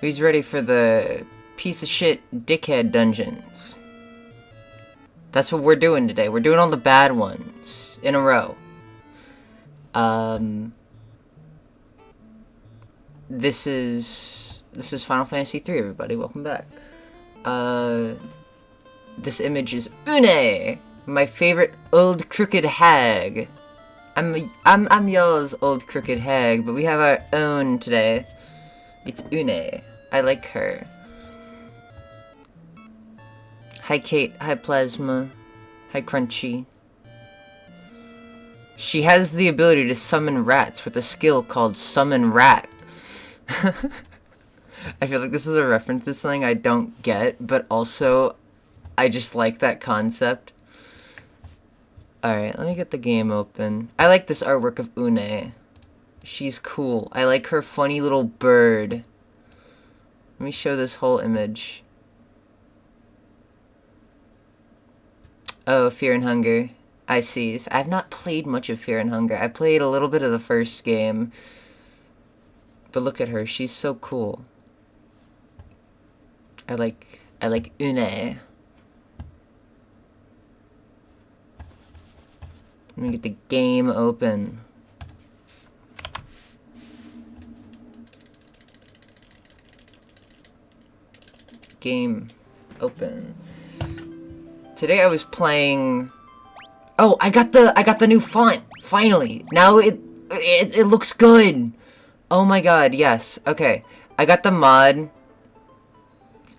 Who's ready for the piece of shit dickhead dungeons? That's what we're doing today. We're doing all the bad ones in a row. This is Final Fantasy 3, everybody. Welcome back. This image is Une, my favorite old crooked hag. I'm yours, old crooked hag, but we have our own today. It's Une. I like her. Hi Kate, hi Plasma, hi Crunchy. She has the ability to summon rats with a skill called Summon Rat. I feel like this is a reference to something I don't get, but also I just like that concept. Alright, let me get the game open. I like this artwork of Une. She's cool. I like her funny little bird. Let me show this whole image. Oh, Fear and Hunger. I see. I've not played much of Fear and Hunger. I played a little bit of the first game. But look at her. She's so cool. I like Une. Let me get the game open. Game open. Today I was playing. Oh, I got the new font finally. Now it looks good. Oh my god, yes. Okay, I got the mod.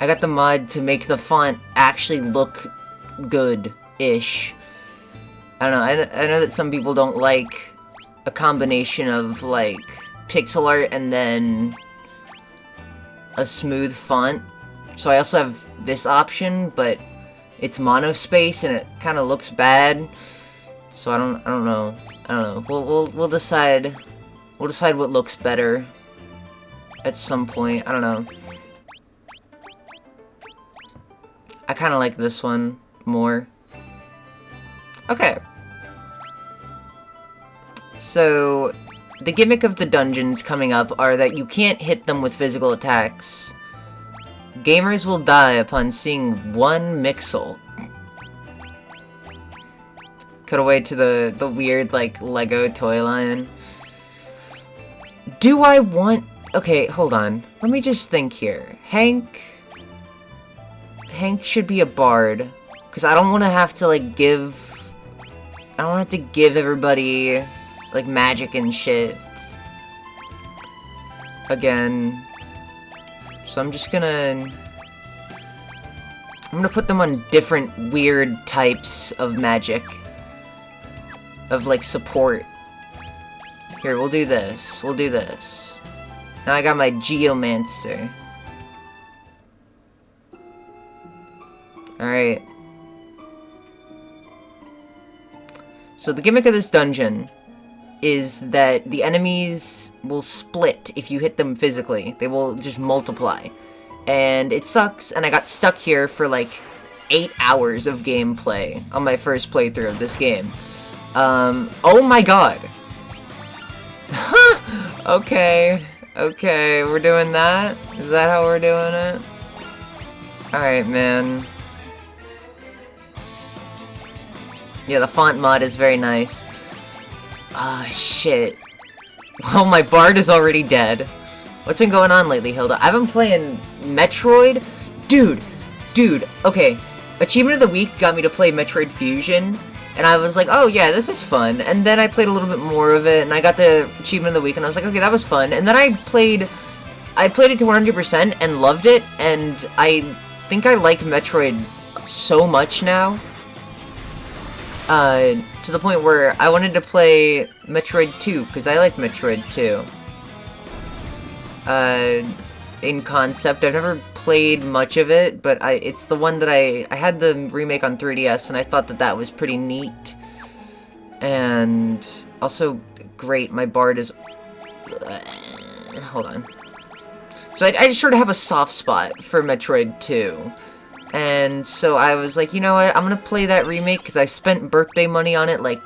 I got the mod to make the font actually look good-ish. I don't know. I know that some people don't like a combination of like pixel art and then a smooth font. So I also have this option, but it's monospace and it kind of looks bad. So I don't know. We'll decide. We'll decide what looks better at some point. I don't know. I kind of like this one more. Okay. So the gimmick of the dungeons coming up are that you can't hit them with physical attacks. Gamers will die upon seeing one Mixel. Cut away to the weird, like, Lego toy line. Do I want... Okay, hold on. Let me just think here. Hank should be a bard. Because I don't want to have to, like, give... I don't have to give everybody, like, magic and shit. Again... So I'm just gonna... I'm gonna put them on different weird types of magic. Of, like, support. Here, we'll do this. We'll do this. Now I got my Geomancer. Alright. So the gimmick of this dungeon is that the enemies will split if you hit them physically. They will just multiply. And it sucks, and I got stuck here for like 8 hours of gameplay on my first playthrough of this game. Oh my god! Okay, we're doing that? Is that how we're doing it? Alright, man. Yeah, the font mod is very nice. Ah, shit. Well, my bard is already dead. What's been going on lately, Hilda? I've been playing Metroid. Dude, okay. Achievement of the Week got me to play Metroid Fusion, and I was like, oh yeah, this is fun. And then I played a little bit more of it, and I got the Achievement of the Week, and I was like, okay, that was fun. And then I played it to 100% and loved it, and I think I like Metroid so much now. To the point where I wanted to play Metroid 2, because I like Metroid 2. In concept, I've never played much of it, but it's the one that I had the remake on 3DS, and I thought that was pretty neat. And also, great, my bard is... hold on. So I just sort of have a soft spot for Metroid 2. And so I was like, you know what, I'm gonna play that remake, because I spent birthday money on it, like,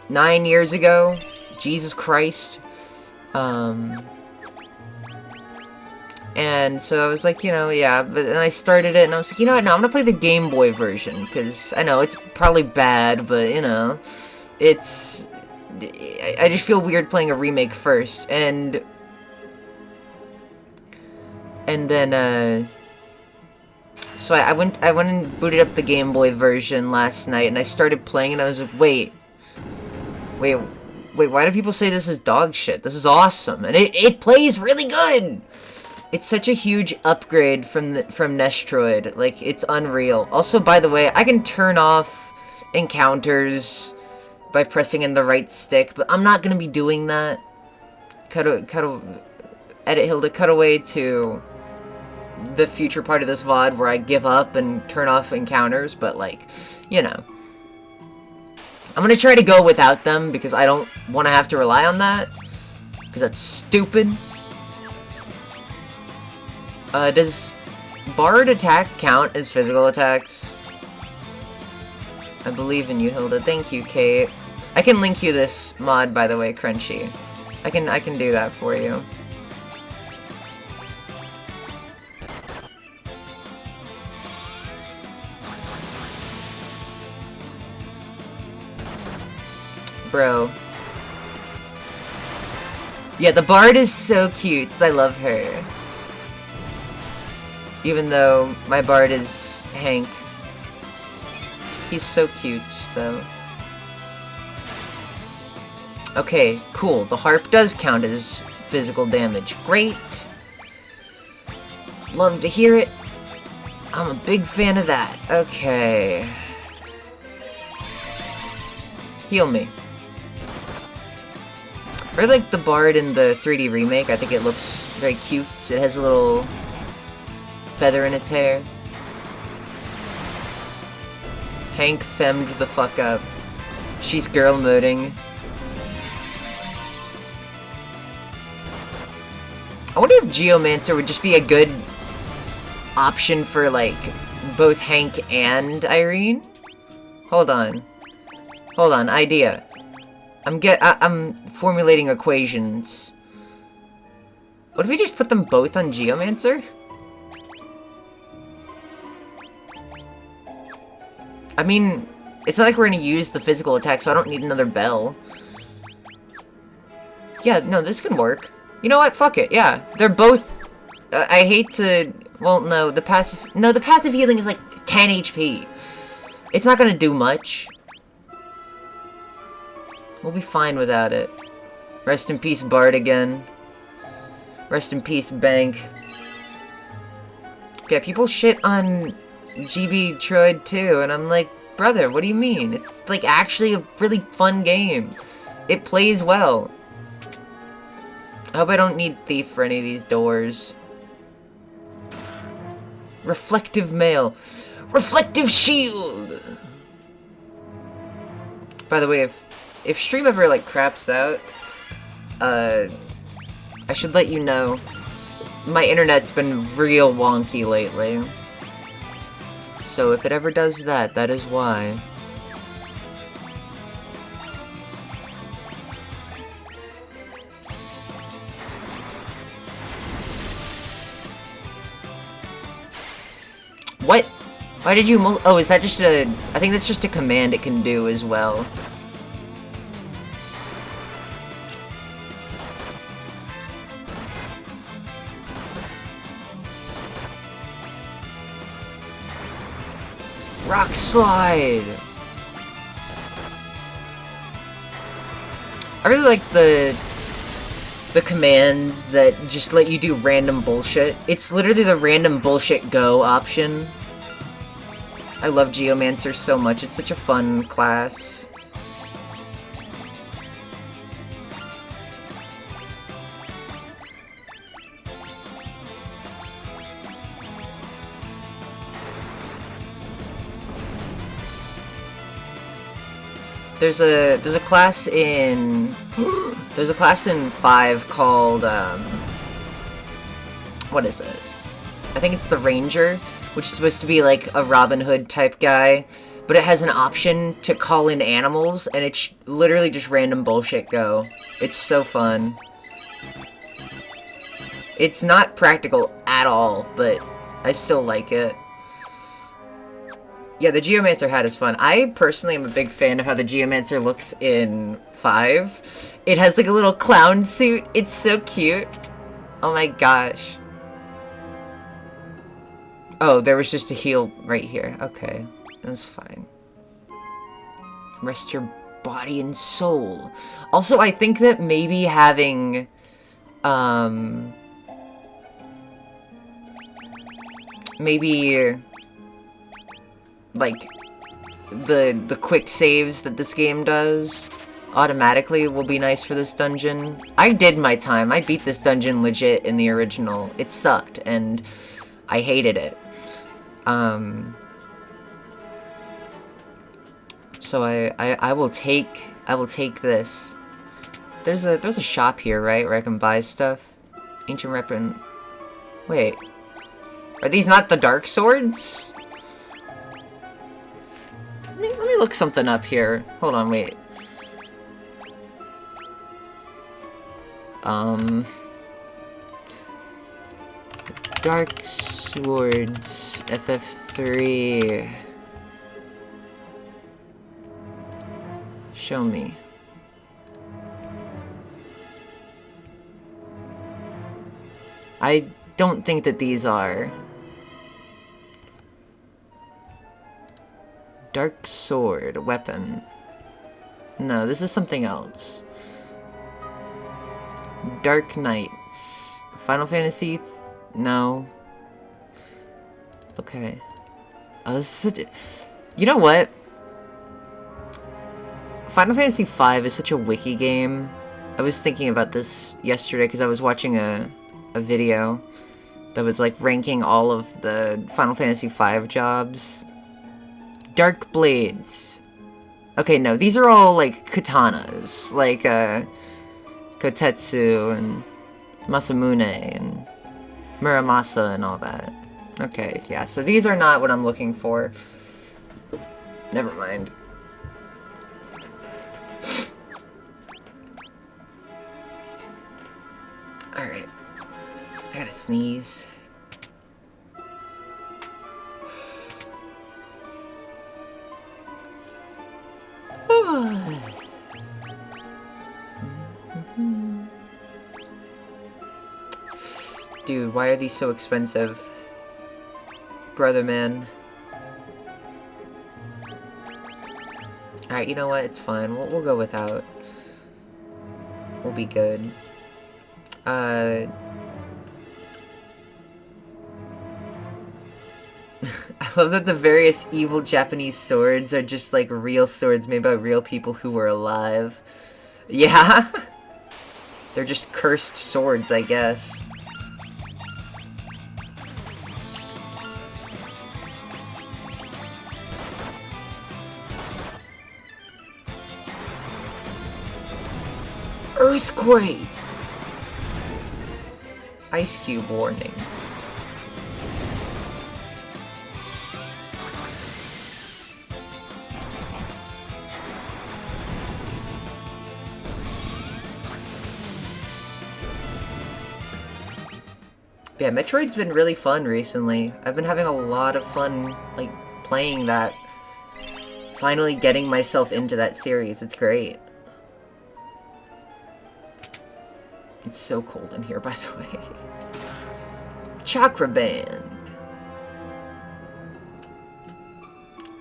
9 years ago. Jesus Christ. And so I was like, you know, yeah, but then I started it, and I was like, you know what, no, I'm gonna play the Game Boy version, because I know, it's probably bad, but, you know, it's... I just feel weird playing a remake first, and then, so I went and booted up the Game Boy version last night, and I started playing, and I was like, wait, why do people say this is dog shit? This is awesome, and it plays really good! It's such a huge upgrade from Nestroid, like, it's unreal. Also, by the way, I can turn off encounters by pressing in the right stick, but I'm not gonna be doing that. Edit Hilda, cut away to the future part of this VOD where I give up and turn off encounters, but, like, you know. I'm gonna try to go without them, because I don't want to have to rely on that, because that's stupid. Does Bard attack count as physical attacks? I believe in you, Hilda. Thank you, Kate. I can link you this mod, by the way, Crunchy. I can do that for you. Bro. Yeah, the Bard is so cute. I love her. Even though my Bard is Hank. He's so cute, though. Okay, cool. The harp does count as physical damage. Great. Love to hear it. I'm a big fan of that. Okay. Heal me. I really like the Bard in the 3D remake. I think it looks very cute. It has a little feather in its hair. Hank femmed the fuck up. She's girl moding. I wonder if Geomancer would just be a good option for, like, both Hank and Irene? Hold on. Hold on, idea. I'm formulating equations. What if we just put them both on Geomancer? I mean, it's not like we're gonna use the physical attack, so I don't need another bell. Yeah, no, this can work. You know what? Fuck it, yeah. They're both... I hate to... Well, no, the passive... No, the passive healing is like 10 HP. It's not gonna do much. We'll be fine without it. Rest in peace, Bard again. Rest in peace, Bank. Yeah, people shit on GB Troid too, and I'm like, brother, what do you mean? It's like actually a really fun game. It plays well. I hope I don't need Thief for any of these doors. Reflective mail. Reflective shield! By the way, if stream ever like craps out, I should let you know. My internet's been real wonky lately. So if it ever does that, that is why. What? Why did you oh, is that just a... I think that's just a command it can do as well. Rock slide! I really like the commands that just let you do random bullshit. It's literally the random bullshit go option. I love Geomancer so much. It's such a fun class. There's a class in there's a class in 5 called what is it? I think it's the Ranger, which is supposed to be like a Robin Hood type guy, but it has an option to call in animals, and it's literally just random bullshit go. It's so fun. It's not practical at all, but I still like it. Yeah, the Geomancer hat is fun. I personally am a big fan of how the Geomancer looks in 5. It has like a little clown suit. It's so cute. Oh my gosh. Oh, there was just a heal right here. Okay, that's fine. Rest your body and soul. Also, I think that maybe having, maybe, like, the quick saves that this game does automatically will be nice for this dungeon. I did my time. I beat this dungeon legit in the original. It sucked, and I hated it. So I will take this. There's a shop here, right, where I can buy stuff? Ancient weapon. Wait. Are these not the dark swords? Let me look something up here. Hold on, wait. Dark swords, FF3. Show me. I don't think that these are. Dark sword, weapon. No, this is something else. Dark Knights. Final Fantasy? No. Okay. Oh, this is such a... You know what? Final Fantasy V is such a wiki game. I was thinking about this yesterday because I was watching a video that was like ranking all of the Final Fantasy V jobs. Dark Blades. Okay, no, these are all like katanas. Like Kotetsu and Masamune and Muramasa and all that. Okay, yeah, so these are not what I'm looking for. Never mind. Alright. I gotta sneeze. Dude, why are these so expensive? Brother man. Alright, you know what? It's fine. We'll go without. We'll be good. I love that the various evil Japanese swords are just like real swords made by real people who were alive. Yeah? They're just cursed swords, I guess. Earthquake! Ice cube warning. Yeah, Metroid's been really fun recently. I've been having a lot of fun, like, playing that. Finally getting myself into that series. It's great. It's so cold in here, by the way. Chakra Band.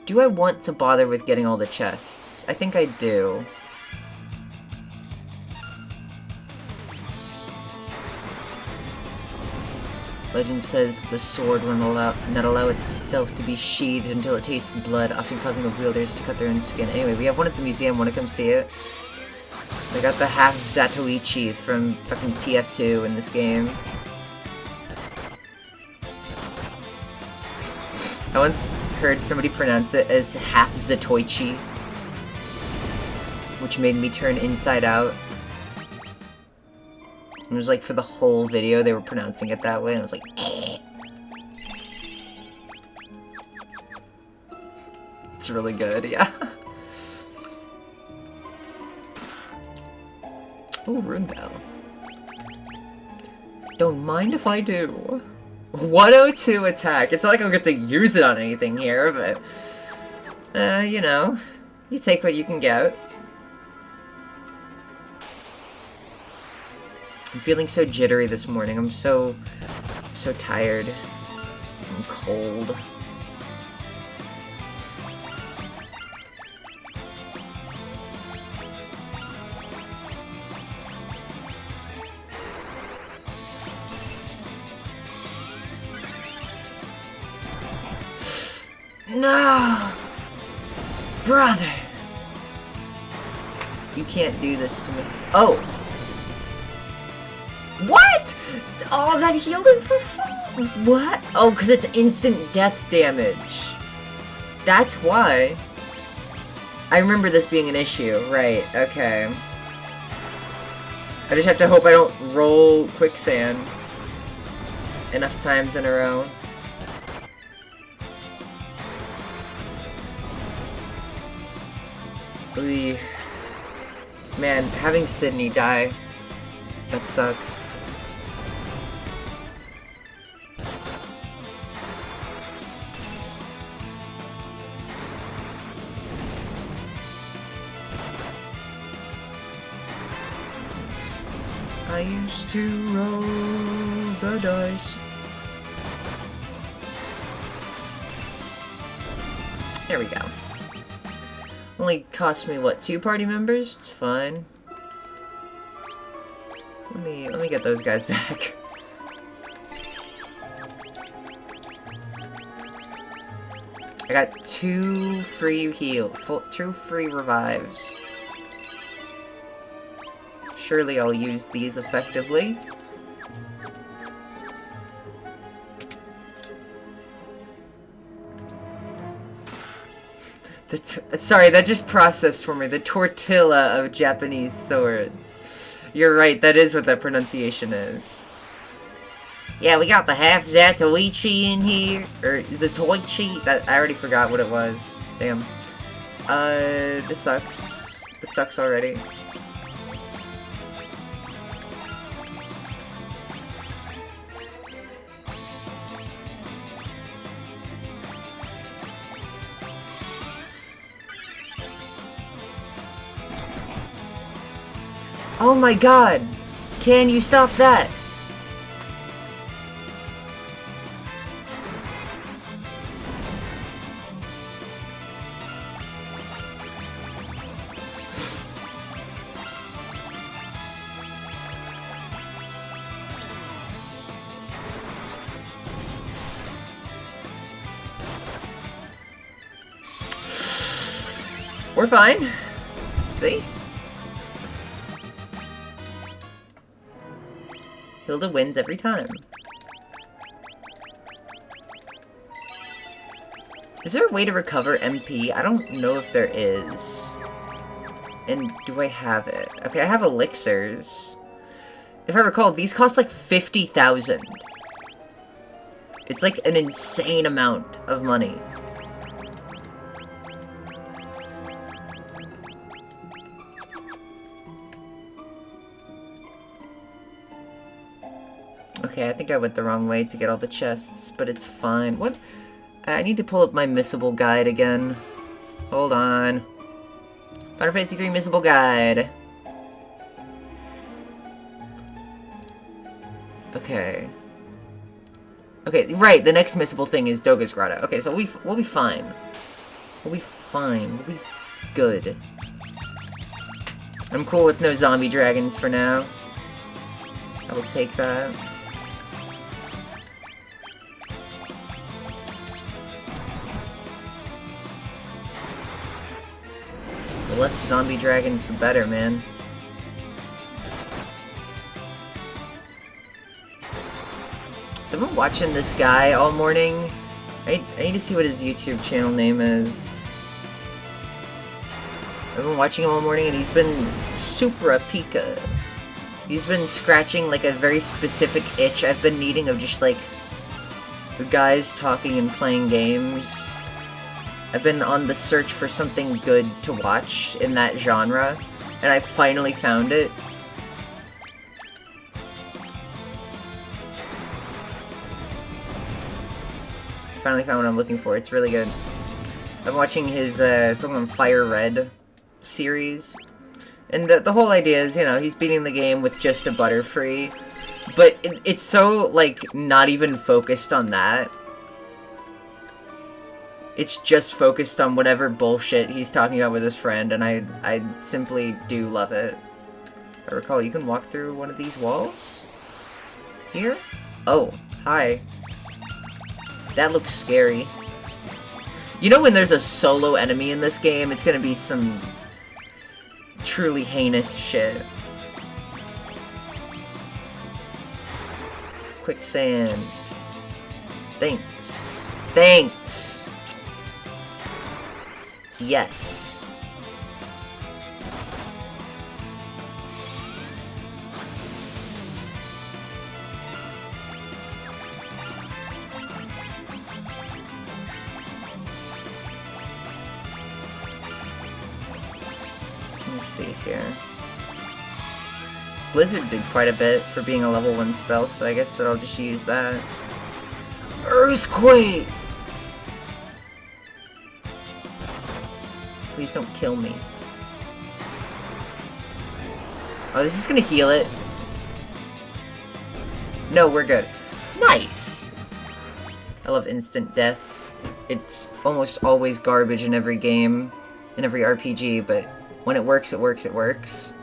Do I want to bother with getting all the chests? I think I do. Legend says the sword will not allow itself to be sheathed until it tastes blood, often causing the wielders to cut their own skin. Anyway, we have one at the museum. Want to come see it? I got the half Zatoichi from fucking TF2 in this game. I once heard somebody pronounce it as half Zatoichi, which made me turn inside out. It was like for the whole video they were pronouncing it that way, and I was like, eh. It's really good, yeah. Ooh, Rune Bell. Don't mind if I do. 102 attack. It's not like I'll get to use it on anything here, but... you know. You take what you can get. I'm feeling so jittery this morning. I'm so tired. I'm cold. No! Brother! You can't do this to me. Oh! What? Oh, that healed him for fun. What? Oh, because it's instant death damage. That's why. I remember this being an issue. Right, okay. I just have to hope I don't roll quicksand enough times in a row. Oy. Man, having Sydney die, that sucks. I used to roll the dice. There we go. Only cost me, what, 2 party members? It's fine. Let me get those guys back. I got 2 free 2 free revives. Surely I'll use these effectively. Sorry, that just processed for me. The tortilla of Japanese swords. You're right, that is what that pronunciation is. Yeah, we got the half Zatoichi in here. Or Zatoichi? That I already forgot what it was. Damn. This sucks. This sucks already. Oh my god! Can you stop that? We're fine. See? Hilda wins every time. Is there a way to recover MP? I don't know if there is. And do I have it? Okay, I have elixirs. If I recall, these cost like 50,000. It's like an insane amount of money. Okay, I think I went the wrong way to get all the chests, but it's fine. What? I need to pull up my missable guide again. Hold on. Final Fantasy 3 missable guide. Okay. Okay, right, the next missable thing is Doga's Grotto. Okay, so we'll be fine. We'll be fine. We'll be good. I'm cool with no zombie dragons for now. I will take that. The less zombie dragons, the better, man. So I've been watching this guy all morning. I need to see what his YouTube channel name is. I've been watching him all morning and he's been super pika. He's been scratching like a very specific itch I've been needing of just like guys talking and playing games. I've been on the search for something good to watch in that genre, and I finally found it. Finally found what I'm looking for. It's really good. I'm watching his Pokemon Fire Red series, and the whole idea is, you know, he's beating the game with just a Butterfree, but it's so, like, not even focused on that. It's just focused on whatever bullshit he's talking about with his friend, and I simply do love it. If I recall, you can walk through one of these walls? Here? Oh, hi. That looks scary. You know when there's a solo enemy in this game, it's gonna be some truly heinous shit. Quicksand. Thanks. Thanks! Yes. Let me see here. Blizzard did quite a bit for being a level 1 spell, so I guess that I'll just use that. Earthquake! Please don't kill me. Oh, is this gonna heal it? No, we're good. Nice! I love instant death. It's almost always garbage in every game, in every RPG, but when it works, it works, it works.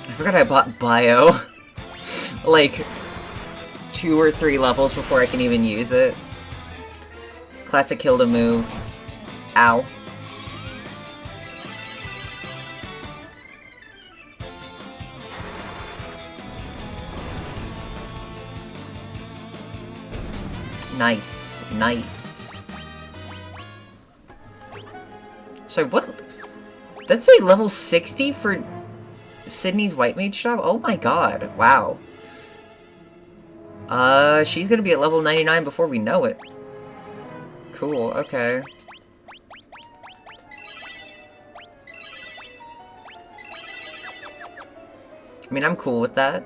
I forgot I bought Bio, like, 2 or 3 levels before I can even use it. Classic Hilda move. Ow. Nice, nice. Sorry, what? That's say level 60 for Sydney's White Mage job? Oh my god, wow. She's gonna be at level 99 before we know it. Cool, okay. I mean, I'm cool with that.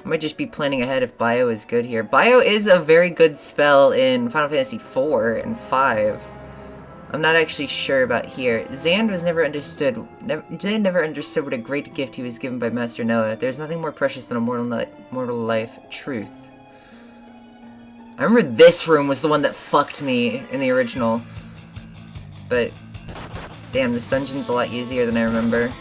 I might just be planning ahead if Bio is good here. Bio is a very good spell in Final Fantasy 4 and 5. I'm not actually sure about here. Zand was never understood. Zand never understood what a great gift he was given by Master Noah. There's nothing more precious than a mortal life. Truth. I remember this room was the one that fucked me in the original. But Damn, this dungeon's a lot easier than I remember.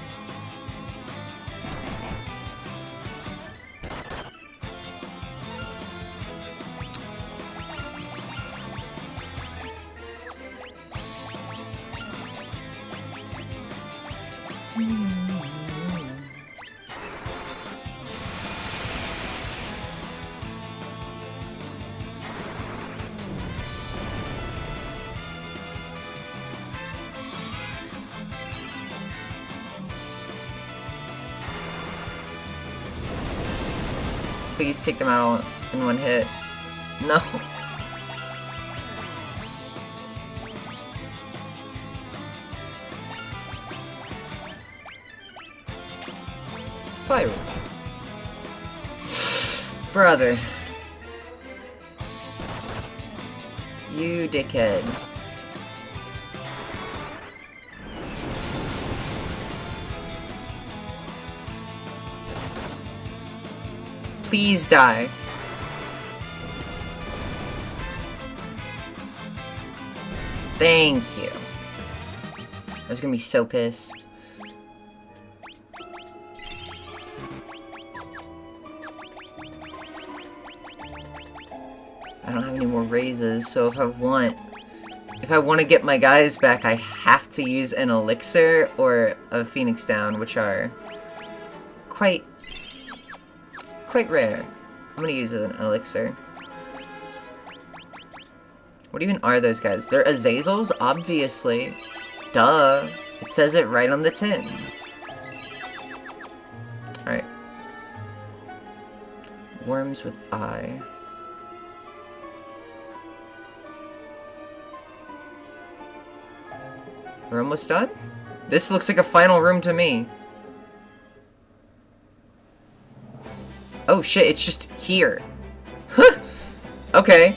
Please take them out in one hit. No. Fire. Brother. You dickhead. Please die. Thank you. I was gonna be so pissed. I don't have any more raises, so if I want to get my guys back, I have to use an elixir or a phoenix down, which are quite rare. I'm gonna use an elixir. What even are those guys? They're Azazels? Obviously. Duh. It says it right on the tin. Alright. Worms with eye. We're almost done? This looks like a final room to me. Oh shit, it's just here. Huh! Okay.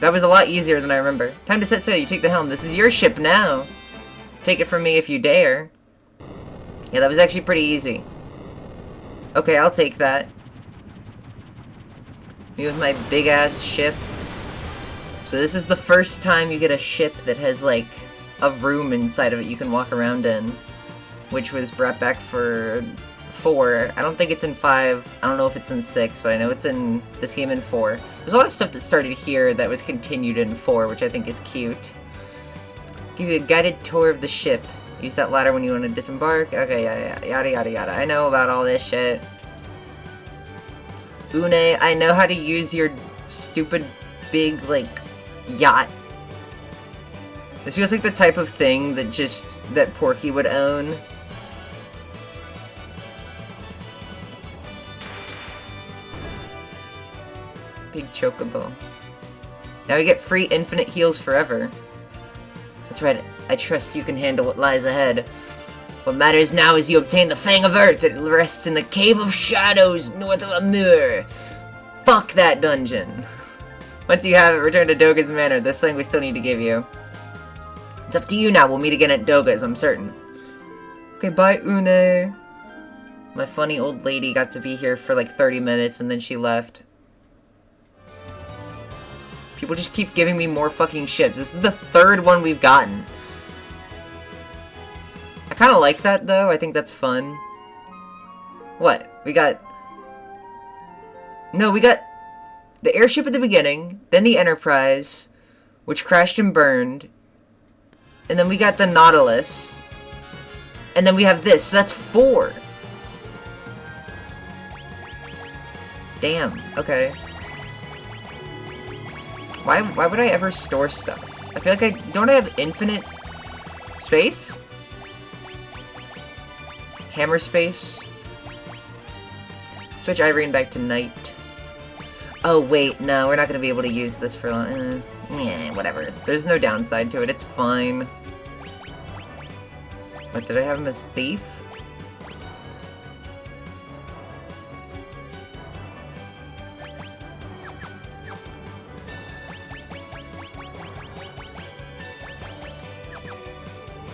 That was a lot easier than I remember. Time to set sail, you take the helm. This is your ship now. Take it from me if you dare. Yeah, that was actually pretty easy. Okay, I'll take that. Me with my big-ass ship. So this is the first time you get a ship that has, like, a room inside of it you can walk around in. Which was brought back for 4. I don't think it's in 5. I don't know if it's in 6, but I know it's in this game in 4. There's a lot of stuff that started here that was continued in 4, which I think is cute. Give you a guided tour of the ship. Use that ladder when you want to disembark. Okay, yeah, yada yada yada. I know about all this shit. Une, I know how to use your stupid big, like, yacht. This feels like the type of thing that Porky would own. Big chocobo. Now we get free infinite heals forever. That's right, I trust you can handle what lies ahead. What matters now is you obtain the Fang of Earth. It rests in the Cave of Shadows, north of Amur. Fuck that dungeon. Once you have it, return to Doga's Manor. There's something we still need to give you. It's up to you now. We'll meet again at Doga's, I'm certain. Okay, bye, Une. My funny old lady got to be here for like 30 minutes and then she left. People just keep giving me more fucking ships. This is the 3rd one we've gotten. I kind of like that, though. I think that's fun. What? We got... No, we got the airship at the beginning, then the Enterprise, which crashed and burned, and then we got the Nautilus, and then we have this. So that's 4. Damn. Okay. Why would I ever store stuff? I feel like don't I have infinite space? Hammer space. Switch Irene back to night. Oh wait, no, we're not gonna be able to use this for long. Yeah, whatever. There's no downside to it. It's fine. What, did I have him as thief?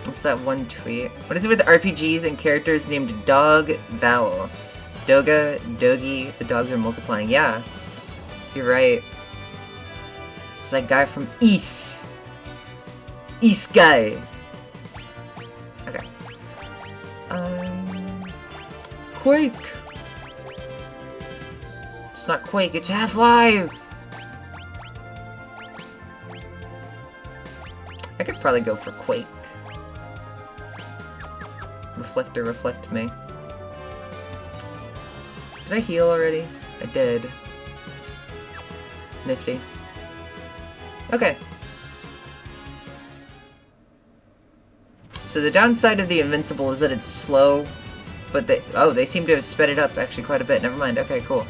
What's that one tweet? What is it with RPGs and characters named Dog Vowel? Doga, Dogi, the dogs are multiplying. Yeah, you're right. It's that guy from East. East guy. Quake! It's not Quake, it's Half-Life! I could probably go for Quake. Reflector, reflect me. Did I heal already? I did. Nifty. Okay. So the downside of the Invincible is that it's slow, but they seem to have sped it up actually quite a bit. Never mind. Okay, cool.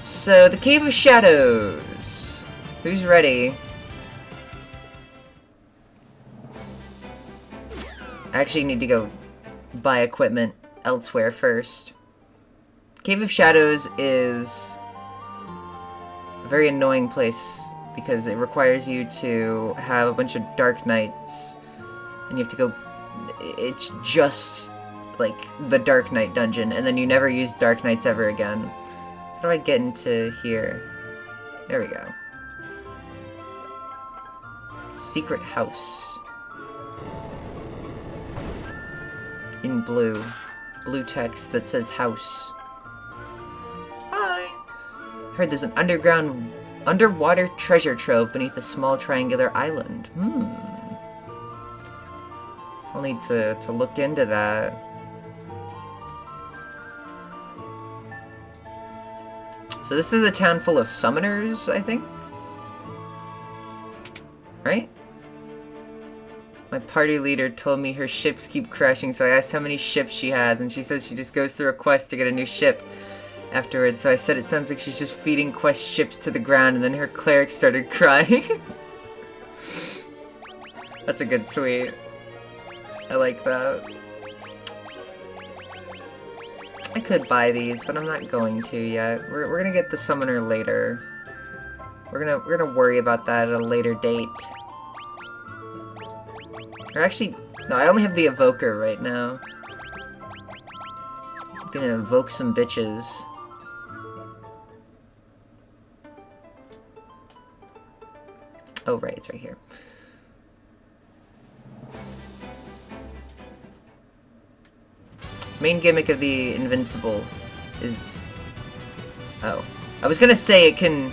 So the Cave of Shadows. Who's ready? I actually need to go buy equipment elsewhere first. Cave of Shadows is a very annoying place because it requires you to have a bunch of Dark Knights, and you have to go... It's just like the Dark Knight dungeon, and then you never use Dark Knights ever again. How do I get into here? There we go. Secret house. In blue. Blue text that says house. Hi! Heard there's an underwater treasure trove beneath a small triangular island. I'll need to look into that. So this is a town full of summoners, I think? Right? My party leader told me her ships keep crashing, so I asked how many ships she has, and she says she just goes through a quest to get a new ship afterwards. So I said it sounds like she's just feeding quest ships to the ground, and then her cleric started crying. That's a good tweet. I like that. I could buy these, but I'm not going to yet. We're gonna get the summoner later. We're gonna worry about that at a later date. Or actually, no, I only have the evoker right now. I'm gonna evoke some bitches. Oh right, it's right here. Main gimmick of the Invincible is... Oh. I was gonna say it can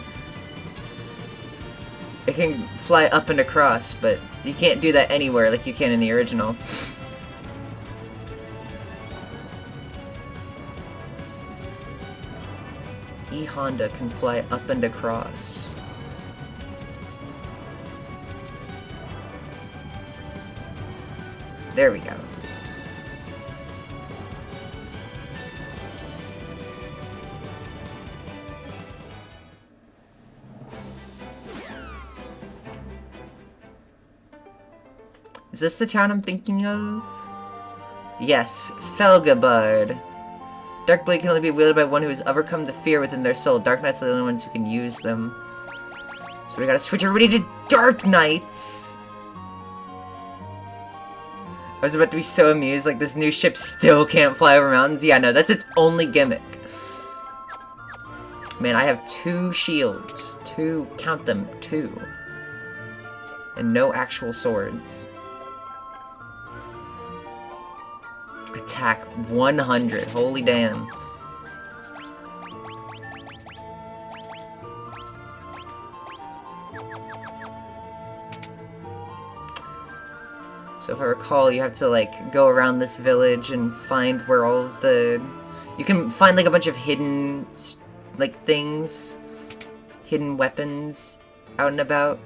fly up and across, but you can't do that anywhere like you can in the original. E-Honda can fly up and across. There we go. Is this the town I'm thinking of? Yes, Felgabard. Dark Blade can only be wielded by one who has overcome the fear within their soul. Dark Knights are the only ones who can use them. So we gotta switch everybody to Dark Knights! I was about to be so amused, like this new ship still can't fly over mountains. Yeah, no, that's its only gimmick. Man, I have 2 shields. 2, count them, 2. And no actual swords. Attack 100. Holy damn. So if I recall, you have to like go around this village and find where all of the... You can find like a bunch of hidden like things. Hidden weapons out and about.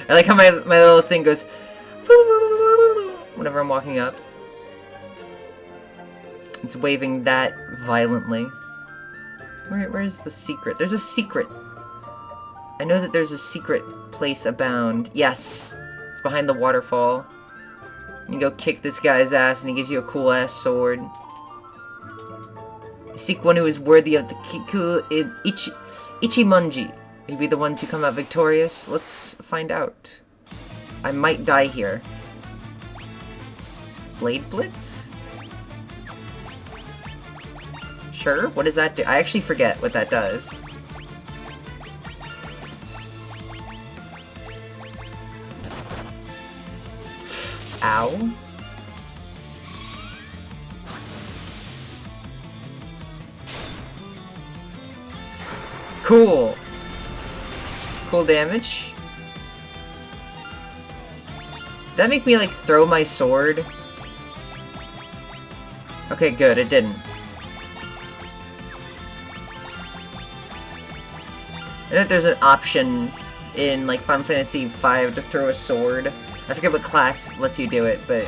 I like how my little thing goes whenever I'm walking up. It's waving that violently. Where's the secret? There's a secret. I know that there's a secret place abound. Yes! It's behind the waterfall. You go kick this guy's ass and he gives you a cool ass sword. Seek one who is worthy of the Kiku Ichimonji. Maybe the ones who come out victorious? Let's find out. I might die here. Blade Blitz? Sure, what does that do? I actually forget what that does. Ow. Cool. Cool damage. Did that make me, like, throw my sword? Okay, good, it didn't. I know that there's an option in, like, Final Fantasy V to throw a sword. I forget what class lets you do it, but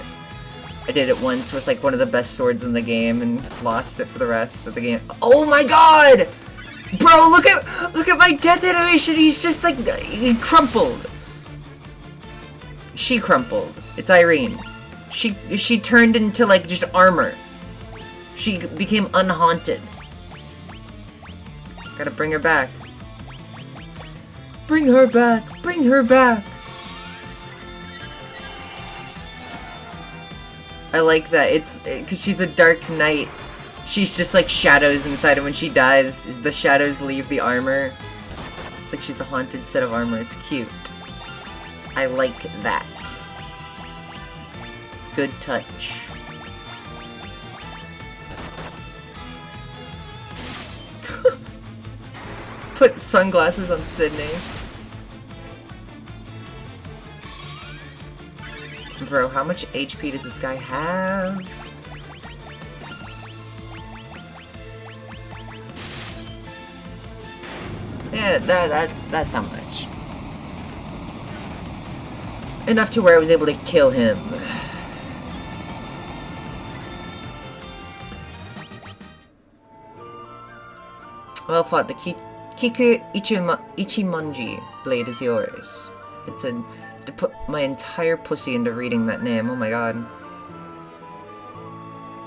I did it once with, like, one of the best swords in the game and lost it for the rest of the game. Oh my god! Bro, look at my death animation. He's just like he crumpled. She crumpled. It's Irene. She turned into like just armor. She became unhaunted. Gotta bring her back. Bring her back. Bring her back. I like that. It's because she's a dark knight. She's just like shadows inside, and when she dies, the shadows leave the armor. It's like she's a haunted set of armor. It's cute. I like that. Good touch. Put sunglasses on Sydney. Bro, how much HP does this guy have? Yeah, that's how much. Enough to where I was able to kill him. Well fought. The Kiku Ichimonji blade is yours. It's to put my entire pussy into reading that name. Oh my god.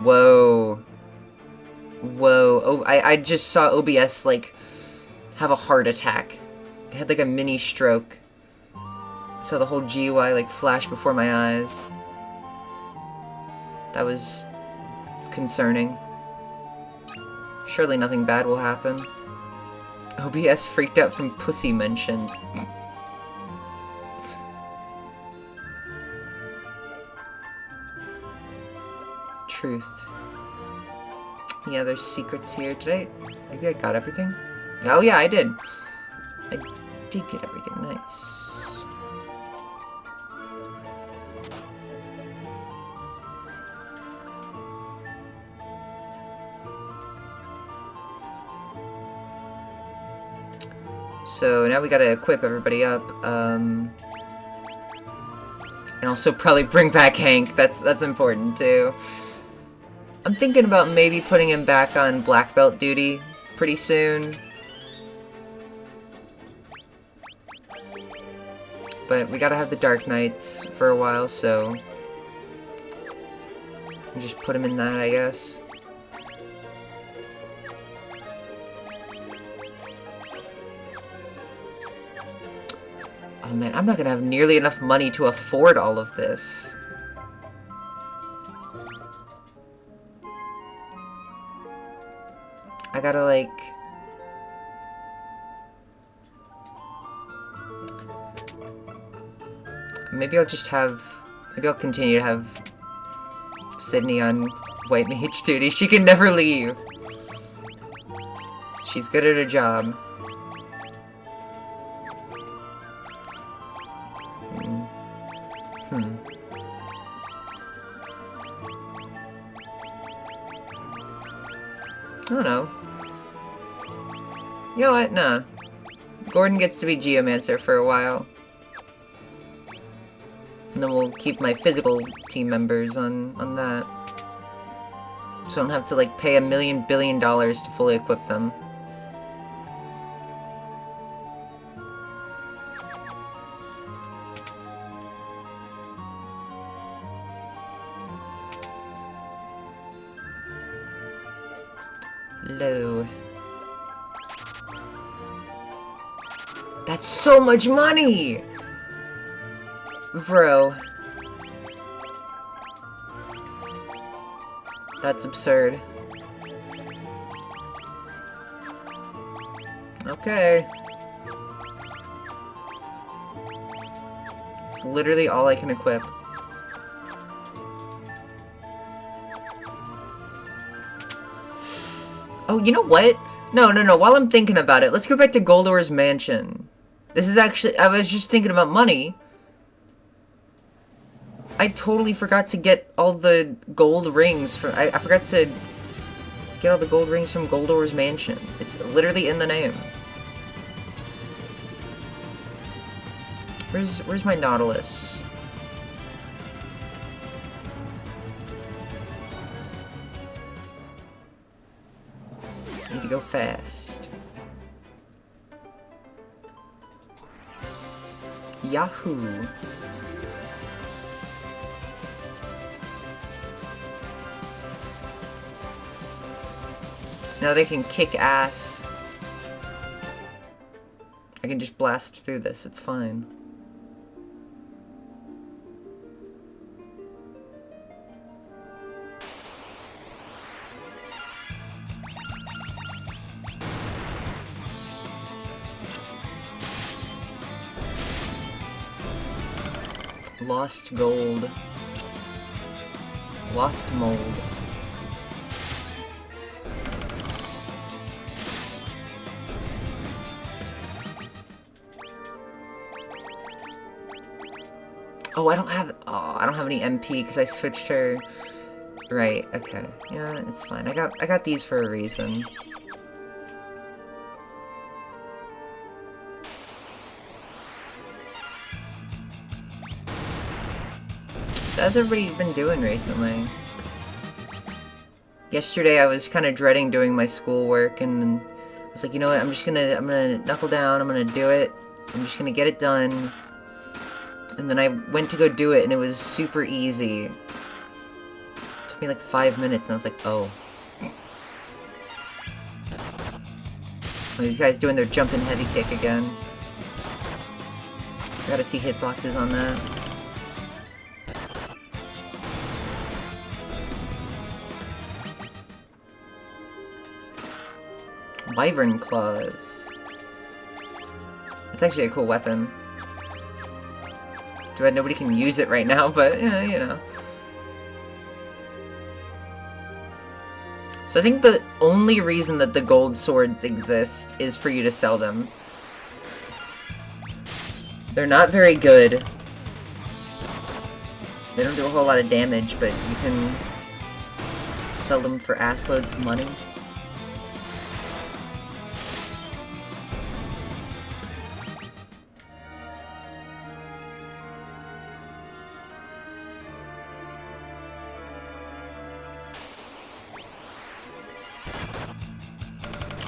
Whoa. Whoa. Oh, I just saw OBS like have a heart attack. It had like a mini stroke. So the whole GUI like flashed before my eyes. That was concerning. Surely nothing bad will happen. OBS freaked out from pussy mention. Truth. Yeah, there's secrets here. Maybe I got everything? Oh yeah, I did. I did get everything. Nice. So now we gotta equip everybody up, and also probably bring back Hank. That's important too. I'm thinking about maybe putting him back on black belt duty pretty soon. But we gotta have the Dark Knights for a while, so we'll just put him in that, I guess. Oh man, I'm not gonna have nearly enough money to afford all of this. I gotta like... Maybe I'll just have... Maybe I'll continue to have Sydney on White Mage duty. She can never leave. She's good at her job. I don't know. You know what? Nah. Gordon gets to be Geomancer for a while. And then we'll keep my physical team members on that. So I don't have to, like, pay $1 billion to fully equip them. Hello. That's so much money! Bro. That's absurd. Okay. It's literally all I can equip. Oh, you know what? No. While I'm thinking about it, let's go back to Goldor's mansion. This is actually... I was just thinking about money. I totally forgot to get all the gold rings from... I forgot to get all the gold rings from Goldor's mansion. It's literally in the name. Where's my Nautilus? I need to go fast. Yahoo! Now that I can kick ass, I can just blast through this, it's fine. Lost gold. Lost mold. Oh, I don't have any MP because I switched her. Right, okay. Yeah, it's fine. I got these for a reason. So how's everybody been doing recently? Yesterday I was kind of dreading doing my schoolwork, and then I was like, you know what, I'm gonna knuckle down, I'm gonna do it. I'm just gonna get it done. And then I went to go do it, and it was super easy. It took me like 5 minutes, and I was like, oh. These guys doing their jumping heavy kick again. Gotta see hitboxes on that. Wyvern claws. It's actually a cool weapon. Too bad nobody can use it right now, but yeah, you know. So I think the only reason that the gold swords exist is for you to sell them. They're not very good. They don't do a whole lot of damage, but you can sell them for ass loads of money.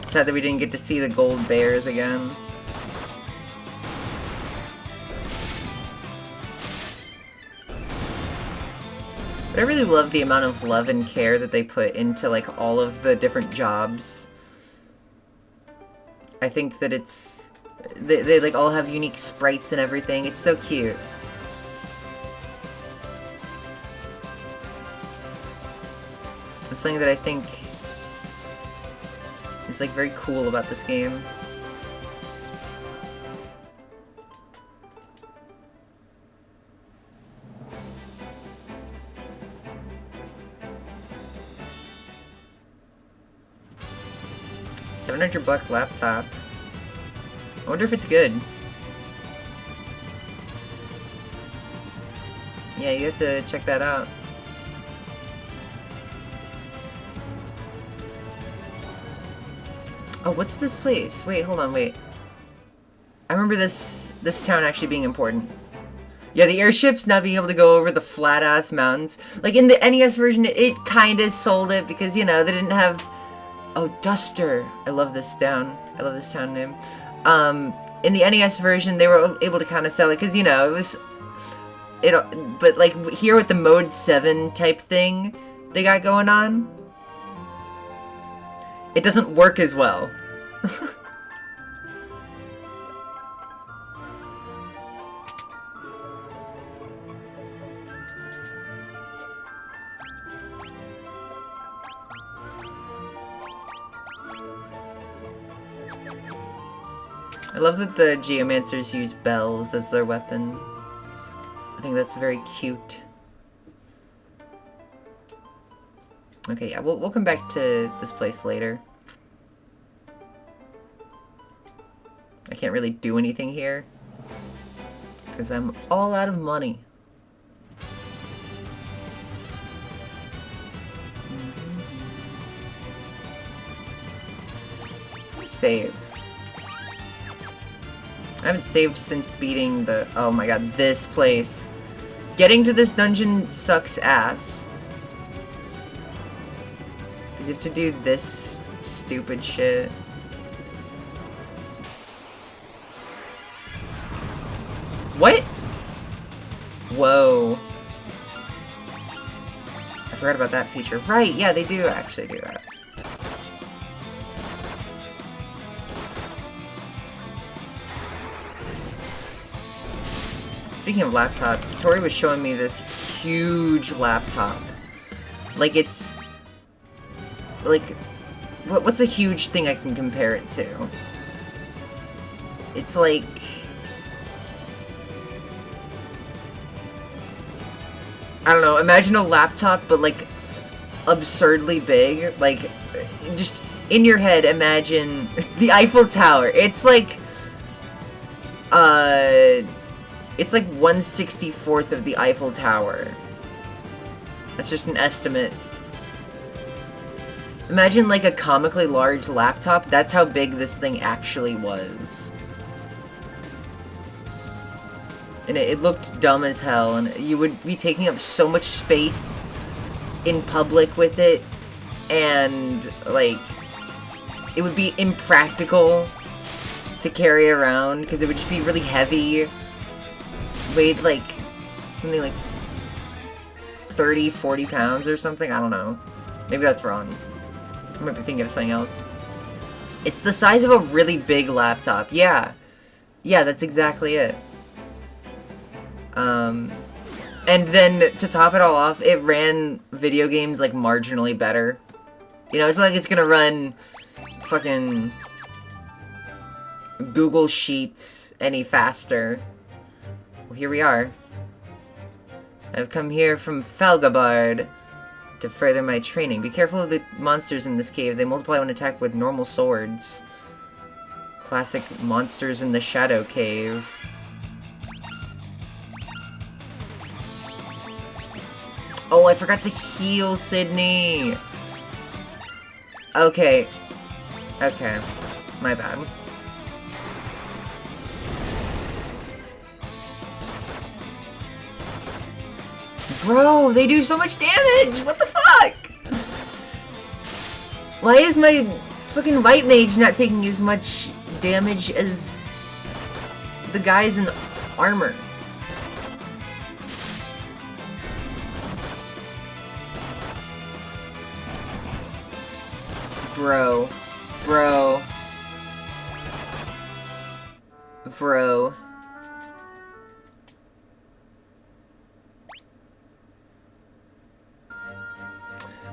Sad that we didn't get to see the gold bears again. But I really love the amount of love and care that they put into like all of the different jobs. I think that it's... They like all have unique sprites and everything. It's so cute. It's something that I think is like very cool about this game. $700 laptop. I wonder if it's good. Yeah, you have to check that out. Oh, what's this place? Wait, hold on, wait. I remember this town actually being important. Yeah, the airships not being able to go over the flat-ass mountains. Like, in the NES version, it kinda sold it because, you know, they didn't have... Oh, Duster. I love this town. I love this town name. In the NES version, they were able to kind of sell it because, you know, it was... But, like, here with the Mode 7 type thing they got going on, it doesn't work as well. I love that the geomancers use bells as their weapon. I think that's very cute. Okay, yeah, we'll come back to this place later. I can't really do anything here because I'm all out of money. Save. I haven't saved since beating the... Oh my god, this place. Getting to this dungeon sucks ass. Because you have to do this stupid shit. What? Whoa. I forgot about that feature. Right, yeah, they do actually do that. Speaking of laptops, Tori was showing me this huge laptop. Like, it's... Like, what's a huge thing I can compare it to? It's like... I don't know, imagine a laptop, but, like, absurdly big. Like, just in your head, imagine the Eiffel Tower. It's like... It's like 1/64th of the Eiffel Tower. That's just an estimate. Imagine like a comically large laptop. That's how big this thing actually was. And it looked dumb as hell, and you would be taking up so much space in public with it, and like it would be impractical to carry around because it would just be really heavy. Weighed like something like 30-40 pounds or something. I don't know. Maybe that's wrong. I might be thinking of something else. It's the size of a really big laptop. Yeah. Yeah, that's exactly it. And then to top it all off, it ran video games like marginally better. You know, it's not like it's gonna run fucking Google Sheets any faster. Well, here we are. I've come here from Falgabard to further my training. Be careful of the monsters in this cave. They multiply when attacked with normal swords. Classic monsters in the Shadow Cave. Oh, I forgot to heal Sydney! Okay. Okay. My bad. Bro, they do so much damage! What the fuck? Why is my fucking white mage not taking as much damage as the guys in armor? Bro. Bro. Bro.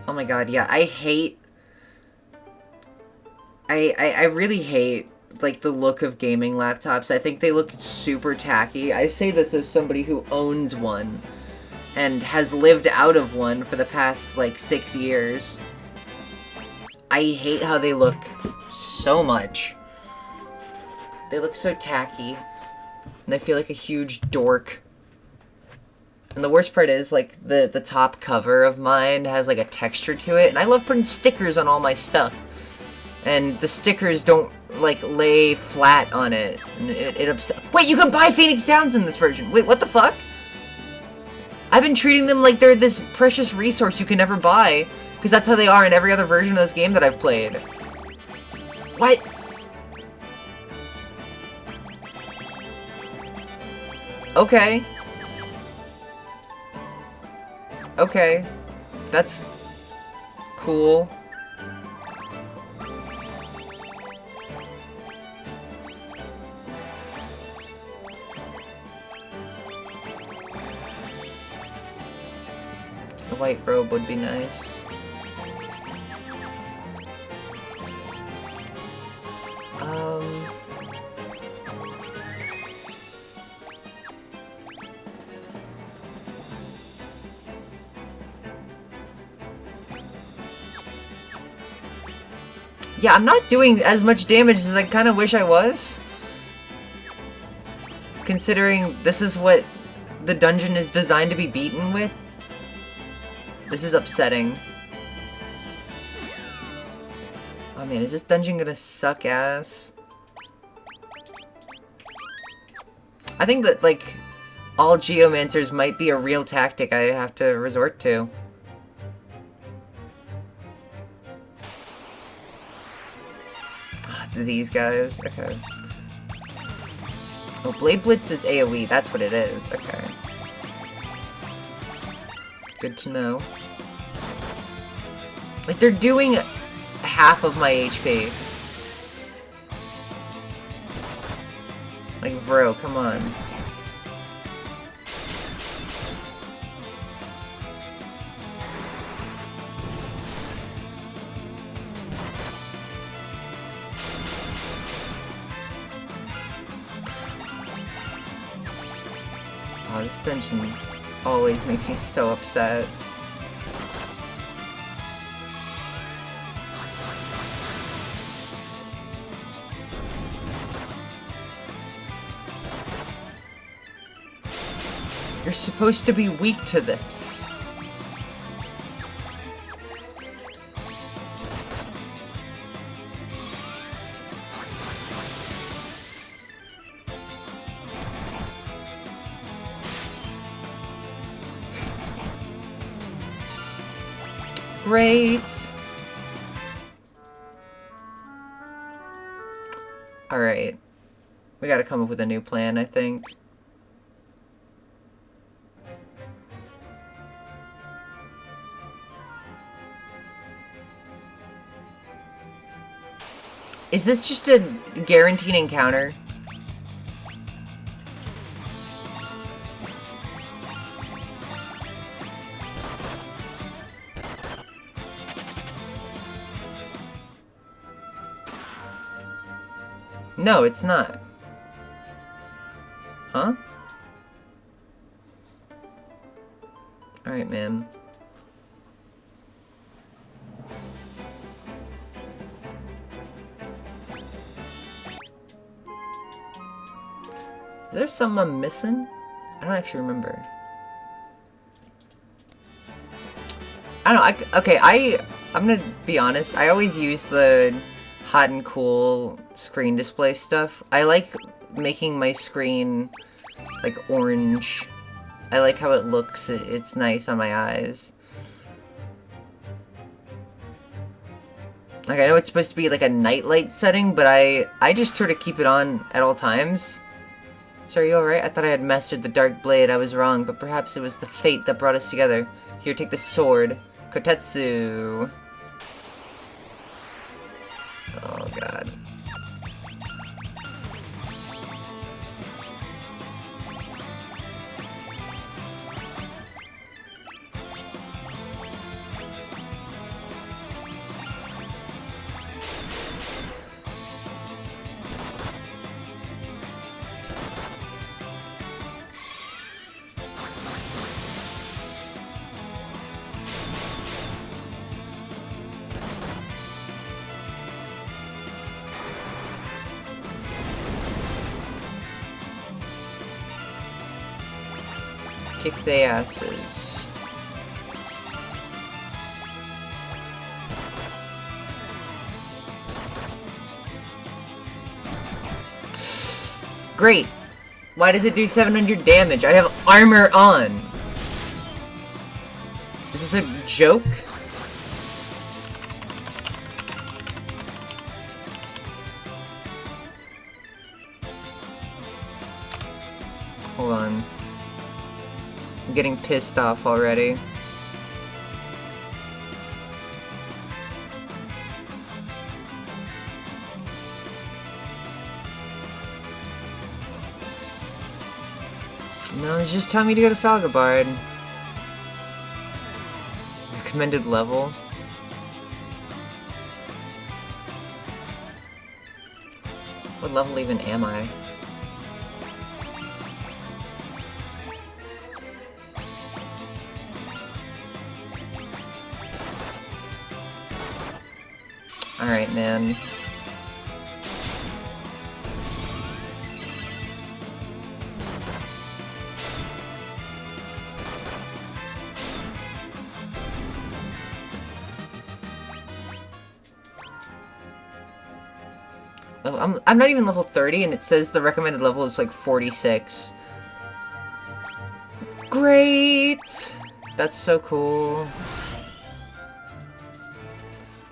Oh my god, yeah, I hate... I really hate, like, the look of gaming laptops. I think they look super tacky. I say this as somebody who owns one and has lived out of one for the past, like, 6 years. I hate how they look so much. They look so tacky. And I feel like a huge dork. And the worst part is, like, the top cover of mine has, like, a texture to it. And I love putting stickers on all my stuff. And the stickers don't, like, lay flat on it. And it upset... Wait, you can buy Phoenix Downs in this version! Wait, what the fuck? I've been treating them like they're this precious resource you can never buy. Because that's how they are in every other version of this game that I've played. What? Okay. Okay. That's cool. A white robe would be nice. Yeah, I'm not doing as much damage as I kind of wish I was. Considering this is what the dungeon is designed to be beaten with. This is upsetting. Oh man, is this dungeon gonna suck ass? I think that, like, all geomancers might be a real tactic I have to resort to. It's these guys. Okay. Oh, Blade Blitz is AoE. That's what it is. Okay. Good to know. Like, they're doing half of my HP. Like, bro, come on. Oh, this dungeon always makes me so upset. You're supposed to be weak to this. Great. Alright. We gotta come up with a new plan, I think. Is this just a guaranteed encounter? No, it's not. Huh? Alright, man. Is there something I'm missing? I don't actually remember. I don't know, okay, I'm gonna be honest, I always use the hot and cool screen display stuff. I like making my screen, like, orange. I like how it looks, it's nice on my eyes. Like, I know it's supposed to be like a nightlight setting, but I just sort of keep it on at all times. So are you alright? I thought I had mastered the Dark Blade. I was wrong, but perhaps it was the fate that brought us together. Here, take the sword. Kotetsu. Oh, God. Kick their asses. Great. Why does it do 700 damage? I have armor on. Is this a joke? Hold on. I'm getting pissed off already. No, it's just telling me to go to Falgabard. Recommended level. What level even am I? Alright, man. Oh, I'm not even level 30, and it says the recommended level is like 46. Great! That's so cool.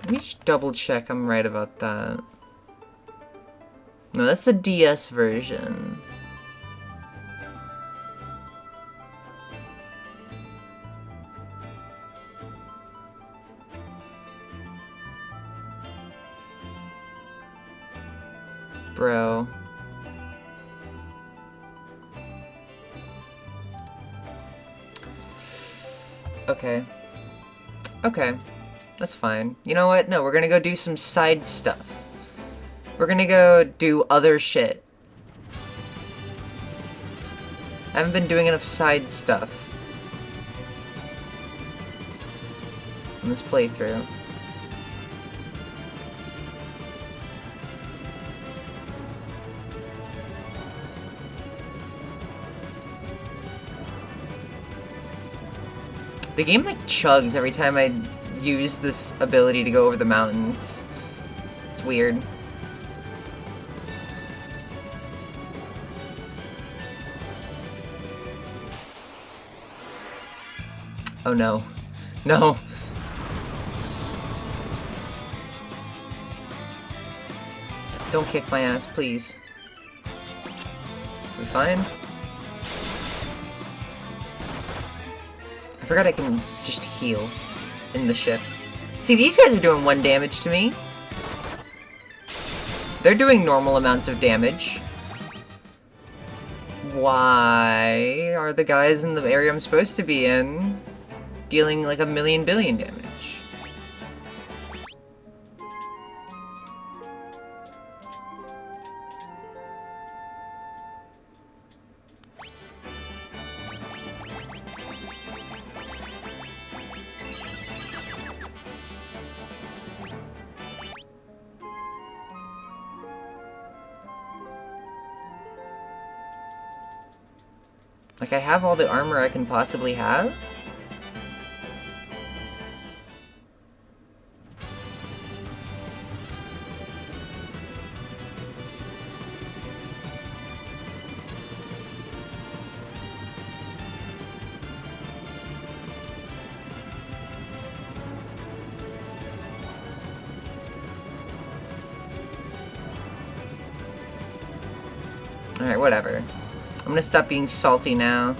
Let me just double check I'm right about that. No, that's the DS version. Bro. Okay. Okay. That's fine. You know what? No, we're gonna go do some side stuff. We're gonna go do other shit. I haven't been doing enough side stuff in this playthrough. The game like chugs every time I use this ability to go over the mountains. It's weird. Oh no. No! Don't kick my ass, please. We fine? I forgot I can just heal in the ship. See, these guys are doing 1 damage to me. They're doing normal amounts of damage. Why are the guys in the area I'm supposed to be in dealing like 1,000,000 billion damage? Like, I have all the armor I can possibly have? Alright, whatever. I'm gonna stop being salty now.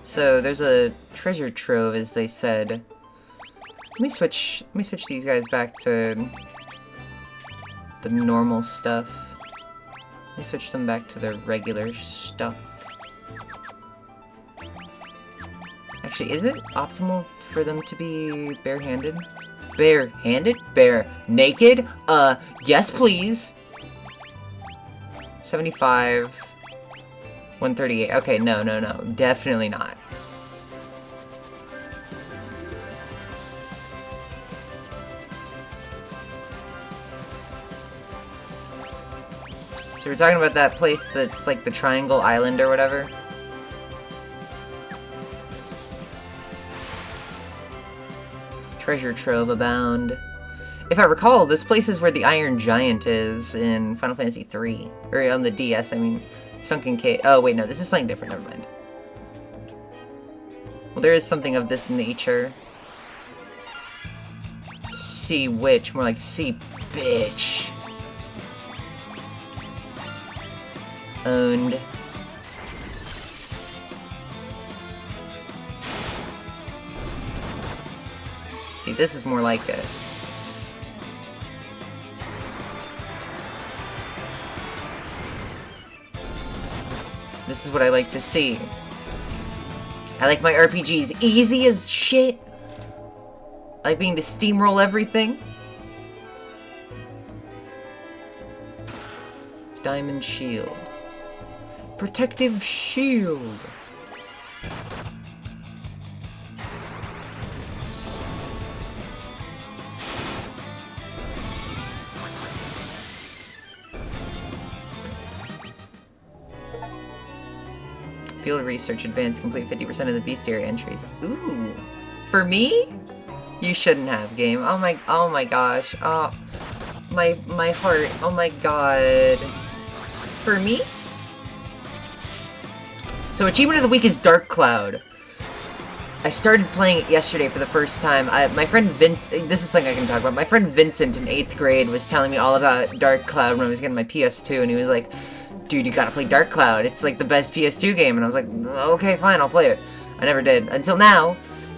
So there's a treasure trove, as they said. Let me switch these guys back to the normal stuff. Let me switch them back to the regular stuff. Actually, is it optimal for them to be barehanded? Barehanded? Bare naked? Yes please. 75. 138. Okay, no, definitely not. So we're talking about that place that's like the Triangle Island or whatever? Treasure trove abound. If I recall, this place is where the Iron Giant is in Final Fantasy III. Or on the DS, I mean. Sunken Cave. Oh, wait, no, this is something different. Never mind. Well, there is something of this nature. Sea witch. More like sea bitch. Owned. See, this is more like it. This is what I like to see. I like my RPGs easy as shit. I like being to steamroll everything. Diamond shield. Protective shield. Field research advanced, complete 50% of the bestiary entries. Ooh. For me? You shouldn't have, game. Oh my gosh. Oh, my heart. Oh my god. For me? So achievement of the week is Dark Cloud. I started playing it yesterday for the first time. My friend Vince, this is something I can talk about. My friend Vincent in 8th grade was telling me all about Dark Cloud when I was getting my PS2, and he was like, dude, you gotta play Dark Cloud. It's like the best PS2 game. And I was like, okay, fine, I'll play it. I never did. Until now,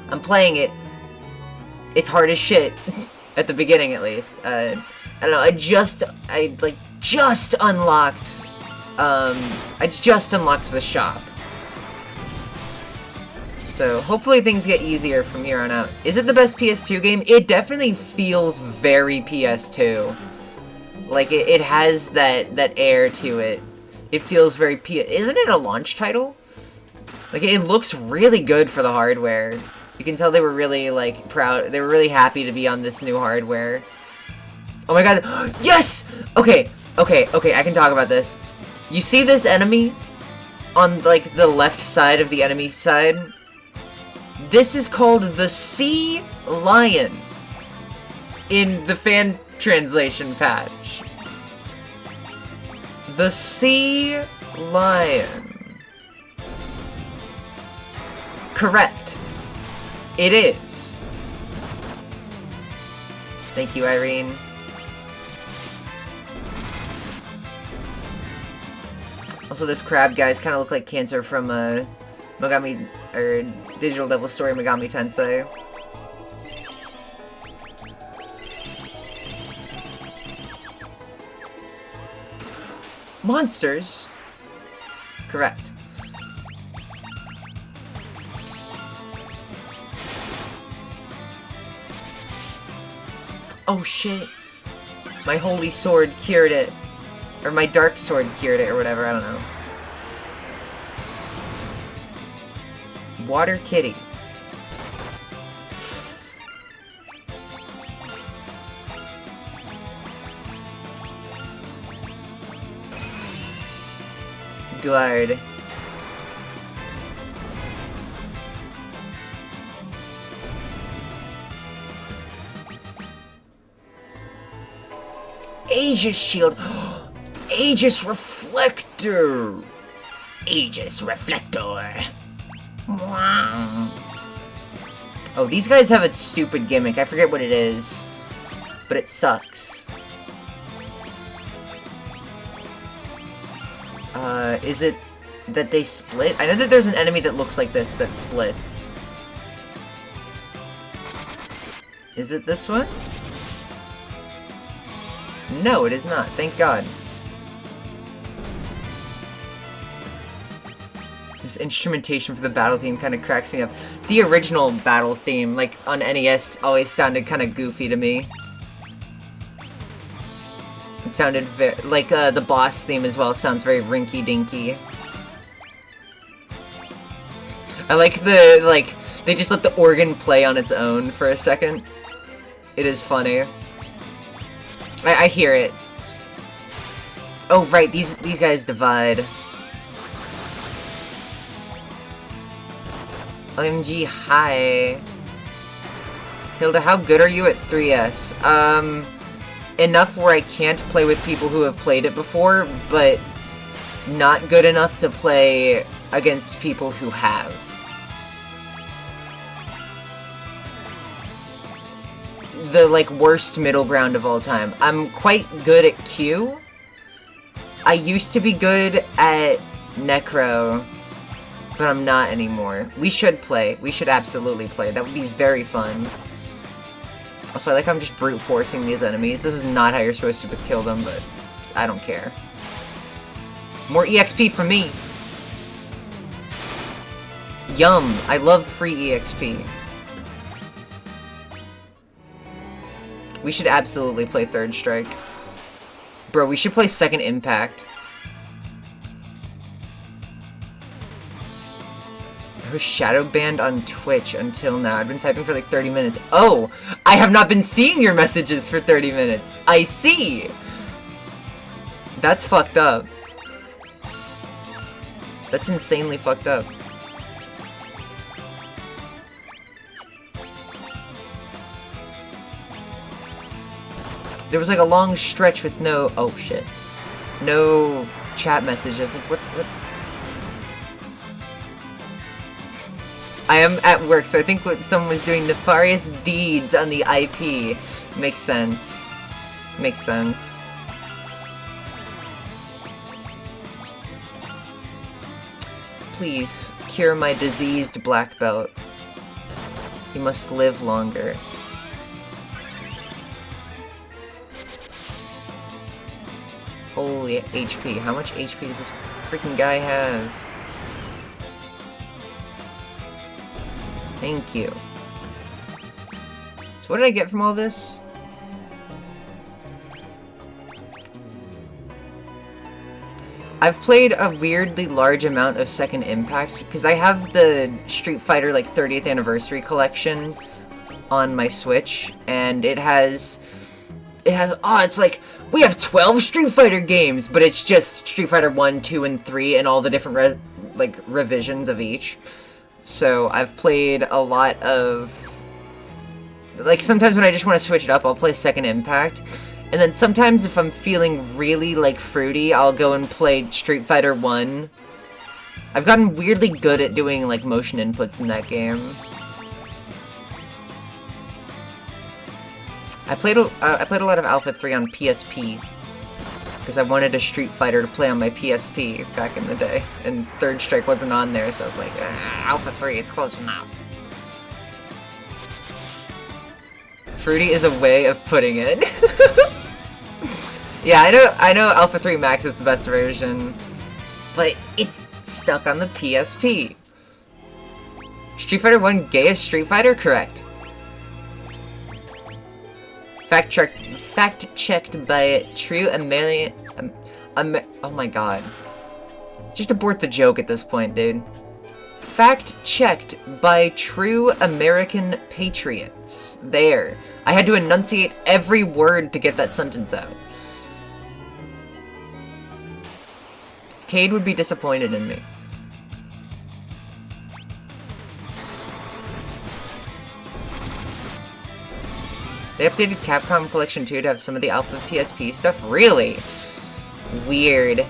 I'm playing it. It's hard as shit. At the beginning, at least. I don't know, I just unlocked, the shop. So, hopefully things get easier from here on out. Is it the best PS2 game? It definitely feels very PS2. Like, it has that air to it. It feels very Isn't it a launch title? Like, it looks really good for the hardware. You can tell they were really, like, proud. They were really happy to be on this new hardware. Oh my god. Yes! Okay, I can talk about this. You see this enemy? On, like, the left side of the enemy side? This is called the Sea Lion in the fan translation patch. The Sea Lion. Correct. It is. Thank you, Irene. Also, this crab guys kind of look like Cancer from Megami, or Digital Devil Story Megami Tensei. Monsters? Correct. Oh shit. My holy sword cured it. Or my dark sword cured it, or whatever, I don't know. Water Kitty. Guard. Aegis Shield. Aegis Reflector. Aegis Reflector. Wow. Oh, these guys have a stupid gimmick. I forget what it is, but it sucks. Is it that they split? I know that there's an enemy that looks like this that splits. Is it this one? No, it is not. Thank God. This instrumentation for the battle theme kind of cracks me up. The original battle theme, like on NES, always sounded kind of goofy to me. It sounded very, like the boss theme as well sounds very rinky-dinky. I like they just let the organ play on its own for a second. It is funny. I hear it. Oh right, these guys divide. OMG, hi. Hilda, how good are you at 3S? Enough where I can't play with people who have played it before, but not good enough to play against people who have. The, like, worst middle ground of all time. I'm quite good at Q. I used to be good at Necro, but I'm not anymore. We should play. We should absolutely play. That would be very fun. Also, I like how I'm just brute forcing these enemies. This is not how you're supposed to kill them, but I don't care. More EXP for me. Yum! I love free EXP. We should absolutely play Third Strike. Bro, we should play Second Impact. I was shadow banned on Twitch until now. I've been typing for like 30 minutes. Oh! I have not been seeing your messages for 30 minutes. I see! That's fucked up. That's insanely fucked up. There was like a long stretch with no... Oh shit. No chat messages. Like, what? I am at work, so I think what someone was doing nefarious deeds on the IP. Makes sense. Makes sense. Please, cure my diseased black belt. He must live longer. Holy HP. How much HP does this freaking guy have? Thank you. So what did I get from all this? I've played a weirdly large amount of Second Impact because I have the Street Fighter like 30th anniversary collection on my Switch, and it has it's like we have 12 Street Fighter games, but it's just Street Fighter 1, 2, and 3 and all the different revisions of each. So I've played a lot of, like, sometimes when I just want to switch it up, I'll play Second Impact. And then sometimes if I'm feeling really, like, fruity, I'll go and play Street Fighter 1. I've gotten weirdly good at doing, like, motion inputs in that game. I played a lot of Alpha 3 on PSP. Because I wanted a Street Fighter to play on my PSP back in the day. And Third Strike wasn't on there, so I was like, Alpha 3, it's close enough. Fruity is a way of putting it. Yeah, I know Alpha 3 Max is the best version, but it's stuck on the PSP. Street Fighter 1 gayest Street Fighter? Correct. Fact checked by True American. Oh my god. Just abort the joke at this point, dude. Fact checked by True American Patriots. There. I had to enunciate every word to get that sentence out. Cade would be disappointed in me. They updated Capcom Collection 2 to have some of the Alpha PSP stuff? Really? Weird.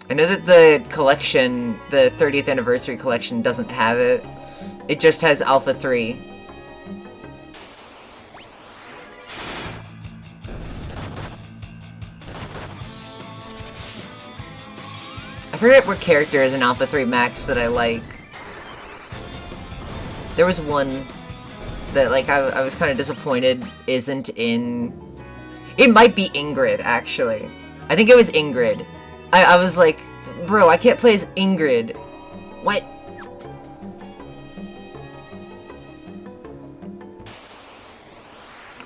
I know that the collection, the 30th anniversary collection, doesn't have it. It just has Alpha 3. I forget what character is in Alpha 3 Max that I like. There was one that, like, I was kind of disappointed isn't in... It might be Ingrid, actually. I think it was Ingrid. I was like, bro, I can't play as Ingrid. What?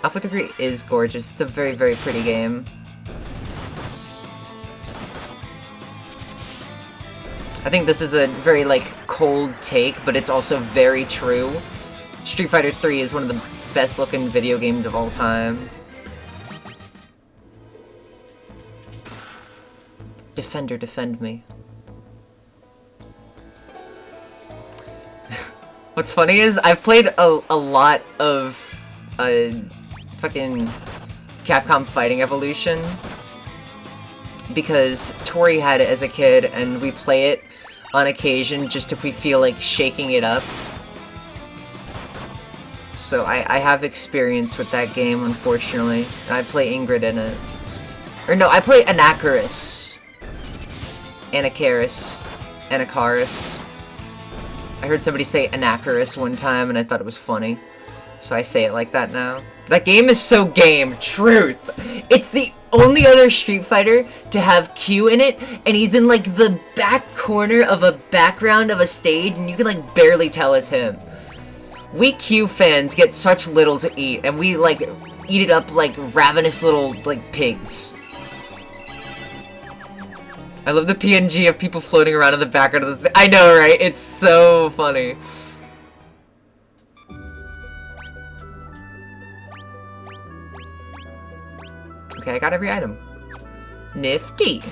Alpha 3 is gorgeous. It's a very, very pretty game. I think this is a very, like, cold take, but it's also very true. Street Fighter 3 is one of the best-looking video games of all time. Defender, defend me. What's funny is, I've played a lot of fucking Capcom Fighting Evolution because Tori had it as a kid, and we play it on occasion just if we feel like shaking it up. So I have experience with that game, unfortunately. And I play Ingrid in it. Or no, I play Anacharis. Anacharis. I heard somebody say Anacharis one time, and I thought it was funny. So I say it like that now. That game is so game. Truth. It's the only other Street Fighter to have Q in it, and he's in like the back corner of a background of a stage, and you can like barely tell it's him. We Q fans get such little to eat, and we like eat it up like ravenous little like pigs. I love the PNG of people floating around in the background of the I know, right? It's so funny. Okay, I got every item. Nifty.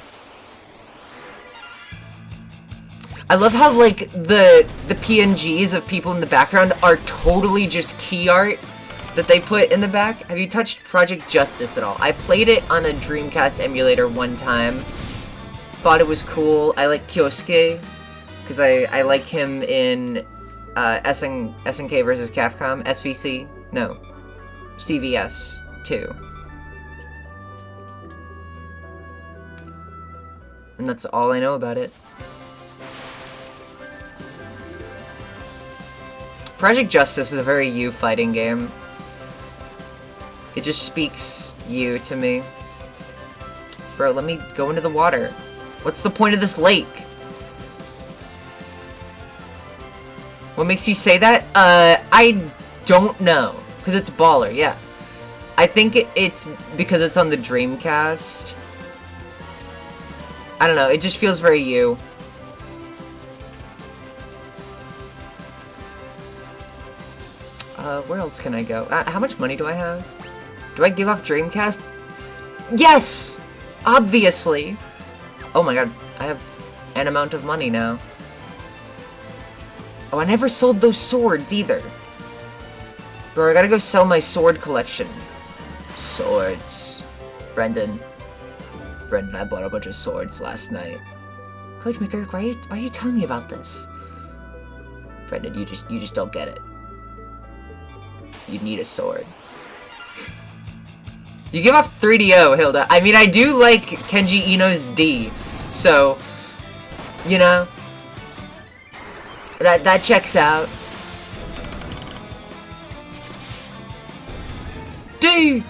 I love how, like, the PNGs of people in the background are totally just key art that they put in the back. Have you touched Project Justice at all? I played it on a Dreamcast emulator one time. Thought it was cool. I like Kyosuke, because I like him in SNK vs. Capcom. SVC? No. CVS 2. And that's all I know about it. Project Justice is a very you fighting game. It just speaks you to me. Bro, let me go into the water. What's the point of this lake? What makes you say that? I don't know. Because it's baller, yeah. I think it's because it's on the Dreamcast. I don't know, it just feels very you. Where else can I go? How much money do I have? Do I give off Dreamcast? Yes! Obviously! Oh my god, I have an amount of money now. Oh, I never sold those swords either. Bro, I gotta go sell my sword collection. Swords. Brendan, I bought a bunch of swords last night. Coach McGurk, why are you telling me about this? Brendan, you just don't get it. You need a sword. You give off 3DO, Hilda. I mean, I do like Kenji Ino's D, so, you know, that checks out. D!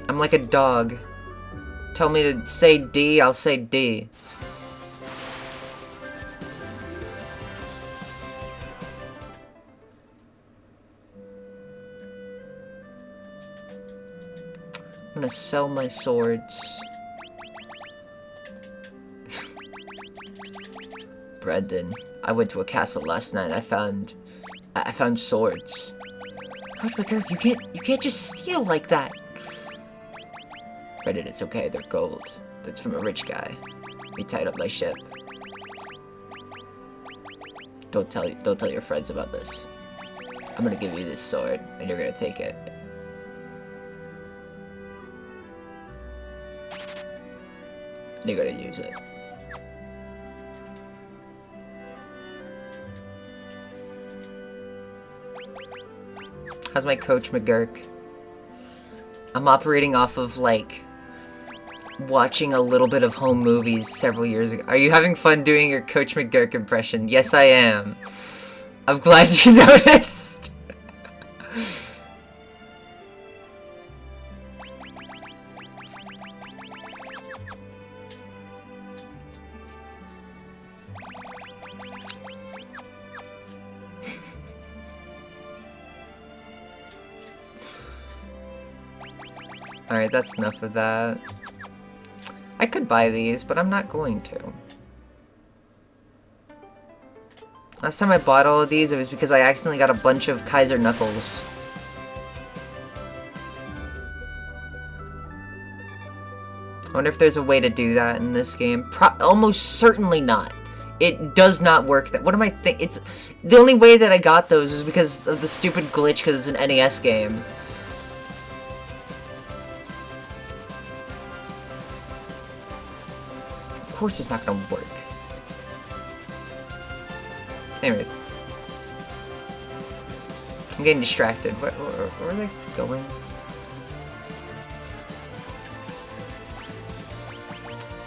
I'm like a dog. Tell me to say D, I'll say D. I'm gonna sell my swords. Brendan, I went to a castle last night. I found swords. Coach McGurk, you can't just steal like that. Brendan, it's okay. They're gold. That's from a rich guy. He tied up my ship. Don't tell your friends about this. I'm gonna give you this sword, and you're gonna take it. And you're gonna use it. How's my Coach McGurk? I'm operating off of, like, watching a little bit of home movies several years ago. Are you having fun doing your Coach McGurk impression? Yes, I am. I'm glad you noticed. Alright, that's enough of that. I could buy these, but I'm not going to. Last time I bought all of these, it was because I accidentally got a bunch of Kaiser Knuckles. I wonder if there's a way to do that in this game. Almost certainly not. It does not work. What am I thinking? It's the only way that I got those was because of the stupid glitch because it's an NES game. Of course it's not gonna work. Anyways. I'm getting distracted. Where are they going?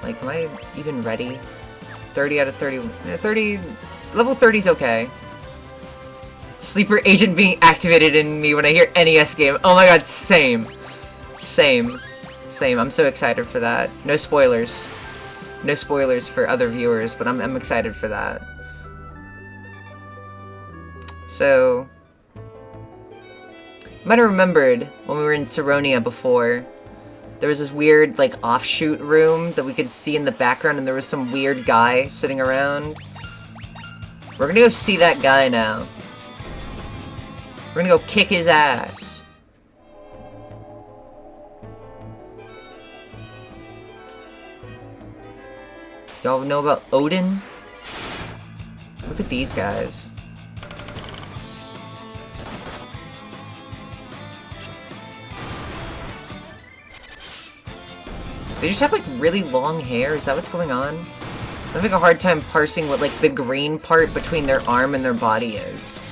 Like, am I even ready? 30 out of 30. 30. Level 30's okay. Sleeper agent being activated in me when I hear NES game. Oh my god, same. Same. Same. I'm so excited for that. No spoilers. No spoilers for other viewers, but I'm excited for that. So, you might have remembered when we were in Saronia before, there was this weird, like, offshoot room that we could see in the background, and there was some weird guy sitting around. We're gonna go see that guy now. We're gonna go kick his ass. Y'all know about Odin? Look at these guys. They just have, like, really long hair? Is that what's going on? I'm having a hard time parsing what, like, the green part between their arm and their body is.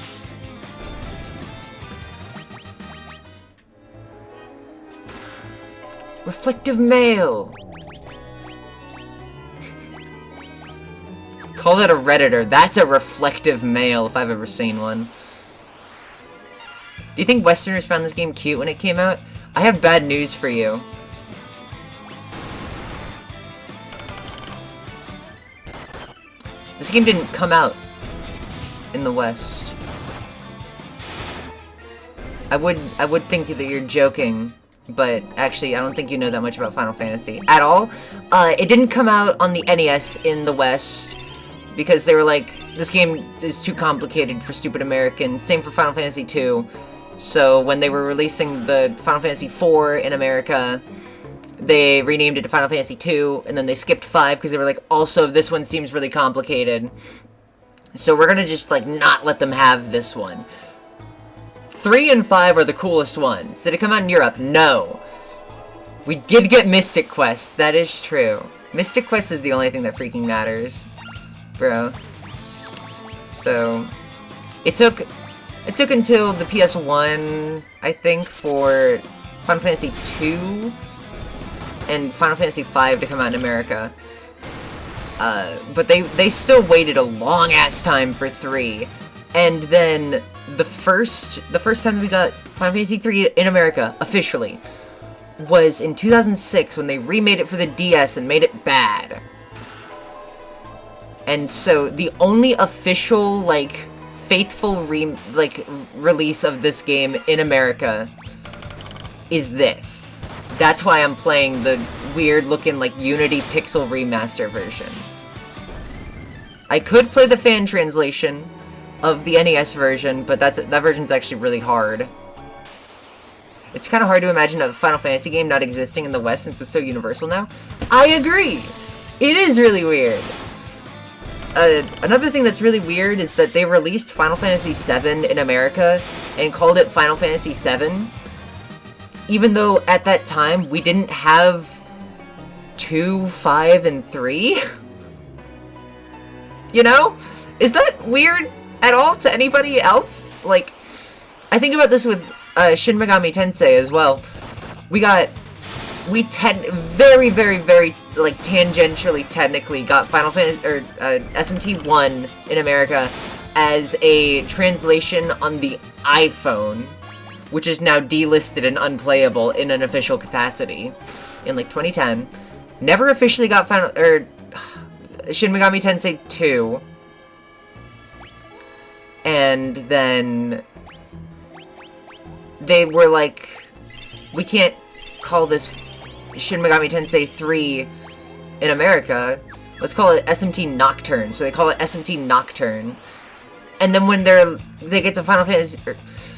Reflective male! Call that a Redditor. That's a reflective male, if I've ever seen one. Do you think Westerners found this game cute when it came out? I have bad news for you. This game didn't come out in the West. I would think that you're joking, but actually I don't think you know that much about Final Fantasy at all. It didn't come out on the NES in the West because they were like, this game is too complicated for stupid Americans. Same for Final Fantasy 2. So when they were releasing the Final Fantasy 4 in America, they renamed it to Final Fantasy 2, and then they skipped 5 because they were like, also, this one seems really complicated. So we're gonna just, like, not let them have this one. 3 and 5 are the coolest ones. Did it come out in Europe? No. We did get Mystic Quest. That is true. Mystic Quest is the only thing that freaking matters. Bro. So, it took until the PS1, I think, for Final Fantasy 2 and Final Fantasy 5 to come out in America. But they still waited a long-ass time for 3. And then the first time we got Final Fantasy 3 in America, officially, was in 2006 when they remade it for the DS and made it bad. And so the only official, like, faithful release of this game in America is this. That's why I'm playing the weird-looking, like, Unity Pixel Remaster version. I could play the fan translation of the NES version, but that version's actually really hard. It's kind of hard to imagine a Final Fantasy game not existing in the West since it's so universal now. I agree! It is really weird. Another thing that's really weird is that they released Final Fantasy VII in America and called it Final Fantasy VII, even though at that time we didn't have 2, 5, and 3. You know? Is that weird at all to anybody else? Like, I think about this with Shin Megami Tensei as well. We very, very, very, like, tangentially, technically, got Final Fantasy, or SMT1 in America as a translation on the iPhone, which is now delisted and unplayable in an official capacity in, like, 2010. Never officially got Shin Megami Tensei 2. And then they were like, we can't call this Shin Megami Tensei 3 in America. Let's call it SMT Nocturne. So they call it SMT Nocturne. And then when they get to Final Fantasy...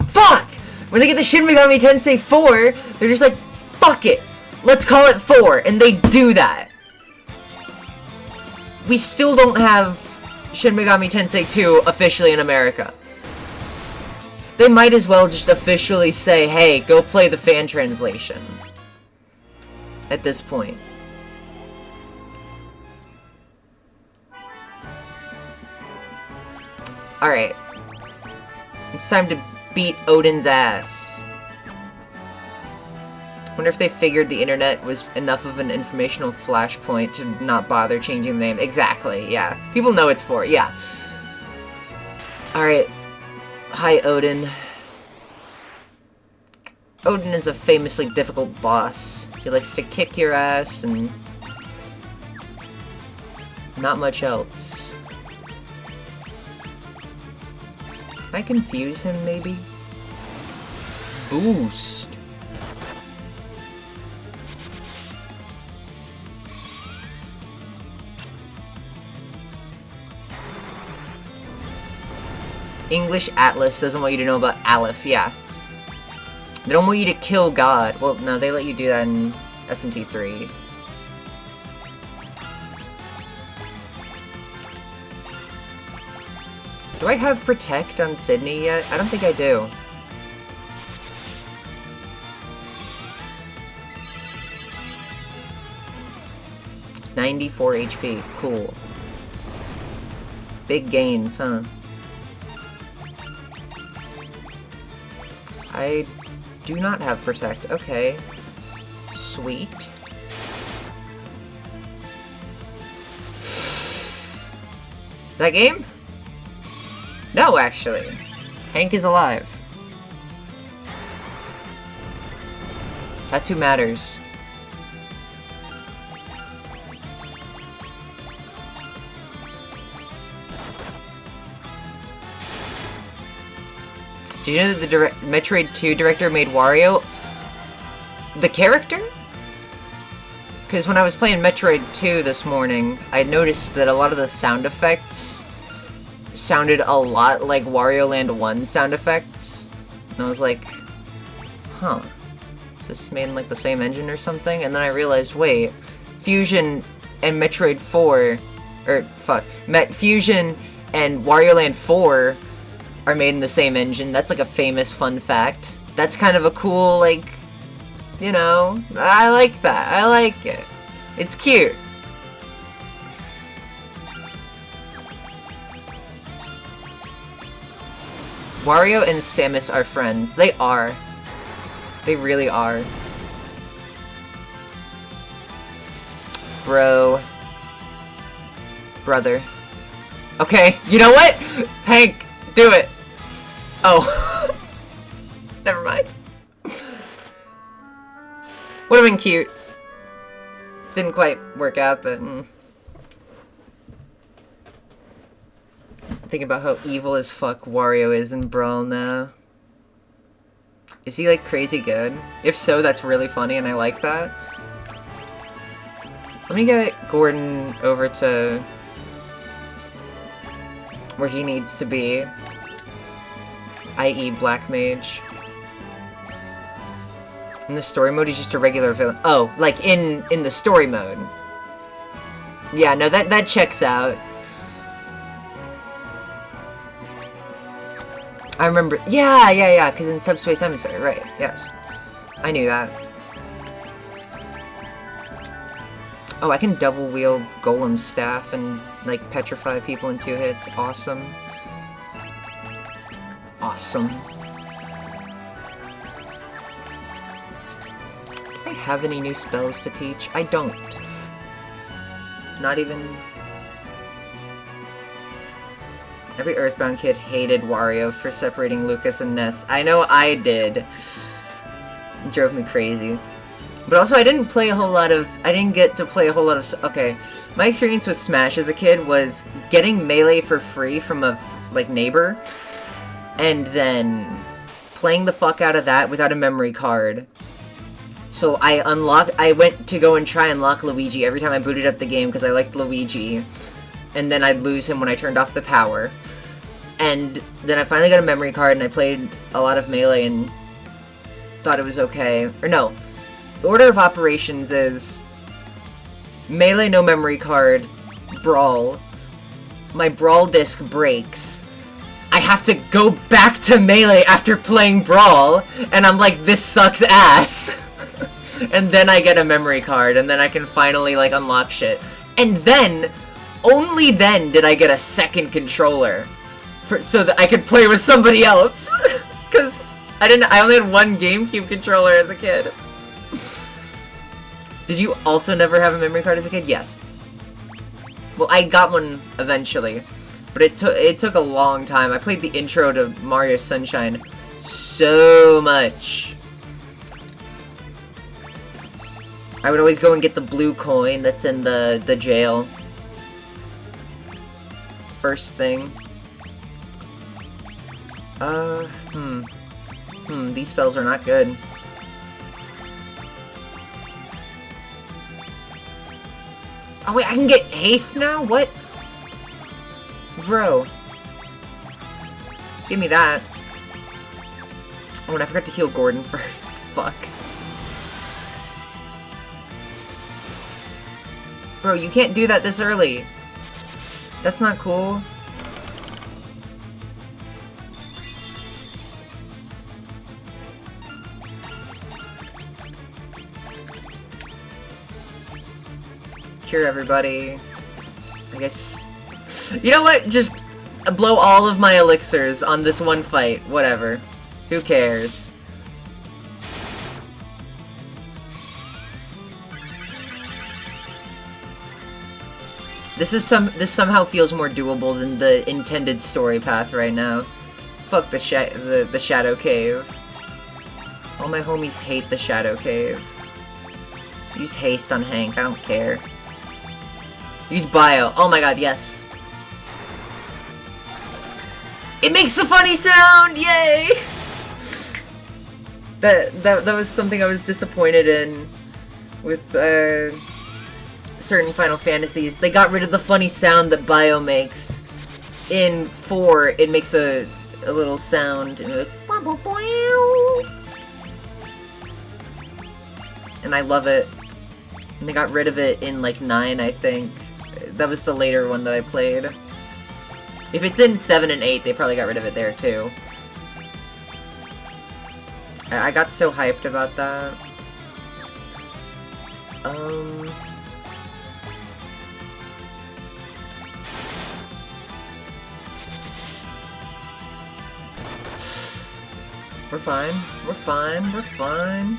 Fuck! When they get to Shin Megami Tensei 4, they're just like, fuck it! Let's call it 4. And they do that. We still don't have Shin Megami Tensei 2 officially in America. They might as well just officially say, hey, go play the fan translation. At this point. Alright. It's time to beat Odin's ass. Wonder if they figured the internet was enough of an informational flashpoint to not bother changing the name. Exactly, yeah. People know it's for, yeah. Alright. Hi, Odin. Odin is a famously difficult boss. He likes to kick your ass and not much else. Can I confuse him, maybe? Boost. English Atlas doesn't want you to know about Aleph, yeah. They don't want you to kill God. Well, no, they let you do that in SMT3. Do I have Protect on Sydney yet? I don't think I do. $94 HP, cool. Big gains, huh? I do not have Protect. Okay. Sweet. Is that game? No, actually. Hank is alive. That's who matters. Did you know that the Metroid 2 director made Wario the character? Because when I was playing Metroid 2 this morning, I noticed that a lot of the sound effects sounded a lot like Wario Land 1 sound effects. And I was like, huh, is this made in like the same engine or something? And then I realized, wait, Fusion and Metroid 4, or fuck, Fusion and Wario Land 4 are made in the same engine. That's like a famous fun fact. That's kind of a cool, like, you know, I like that. I like it. It's cute. Wario and Samus are friends. They are. They really are. Bro. Brother. Okay, you know what? Hank, do it. Oh. Never mind. Would have been cute. Didn't quite work out, but... Thinking about how evil as fuck Wario is in Brawl now. Is he, like, crazy good? If so, that's really funny, and I like that. Let me get Gordon over to... where he needs to be. I.e. Black Mage. In the story mode, he's just a regular villain. Oh, like in the story mode. Yeah, no, that checks out. I remember. Yeah, because in Subspace Emissary, right? Yes, I knew that. Oh, I can double wield Golem's staff and like petrify people in 2 hits. Awesome. Awesome. Do I have any new spells to teach? I don't. Not even... Every Earthbound kid hated Wario for separating Lucas and Ness. I know I did. It drove me crazy. But also, I didn't play a whole lot of... I didn't get to play a whole lot of... Okay, my experience with Smash as a kid was getting Melee for free from a, like, neighbor, and then playing the fuck out of that without a memory card. So I went to go and try and lock Luigi every time I booted up the game because I liked Luigi. And then I'd lose him when I turned off the power. And then I finally got a memory card and I played a lot of Melee and thought it was okay. Or no, the order of operations is Melee, no memory card, Brawl. My Brawl disc breaks. I have to go back to Melee after playing Brawl, and I'm like, this sucks ass. And then I get a memory card, and then I can finally, like, unlock shit. And then, only then did I get a second controller, so that I could play with somebody else. Because I only had one GameCube controller as a kid. Did you also never have a memory card as a kid? Yes. Well, I got one eventually. but it took a long time. I played the intro to Mario Sunshine so much. I would always go and get the blue coin that's in the jail. First thing. These spells are not good. Oh wait, I can get haste now? What? Bro. Give me that. Oh, and I forgot to heal Gordon first. Fuck. Bro, you can't do that this early. That's not cool. Cure everybody. I guess... You know what? Just blow all of my elixirs on this one fight. Whatever. Who cares? This somehow feels more doable than the intended story path right now. Fuck the Shadow Cave. All my homies hate the Shadow Cave. Use haste on Hank, I don't care. Use bio. Oh my god, yes. It makes the funny sound! Yay! That was something I was disappointed in with certain Final Fantasies. They got rid of the funny sound that bio makes. In 4, it makes a little sound and I love it. And they got rid of it in like 9, I think. That was the later one that I played. If it's in 7 and 8, they probably got rid of it there too. I got so hyped about that. We're fine. We're fine. We're fine.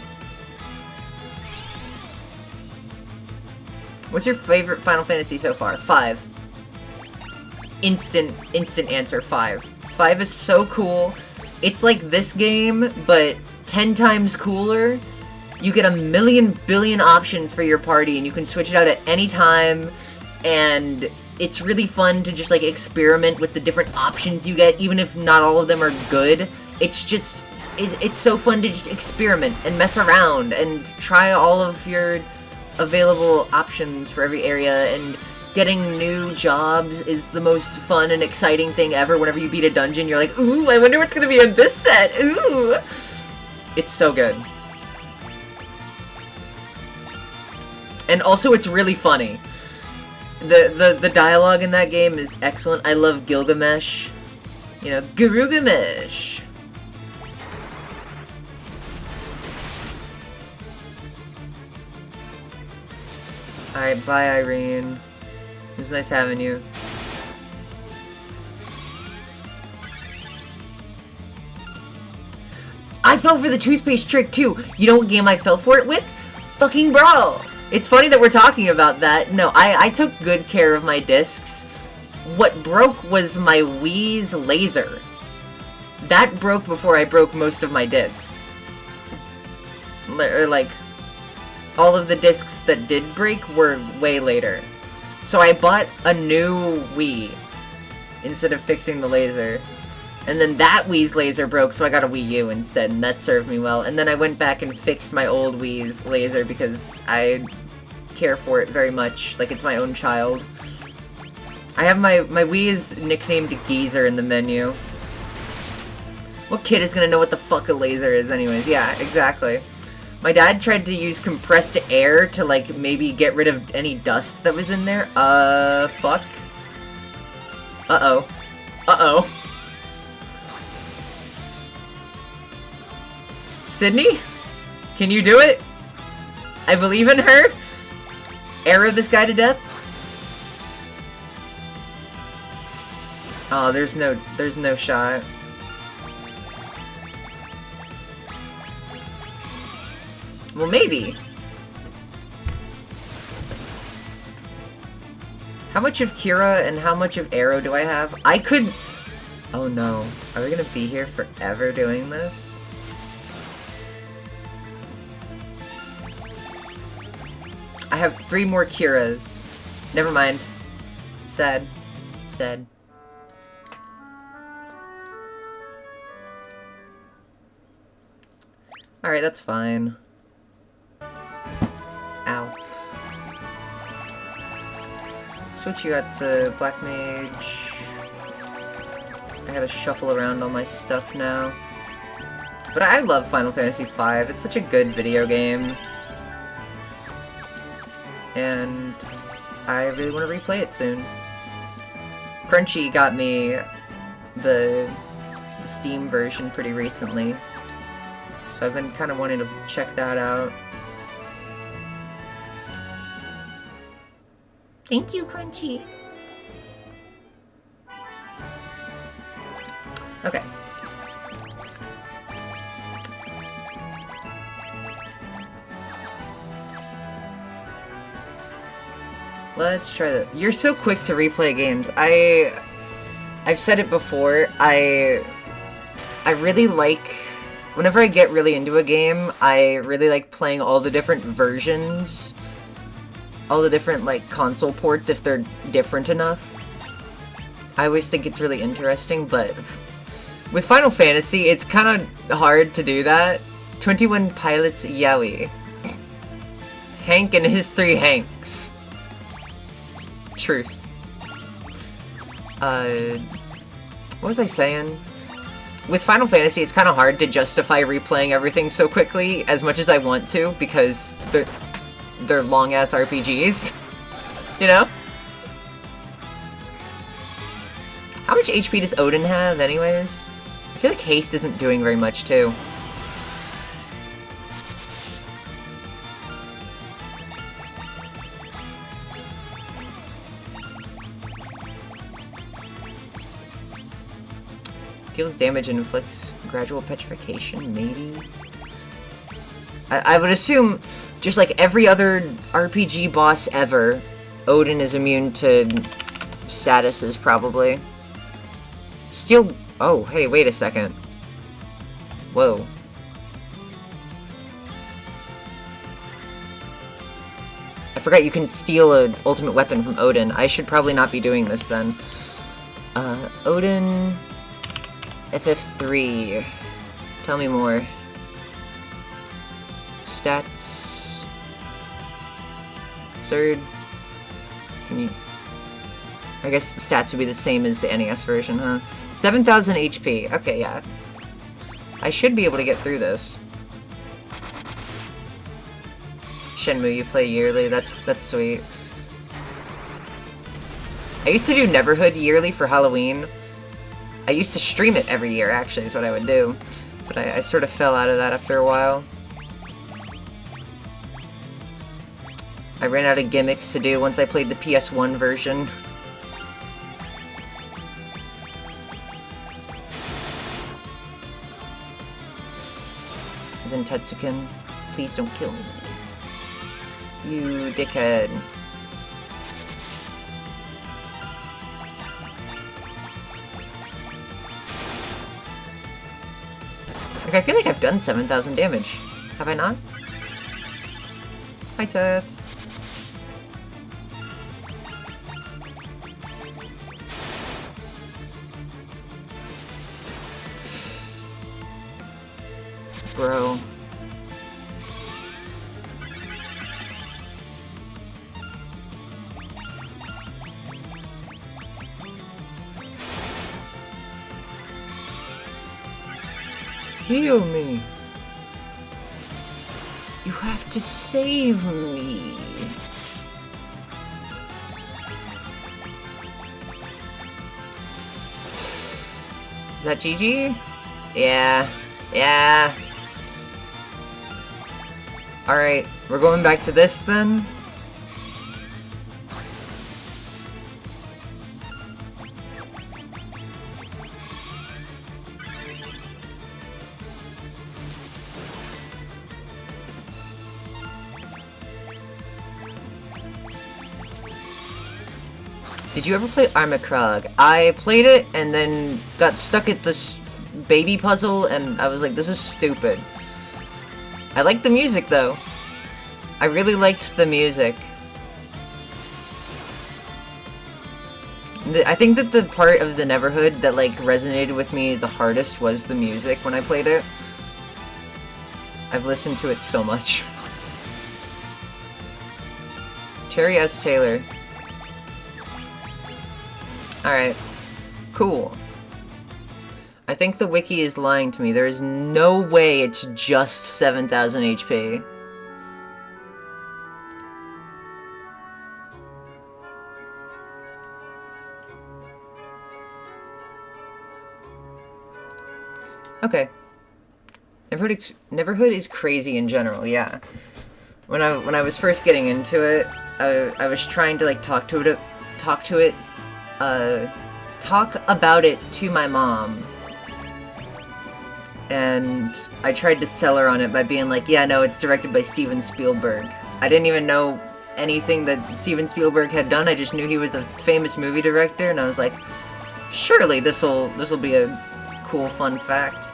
What's your favorite Final Fantasy so far? 5. Instant answer, 5. 5 is so cool. It's like this game, but 10 times cooler. You get a million billion options for your party, and you can switch it out at any time, and it's really fun to just, like, experiment with the different options you get, even if not all of them are good. It's just, it's so fun to just experiment and mess around and try all of your available options for every area, and getting new jobs is the most fun and exciting thing ever. Whenever you beat a dungeon, you're like, ooh, I wonder what's gonna be in this set, ooh! It's so good. And also, it's really funny. The dialogue in that game is excellent. I love Gilgamesh. You know, Gilgamesh! Alright, bye Irene. It was nice having you. I fell for the toothpaste trick too! You know what game I fell for it with? Fucking Brawl! It's funny that we're talking about that. No, I took good care of my discs. What broke was my Wii's laser. That broke before I broke most of my discs. Or like, all of the discs that did break were way later. So I bought a new Wii instead of fixing the laser. And then that Wii's laser broke, so I got a Wii U instead, and that served me well. And then I went back and fixed my old Wii's laser because I care for it very much, like it's my own child. I have my Wii is nicknamed Geezer in the menu. What kid is gonna know what the fuck a laser is anyways? Yeah, exactly. My dad tried to use compressed air to, like, maybe get rid of any dust that was in there. Fuck. Uh-oh. Uh-oh. Sydney? Can you do it? I believe in her. Arrow this guy to death. Oh, there's no shot. Well, maybe. How much of Kira and how much of Arrow do I have? I could... Oh no. Are we gonna be here forever doing this? I have 3 more Kiras. Never mind. Sad. Sad. Alright, that's fine. Ow. Switch you out to Black Mage. I gotta shuffle around all my stuff now. But I love Final Fantasy V. It's such a good video game. And I really want to replay it soon. Crunchy got me the Steam version pretty recently. So I've been kind of wanting to check that out. Thank you, Crunchy. Okay. Let's try that. You're so quick to replay games. I've said it before. I really like, whenever I get really into a game, I really like playing all the different versions, all the different like console ports if they're different enough. I always think it's really interesting, but with Final Fantasy, it's kind of hard to do that. 21 Pilots Yowie. Hank and his 3 Hanks. Truth. What was I saying? With Final Fantasy, it's kind of hard to justify replaying everything so quickly, as much as I want to, because they're long-ass RPGs. You know? How much HP does Odin have, anyways? I feel like Haste isn't doing very much, too. Deals damage and inflicts gradual petrification, maybe? I would assume, just like every other RPG boss ever, Odin is immune to statuses, probably. Steel... Oh, hey, wait a second. Whoa. I forgot you can steal an ultimate weapon from Odin. I should probably not be doing this, then. Odin... FF3. Tell me more. Stats. Third. Can you... I guess the stats would be the same as the NES version, huh? 7,000 HP. Okay, yeah. I should be able to get through this. Shenmue, you play yearly. That's sweet. I used to do Neverhood yearly for Halloween. I used to stream it every year, actually, is what I would do. But I sort of fell out of that after a while. I ran out of gimmicks to do once I played the PS1 version. Zen Tetsuken, please don't kill me. You dickhead. Like, I feel like I've done 7,000 damage. Have I not? Hi, Teth. Bro. Heal me. You have to save me. Is that GG? Yeah. Yeah. Alright, we're going back to this then. Did you ever play I'm a Krog? I played it and then got stuck at this baby puzzle and I was like, this is stupid. I liked the music though. I really liked the music. I think that the part of the Neverhood that like resonated with me the hardest was the music when I played it. I've listened to it so much. Terry S. Taylor. Alright. Cool. I think the wiki is lying to me. There is no way it's just 7,000 HP. Okay. Neverhood is crazy in general, yeah. When I was first getting into it, I was trying to like talk about it to my mom. And I tried to sell her on it by being like, yeah, no, it's directed by Steven Spielberg. I didn't even know anything that Steven Spielberg had done. I just knew he was a famous movie director, and I was like, surely this'll be a cool fun fact.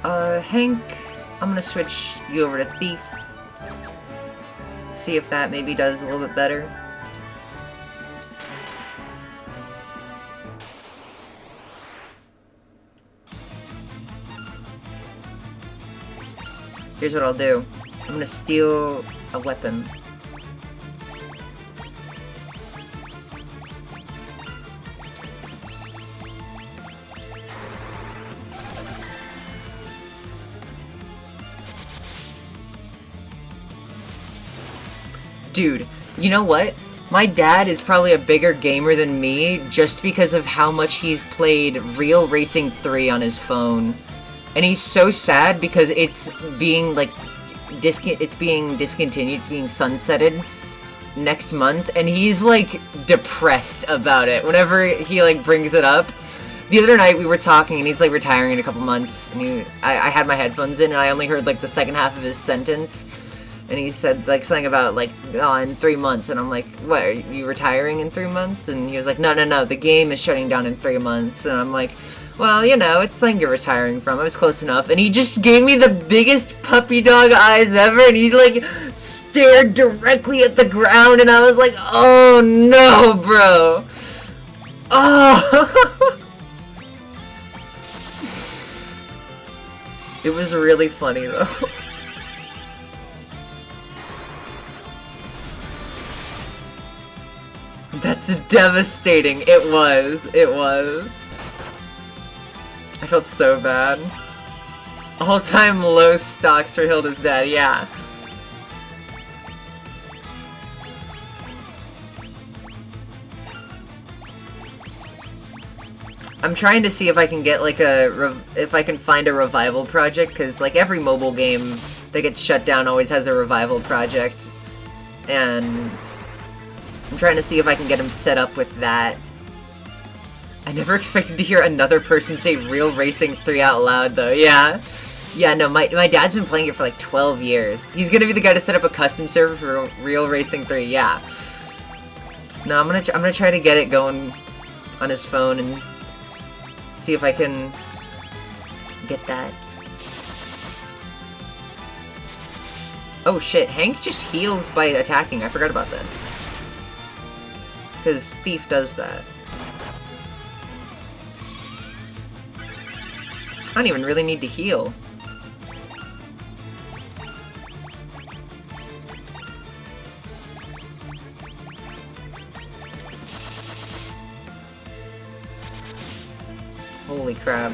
Hank, I'm gonna switch you over to Thief. See if that maybe does a little bit better. Here's what I'll do. I'm gonna steal a weapon. Dude, you know what? My dad is probably a bigger gamer than me just because of how much he's played Real Racing 3 on his phone. And he's so sad because it's being like discontinued, it's being sunsetted next month, and he's like depressed about it whenever he like brings it up. The other night we were talking and he's like retiring in a couple months, and I had my headphones in and I only heard like the second half of his sentence. And he said, like, something about, like, oh, in 3 months. And I'm like, what, are you retiring in 3 months? And he was like, no, the game is shutting down in 3 months. And I'm like, well, you know, it's something you're retiring from. I was close enough. And he just gave me the biggest puppy dog eyes ever. And he, like, stared directly at the ground. And I was like, oh, no, bro. Oh. It was really funny, though. That's devastating. It was. I felt so bad. All-time low stocks for Hilda's dad, yeah. I'm trying to see if I can get like if I can find a revival project, because like every mobile game that gets shut down always has a revival project. And I'm trying to see if I can get him set up with that. I never expected to hear another person say Real Racing 3 out loud, though. Yeah. Yeah, no, my dad's been playing it for like 12 years. He's gonna be the guy to set up a custom server for Real Racing 3, yeah. No, I'm gonna try to get it going on his phone and see if I can get that. Oh shit, Hank just heals by attacking. I forgot about this. Because Thief does that. I don't even really need to heal. Holy crap.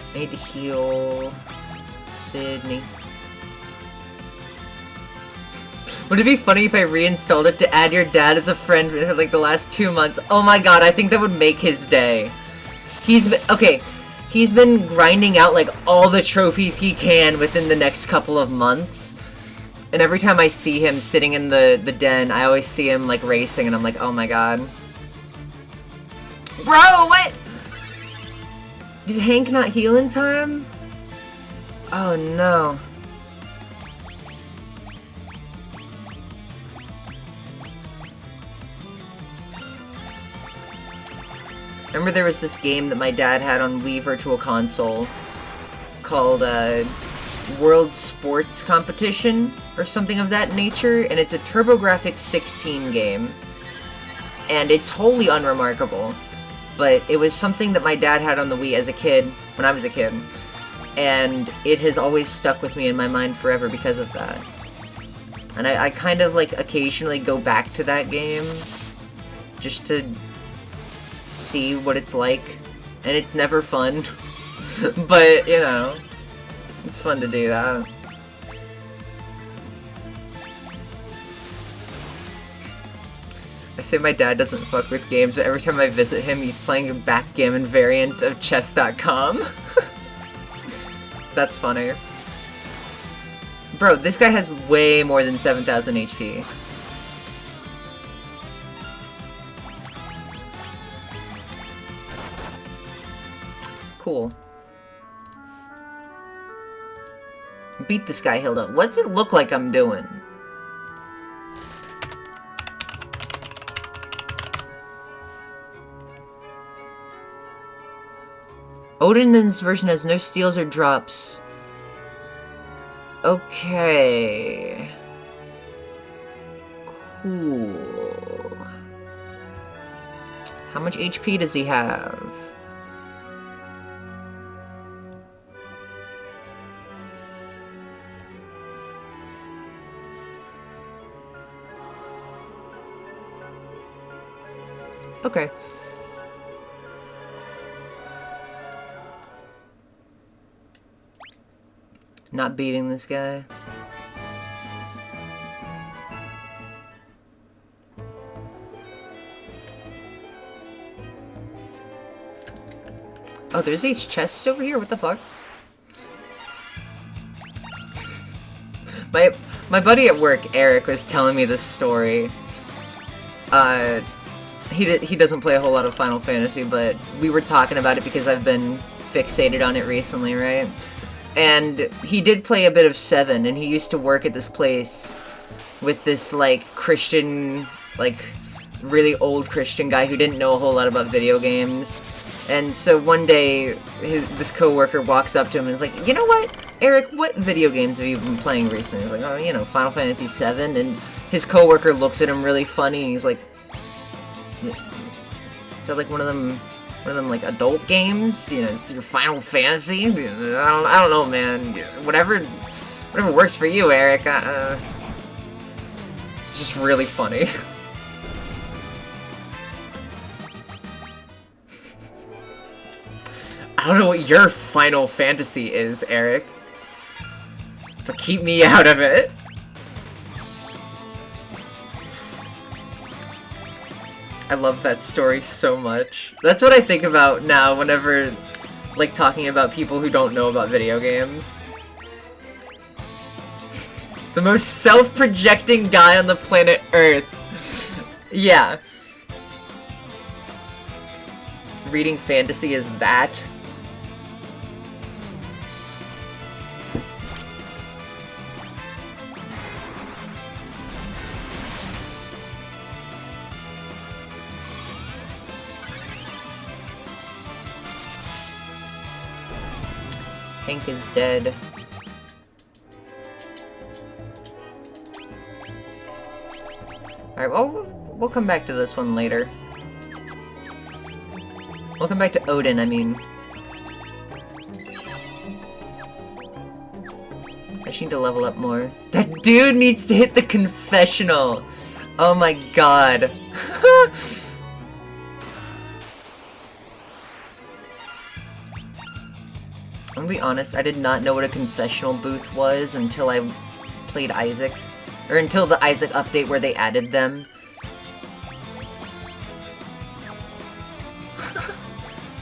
I need to heal Sydney. Would it be funny if I reinstalled it to add your dad as a friend for like the last 2 months? Oh my god, I think that would make his day. He's been grinding out like all the trophies he can within the next couple of months. And every time I see him sitting in the den, I always see him, like, racing, and I'm like, oh my god. Bro, what? Did Hank not heal in time? Oh no. Remember there was this game that my dad had on Wii Virtual Console called World Sports Competition or something of that nature, and it's a TurboGrafx 16 game, and it's wholly unremarkable, but it was something that my dad had on the Wii as a kid, when I was a kid, and it has always stuck with me in my mind forever because of that. And I kind of, like, occasionally go back to that game just to see what it's like, and it's never fun, but, you know, it's fun to do that. I say my dad doesn't fuck with games, but every time I visit him, he's playing a backgammon variant of chess.com. That's funny. Bro, this guy has way more than 7,000 HP. Cool. Beat this guy, Hilda. What's it look like I'm doing? Odin's version has no steals or drops. Okay. Cool. How much HP does he have? Okay. Not beating this guy. Oh, there's these chests over here? What the fuck? My buddy at work, Eric, was telling me this story. He doesn't play a whole lot of Final Fantasy, but we were talking about it because I've been fixated on it recently, right? And he did play a bit of 7, and he used to work at this place with this, like, Christian, like, really old Christian guy who didn't know a whole lot about video games. And so one day, this coworker walks up to him and is like, you know what, Eric, what video games have you been playing recently? He's like, oh, you know, Final Fantasy 7, and his coworker looks at him really funny, and he's like, is that like one of them like adult games? You know, it's your Final Fantasy? I don't know, man. Whatever works for you, Eric. It's just really funny. I don't know what your Final Fantasy is, Eric, but keep me out of it. I love that story so much. That's what I think about now whenever, like, talking about people who don't know about video games. The most self-projecting guy on the planet Earth. Yeah. Reading fantasy is that. Hank is dead. Alright, well, we'll come back to this one later. We'll come back to Odin, I mean. I just need to level up more. That dude needs to hit the confessional! Oh my god. I'm gonna be honest, I did not know what a confessional booth was until I played Isaac. Or until the Isaac update where they added them.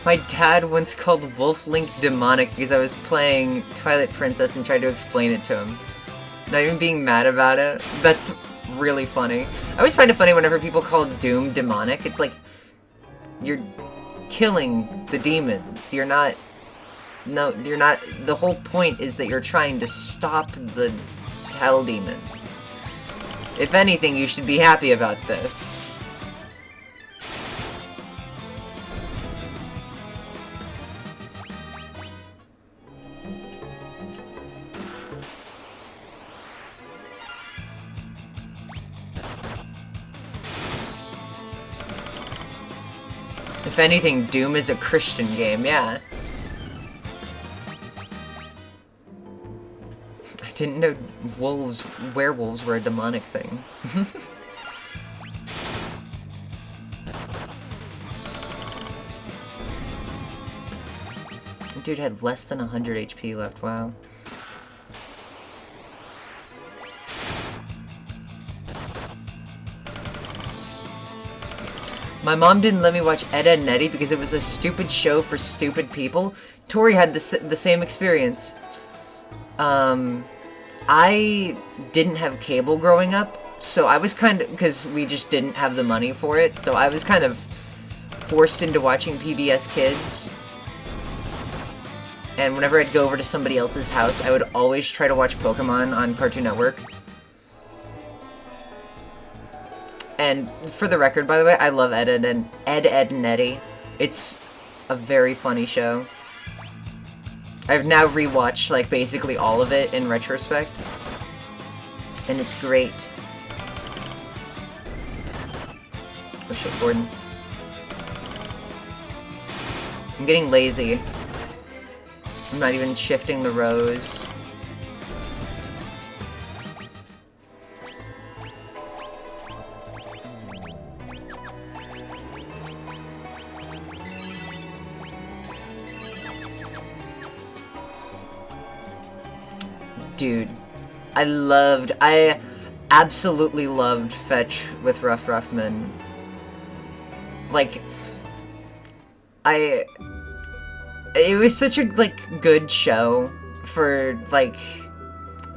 My dad once called Wolf Link demonic because I was playing Twilight Princess and tried to explain it to him. Not even being mad about it. That's really funny. I always find it funny whenever people call Doom demonic. It's like, you're killing the demons. You're not... No, you're not... The whole point is that you're trying to stop the hell demons. If anything, you should be happy about this. If anything, Doom is a Christian game, yeah. I didn't know werewolves were a demonic thing. Dude had less than 100 HP left, wow. My mom didn't let me watch Ed, Edd n Eddy because it was a stupid show for stupid people. Tori had the same experience. I didn't have cable growing up, so I was kind of, because we just didn't have the money for it, so I was kind of forced into watching PBS Kids. And whenever I'd go over to somebody else's house, I would always try to watch Pokemon on Cartoon Network. And for the record, by the way, I love Ed, Edd n Eddy. It's a very funny show. I've now rewatched, like, basically all of it in retrospect. And it's great. Oh shit, Gordon. I'm getting lazy. I'm not even shifting the rows. Dude, I absolutely loved Fetch with Ruff Ruffman. Like, it was such a, like, good show for, like,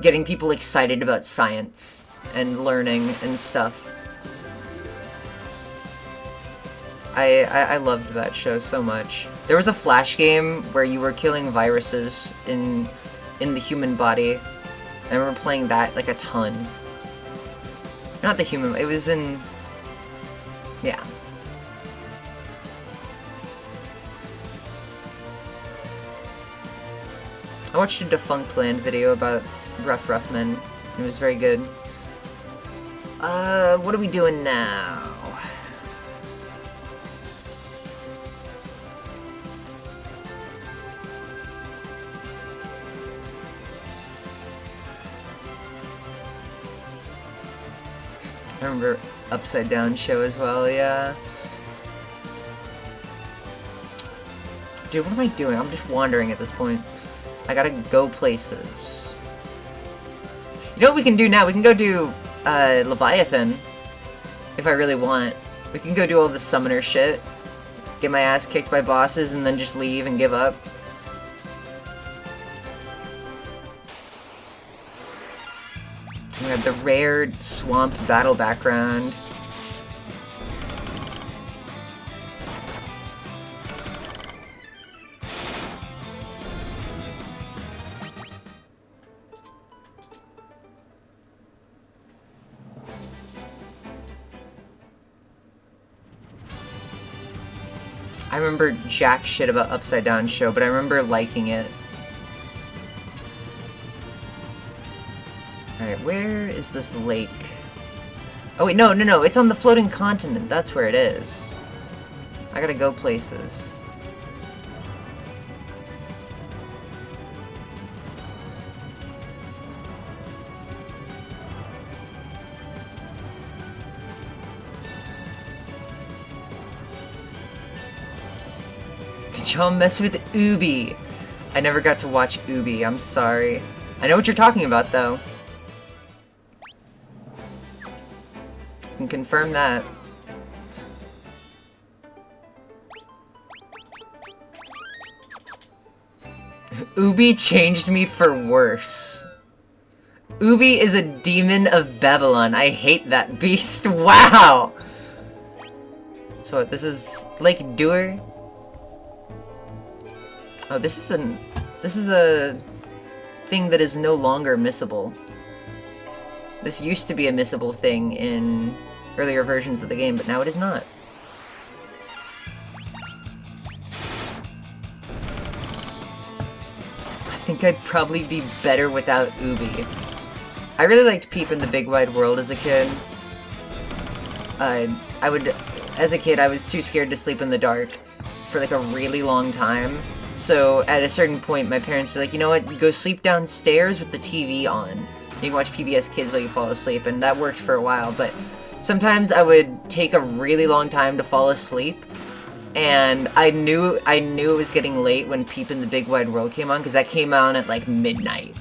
getting people excited about science and learning and stuff. I loved that show so much. There was a Flash game where you were killing viruses in the human body. I remember playing that, like, a ton. Not the human, it was in... yeah. I watched a Defunct Land video about Ruff Ruffman. It was very good. What are we doing now? I remember Upside Down show as well, yeah. Dude, what am I doing? I'm just wandering at this point. I gotta go places. You know what we can do now? We can go do, Leviathan. If I really want. We can go do all the summoner shit. Get my ass kicked by bosses and then just leave and give up. We have the rare swamp battle background. I remember jack shit about Upside Down show, but I remember liking it. Alright, where is this lake? Oh wait, no, it's on the floating continent. That's where it is. I gotta go places. Did y'all mess with Ubi? I never got to watch Ubi, I'm sorry. I know what you're talking about, though. I can confirm that. Ubi changed me for worse. Ubi is a demon of Babylon. I hate that beast. Wow! So what, this is Lake Dewar? Oh, this is a thing that is no longer missable. This used to be a missable thing in earlier versions of the game, but now it is not. I think I'd probably be better without Ubi. I really liked Peep in the Big Wide World as a kid. As a kid, I was too scared to sleep in the dark for like a really long time. So at a certain point, my parents were like, you know what, go sleep downstairs with the TV on. You can watch PBS Kids while you fall asleep, and that worked for a while, but sometimes I would take a really long time to fall asleep, and I knew it was getting late when Peep in the Big Wide World came on, because that came on at like midnight.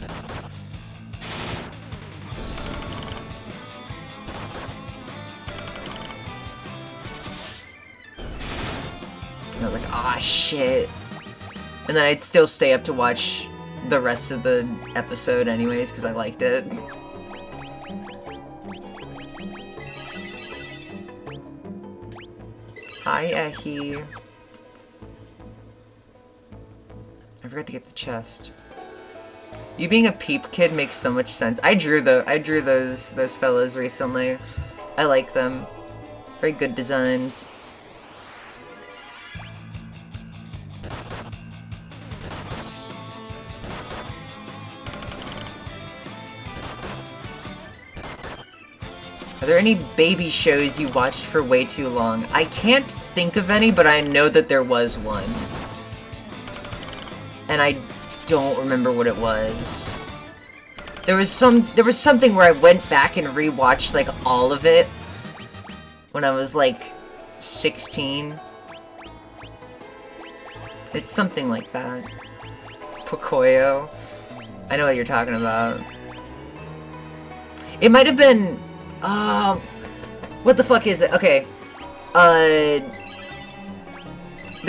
And I was like, ah, shit. And then I'd still stay up to watch the rest of the episode anyways, because I liked it. Hi, Ehi. I forgot to get the chest. You being a Peep kid makes so much sense. I drew those fellas recently. I like them. Very good designs. Are there any baby shows you watched for way too long? I can't think of any, but I know that there was one. And I don't remember what it was. There was something where I went back and rewatched like all of it when I was like 16. It's something like that. Pocoyo. I know what you're talking about. It might have been what the fuck is it? Okay. The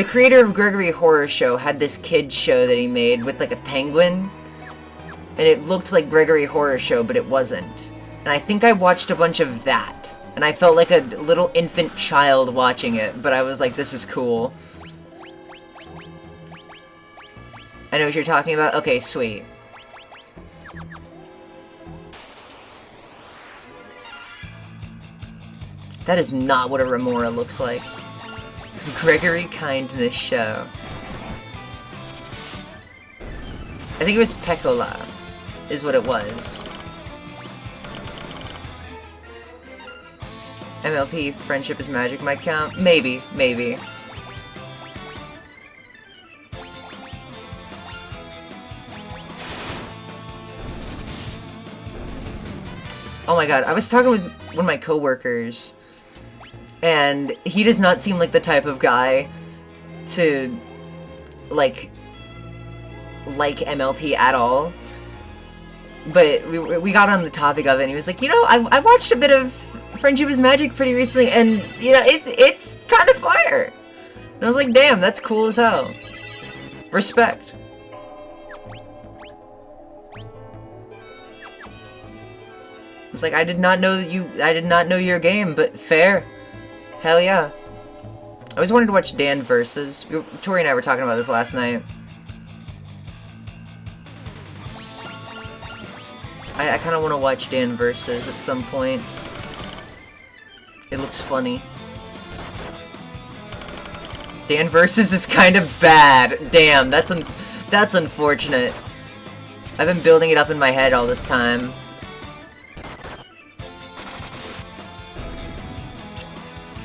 creator of Gregory Horror Show had this kid show that he made with like a penguin. And it looked like Gregory Horror Show, but it wasn't. And I think I watched a bunch of that. And I felt like a little infant child watching it, but I was like, this is cool. I know what you're talking about? Okay, sweet. That is not what a remora looks like. Gregory Kindness Show. I think it was Pecola, is what it was. MLP, Friendship is Magic might count? Maybe, maybe. Oh my god, I was talking with one of my coworkers, and he does not seem like the type of guy to, like MLP at all. But we got on the topic of it, and he was like, you know, I watched a bit of Friendship is Magic pretty recently, and, you know, it's kind of fire. And I was like, damn, that's cool as hell. Respect. I was like, I did not know your game, but fair. Hell yeah. I always wanted to watch Dan Versus. Tori and I were talking about this last night. I kind of want to watch Dan Versus at some point. It looks funny. Dan Versus is kind of bad. Damn, that's unfortunate. I've been building it up in my head all this time.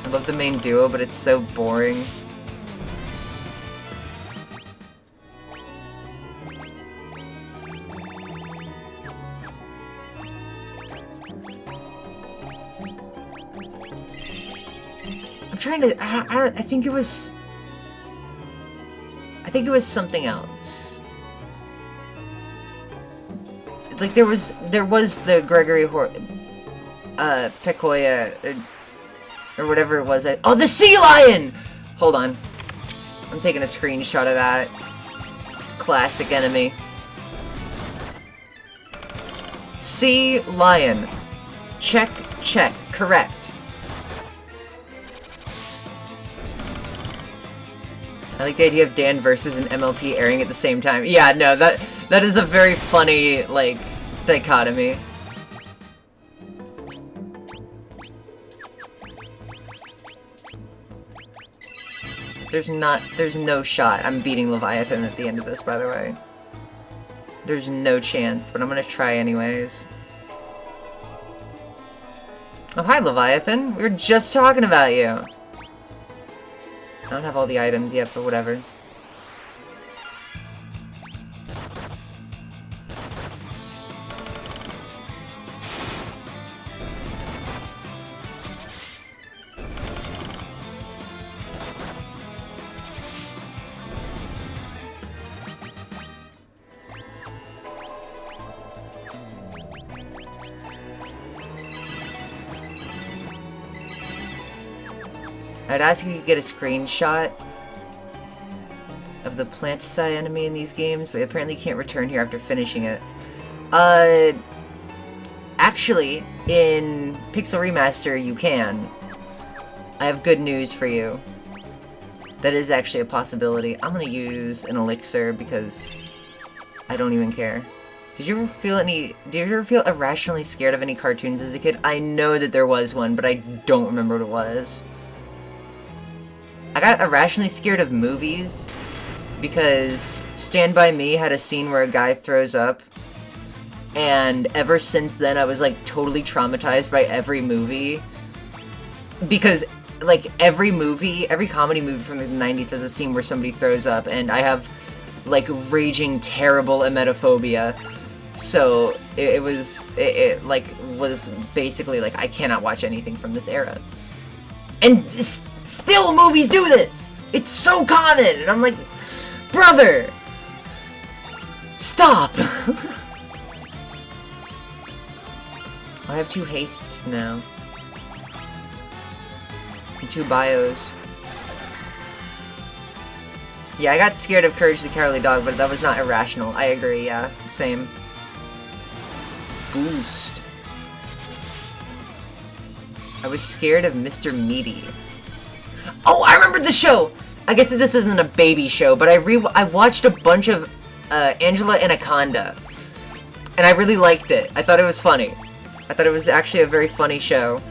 I love the main duo, but it's so boring. I'm trying to. I think it was. I think it was something else. Like there was the Gregory Pecoya. Or whatever it was. Oh, the sea lion! Hold on. I'm taking a screenshot of that. Classic enemy. C, lion. Check, check. Correct. I like the idea of Dan versus an MLP airing at the same time. Yeah, no, that is a very funny, like, dichotomy. There's no shot I'm beating Leviathan at the end of this, by the way. There's no chance, but I'm gonna try anyways. Oh, hi, Leviathan. We were just talking about you. I don't have all the items yet, but whatever. I'd ask if you could get a screenshot of the Planticide enemy in these games, but apparently you can't return here after finishing it. Actually, in Pixel Remaster, you can. I have good news for you. That is actually a possibility. I'm gonna use an elixir because I don't even care. Did you ever feel irrationally scared of any cartoons as a kid? I know that there was one, but I don't remember what it was. I got irrationally scared of movies because Stand By Me had a scene where a guy throws up, and ever since then I was like totally traumatized by every movie because like every comedy movie from the 90s has a scene where somebody throws up, and I have like raging terrible emetophobia. So it was basically like I cannot watch anything from this era. And still movies do this! It's so common! And I'm like, brother! Stop! I have 2 hastes now. And 2 bios. Yeah, I got scared of Courage the Cowardly Dog, but that was not irrational. I agree, yeah. Same. Boost. I was scared of Mr. Meaty. Oh, I remember the show! I guess this isn't a baby show, but I watched a bunch of Angela Anaconda. And I really liked it. I thought it was funny. I thought it was actually a very funny show.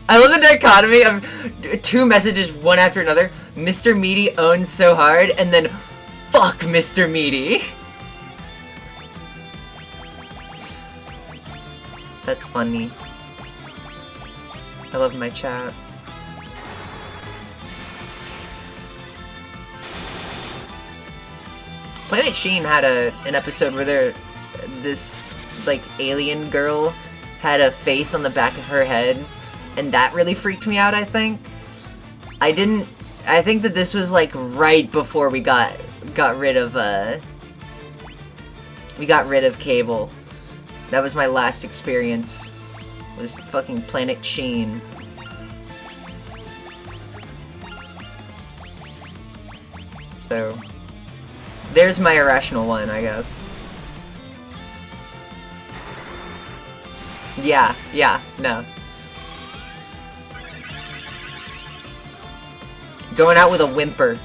I love the dichotomy of 2 messages, one after another. Mr. Meaty owns so hard, and then fuck Mr. Meaty. That's funny. I love my chat. Planet Sheen had an episode where this like alien girl had a face on the back of her head, and that really freaked me out, I think. I think that this was like right before we got rid of Cable. That was my last experience. Was fucking Planet Sheen. So there's my irrational one, I guess. Yeah, no. Going out with a whimper.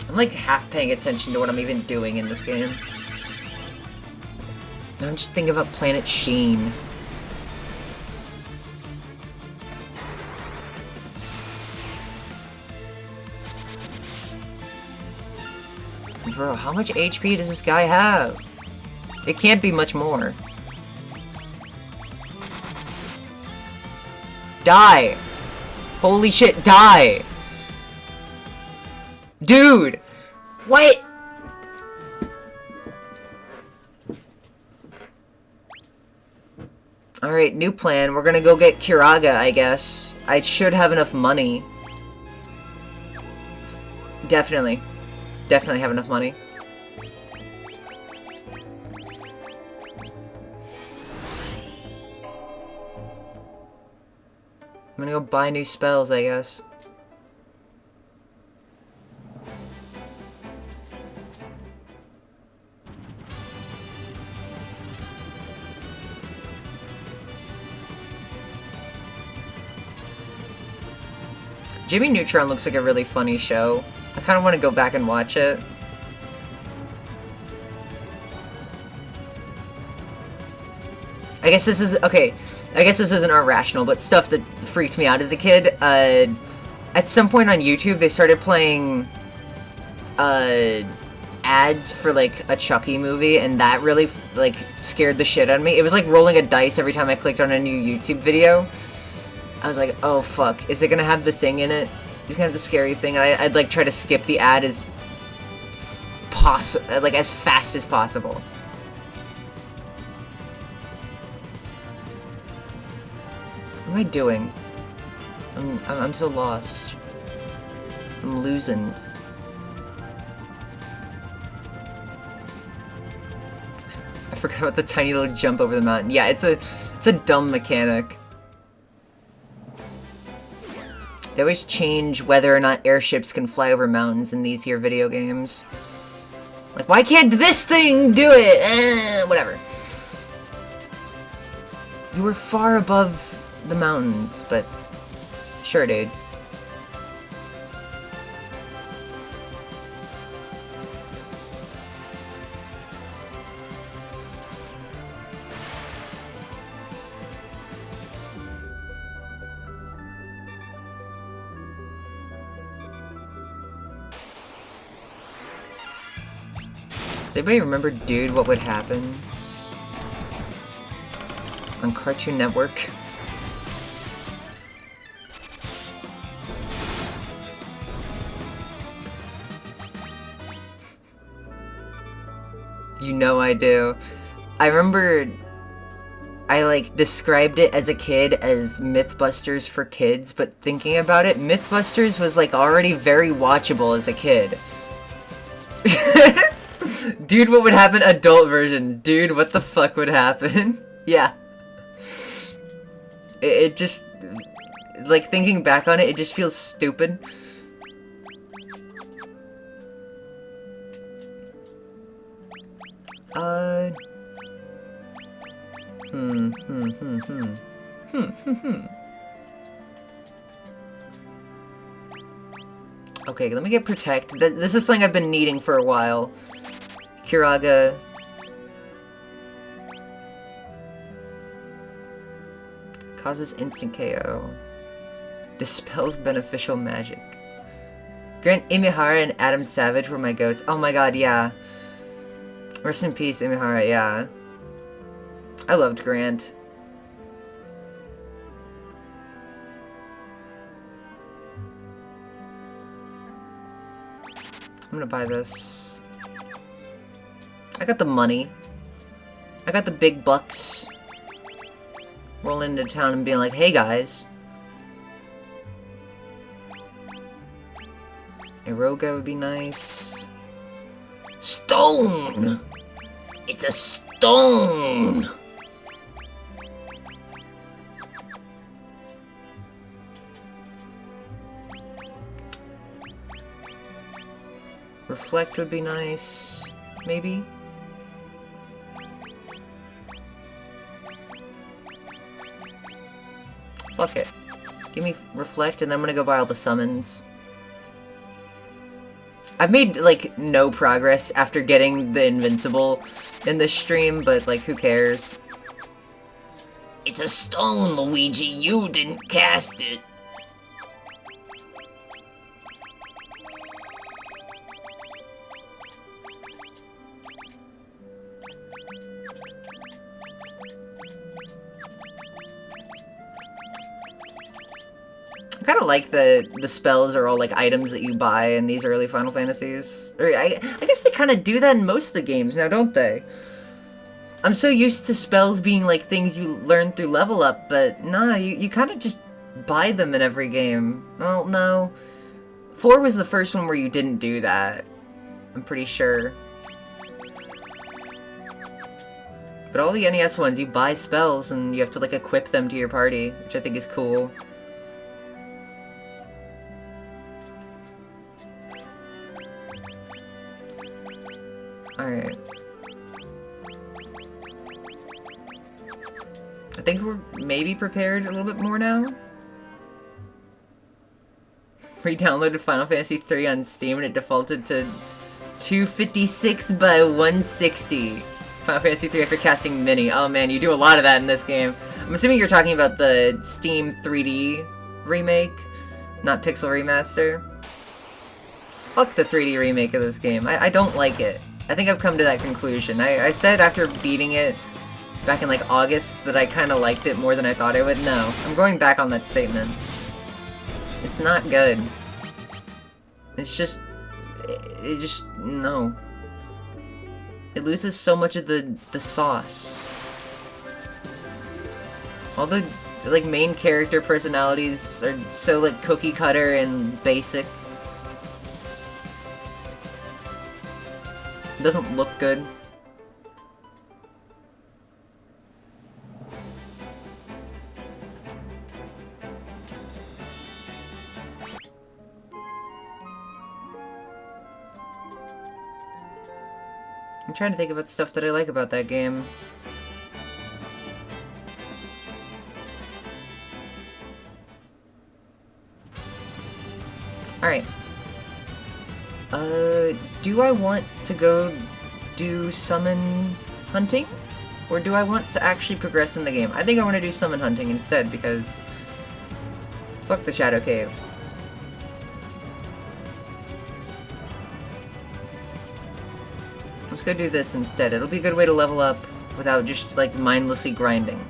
I'm like half paying attention to what I'm even doing in this game. Now I'm just thinking about Planet Sheen. Bro, how much HP does this guy have? It can't be much more. Die! Holy shit, die! Dude! What? Alright, new plan. We're gonna go get Kiraga, I guess. I should have enough money. Definitely have enough money. gonna go buy new spells, I guess. Jimmy Neutron looks like a really funny show. I kind of want to go back and watch it. I guess this is, okay, I guess this isn't irrational, but stuff that freaked me out as a kid. At some point on YouTube, they started playing ads for, like, a Chucky movie, and that really, like, scared the shit out of me. It was like rolling a dice every time I clicked on a new YouTube video. I was like, oh fuck, is it gonna have the thing in it? It's gonna have the scary thing, and I'd like try to skip the ad as as fast as possible. What am I doing? I'm so lost. I'm losing. I forgot about the tiny little jump over the mountain. Yeah, it's a dumb mechanic. They always change whether or not airships can fly over mountains in these here video games. Like, why can't this thing do it? Whatever. You were far above the mountains, but sure, dude. Does anybody remember Dude, What Would Happen? On Cartoon Network? You know I do. I remember I, like, described it as a kid as Mythbusters for kids, but thinking about it, Mythbusters was, like, already very watchable as a kid. Dude, what would happen? Adult version. Dude, what the fuck would happen? Yeah. It just... Like, thinking back on it, it just feels stupid. Okay, let me get Protect. This is something I've been needing for a while. Kiraga. Causes instant KO. Dispels beneficial magic. Grant Imihara and Adam Savage were my goats. Oh my god, yeah. Rest in peace, Imihara, yeah. I loved Grant. I'm gonna buy this. I got the money. I got the big bucks. Rolling into town and being like, hey guys. Eroga would be nice. Stone! It's a stone! Reflect would be nice, maybe? Fuck it. Give me Reflect and then I'm gonna go buy all the summons. I've made, like, no progress after getting the Invincible in this stream, but, like, who cares? It's a stone, Luigi. You didn't cast it. I kind of like the spells are all like items that you buy in these early Final Fantasies. Or I guess they kind of do that in most of the games now, don't they? I'm so used to spells being like things you learn through level up, but nah, you kind of just buy them in every game. Well, no. 4 was the first one where you didn't do that. I'm pretty sure. But all the NES ones, you buy spells and you have to like equip them to your party, which I think is cool. Alright. I think we're maybe prepared a little bit more now. Re-downloaded Final Fantasy III on Steam and it defaulted to 256 by 160. Final Fantasy III after casting Mini. Oh man, you do a lot of that in this game. I'm assuming you're talking about the Steam 3D remake, not Pixel Remaster. Fuck the 3D remake of this game. I don't like it. I think I've come to that conclusion. I said after beating it back in like August that I kind of liked it more than I thought I would. No, I'm going back on that statement. It's not good. It's just... It just... no. It loses so much of the sauce. All the, like, main character personalities are so, like, cookie cutter and basic. It doesn't look good. I'm trying to think about stuff that I like about that game. Alright. Do I want to go do summon hunting? Or do I want to actually progress in the game? I think I want to do summon hunting instead, because... fuck the Shadow Cave. Let's go do this instead. It'll be a good way to level up without just, like, mindlessly grinding.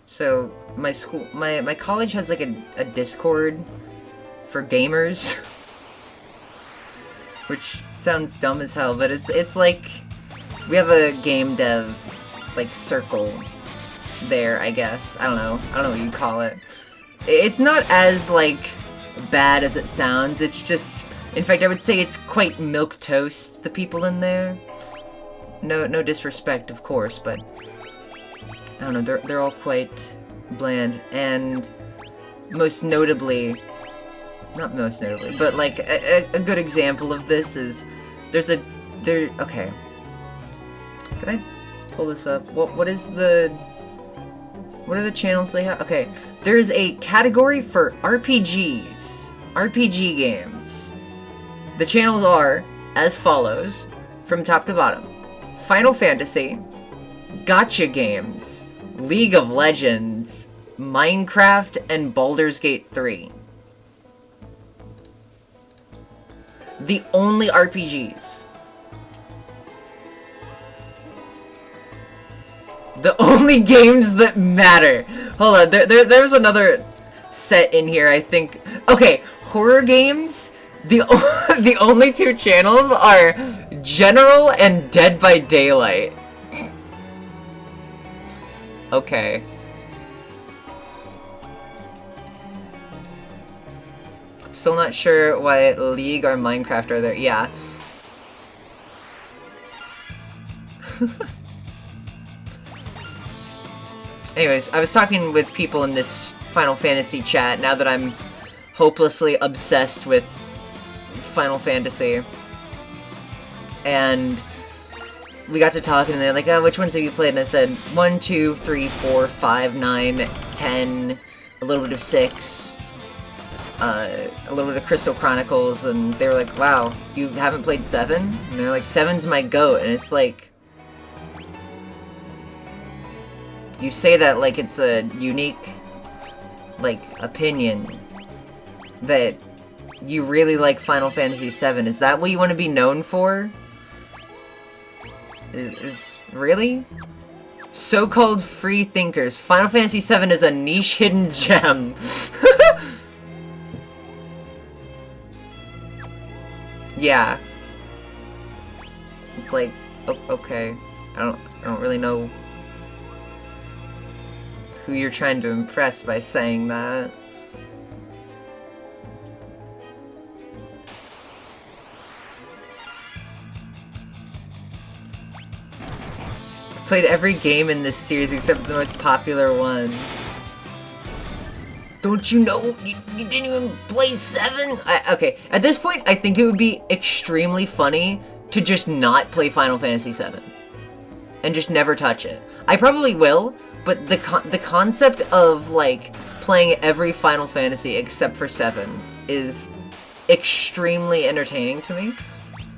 So, my college has, like, a Discord for gamers, which sounds dumb as hell, but it's like, we have a game dev, like, circle there, I guess. I don't know what you call it. It's not as, like, bad as it sounds, it's just, in fact, I would say it's quite milquetoast, the people in there. No disrespect, of course, but, I don't know, they're all quite bland, and most notably, not most notably, but like a good example of this is okay. Can I pull this up? What are the channels they have? Okay, there's a category for RPGs, RPG games. The channels are as follows, from top to bottom: Final Fantasy, Gacha games, League of Legends, Minecraft, and Baldur's Gate 3. The only RPGs. The only games that matter. Hold on, there's another set in here, I think. Okay, horror games. The only two channels are General and Dead by Daylight. Okay. Still not sure why League or Minecraft are there. Yeah. Anyways, I was talking with people in this Final Fantasy chat now that I'm hopelessly obsessed with Final Fantasy. And we got to talking and they're like, oh, which ones have you played? And I said 1, 2, 3, 4, 5, 9, 10, a little bit of 6. A little bit of Crystal Chronicles, and they were like, wow, you haven't played 7? And they're like, 7's my GOAT, and it's like... You say that like it's a unique, like, opinion, that you really like Final Fantasy 7. Is that what you want to be known for? Really? So-called free thinkers. Final Fantasy 7 is a niche hidden gem. Yeah. It's like, okay. I don't really know who you're trying to impress by saying that. Played every game in this series except the most popular one. Don't you know? You didn't even play 7? Okay, at this point, I think it would be extremely funny to just not play Final Fantasy 7. And just never touch it. I probably will, but the concept of, like, playing every Final Fantasy except for 7 is extremely entertaining to me.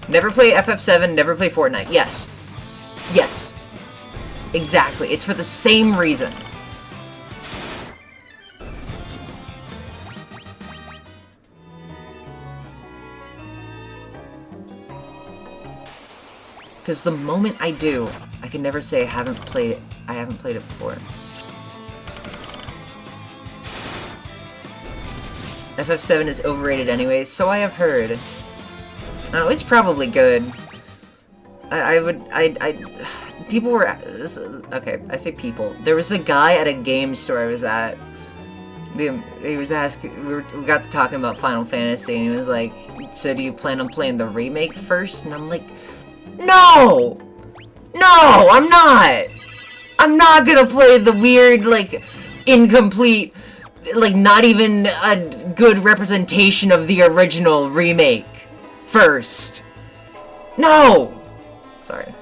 Never play FF7, never play Fortnite. Yes. Yes. Exactly. It's for the same reason. Because the moment I do, I can never say I haven't played it before. FF7 is overrated anyway, so I have heard. Oh, it's probably good. People were, okay, I say people. There was a guy at a game store I was at. He was asking, we got to talking about Final Fantasy, and he was like, so do you plan on playing the remake first? And I'm like, no! No, I'm not! I'm not gonna play the weird, like, incomplete, like, not even a good representation of the original remake first. No! Sorry.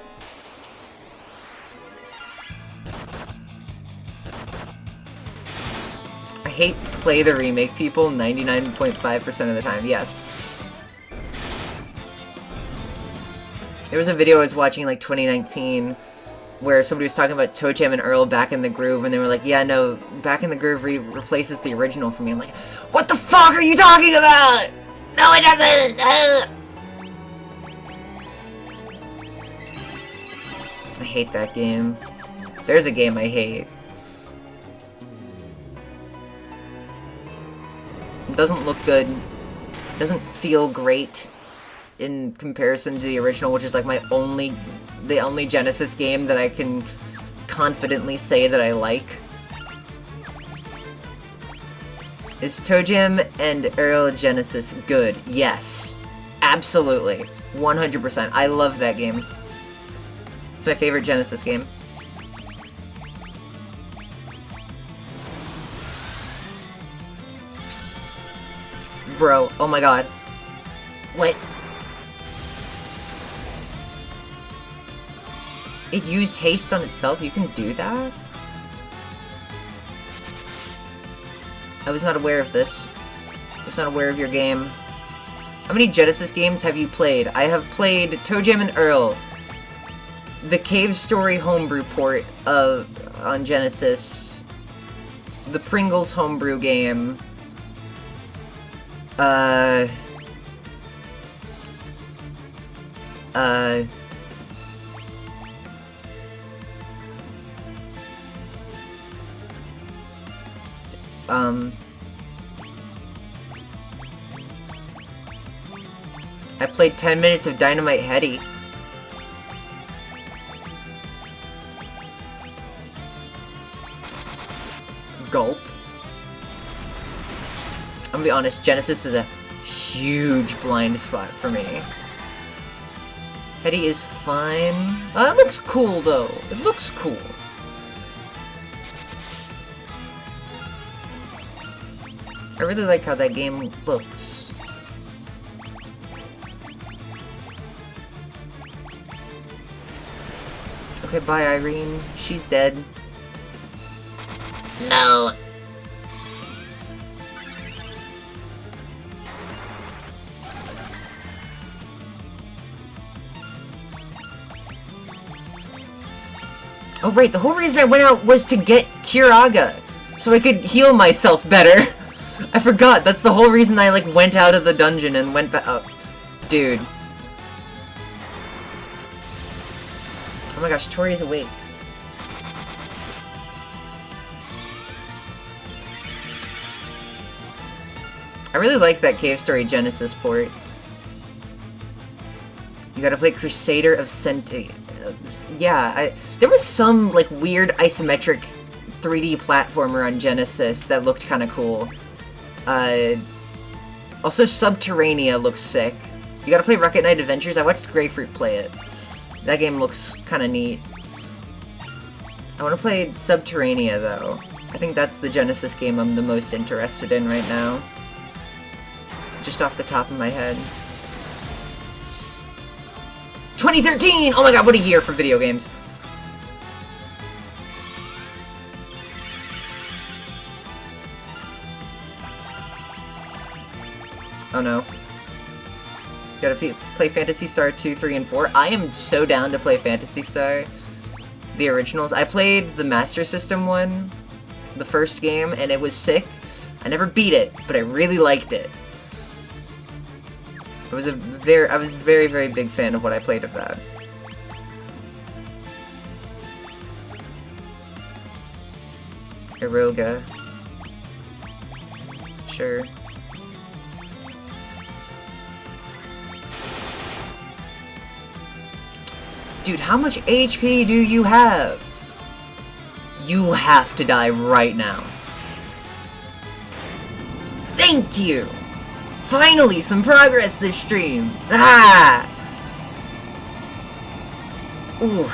I hate play the remake people 99.5% of the time, yes. There was a video I was watching, like, 2019, where somebody was talking about Toe Jam and Earl Back in the Groove, and they were like, yeah, no, Back in the Groove replaces the original for me. I'm like, what the fuck are you talking about? No, it doesn't! I hate that game. There's a game I hate. It doesn't look good. It doesn't feel great in comparison to the original, which is like the only Genesis game that I can confidently say that I like. Is Toe Jam and Earl Genesis good? Yes. Absolutely. 100%. I love that game. It's my favorite Genesis game. Bro, oh my god. What? It used haste on itself? You can do that? I was not aware of this. I was not aware of your game. How many Genesis games have you played? I have played Toe Jam and Earl, the Cave Story homebrew port on Genesis, the Pringles homebrew game, I played 10 minutes of Dynamite Heady. Gulp. I'm gonna be honest, Genesis is a huge blind spot for me. Heady is fine. It looks cool though. It looks cool. I really like how that game looks. Okay, bye Irene. She's dead. No! Oh right, the whole reason I went out was to get Kiraga, so I could heal myself better. I forgot, that's the whole reason I, like, went out of the dungeon and went back up. Dude. Oh my gosh, Tori's awake. I really like that Cave Story Genesis port. You gotta play Crusader of Senti. Yeah, there was some, like, weird isometric 3D platformer on Genesis that looked kinda cool. Also Subterranea looks sick. You gotta play Rocket Knight Adventures. I watched Grapefruit play it. That game looks kinda neat. I want to play Subterranea, though. I think that's the Genesis game I'm the most interested in right now. Just off the top of my head. 2013! Oh my god, what a year for video games. Oh no. Gotta play Phantasy Star 2, 3, and 4. I am so down to play Phantasy Star. The originals. I played the Master System one, the first game, and it was sick. I never beat it, but I really liked it. I was very, very big fan of what I played of that. Eroga. Sure. Dude, how much HP do you have? You have to die right now. Thank you! Finally, some progress this stream! Ah! Ooh.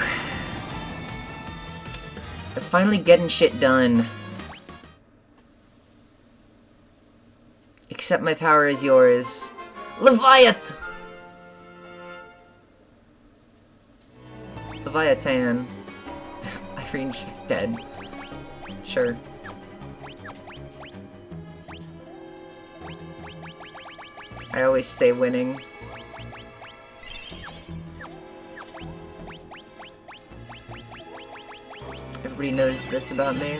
Finally getting shit done. Accept my power is yours. Leviath! Leviathan. Irene's just dead. Sure. I always stay winning. Everybody knows this about me.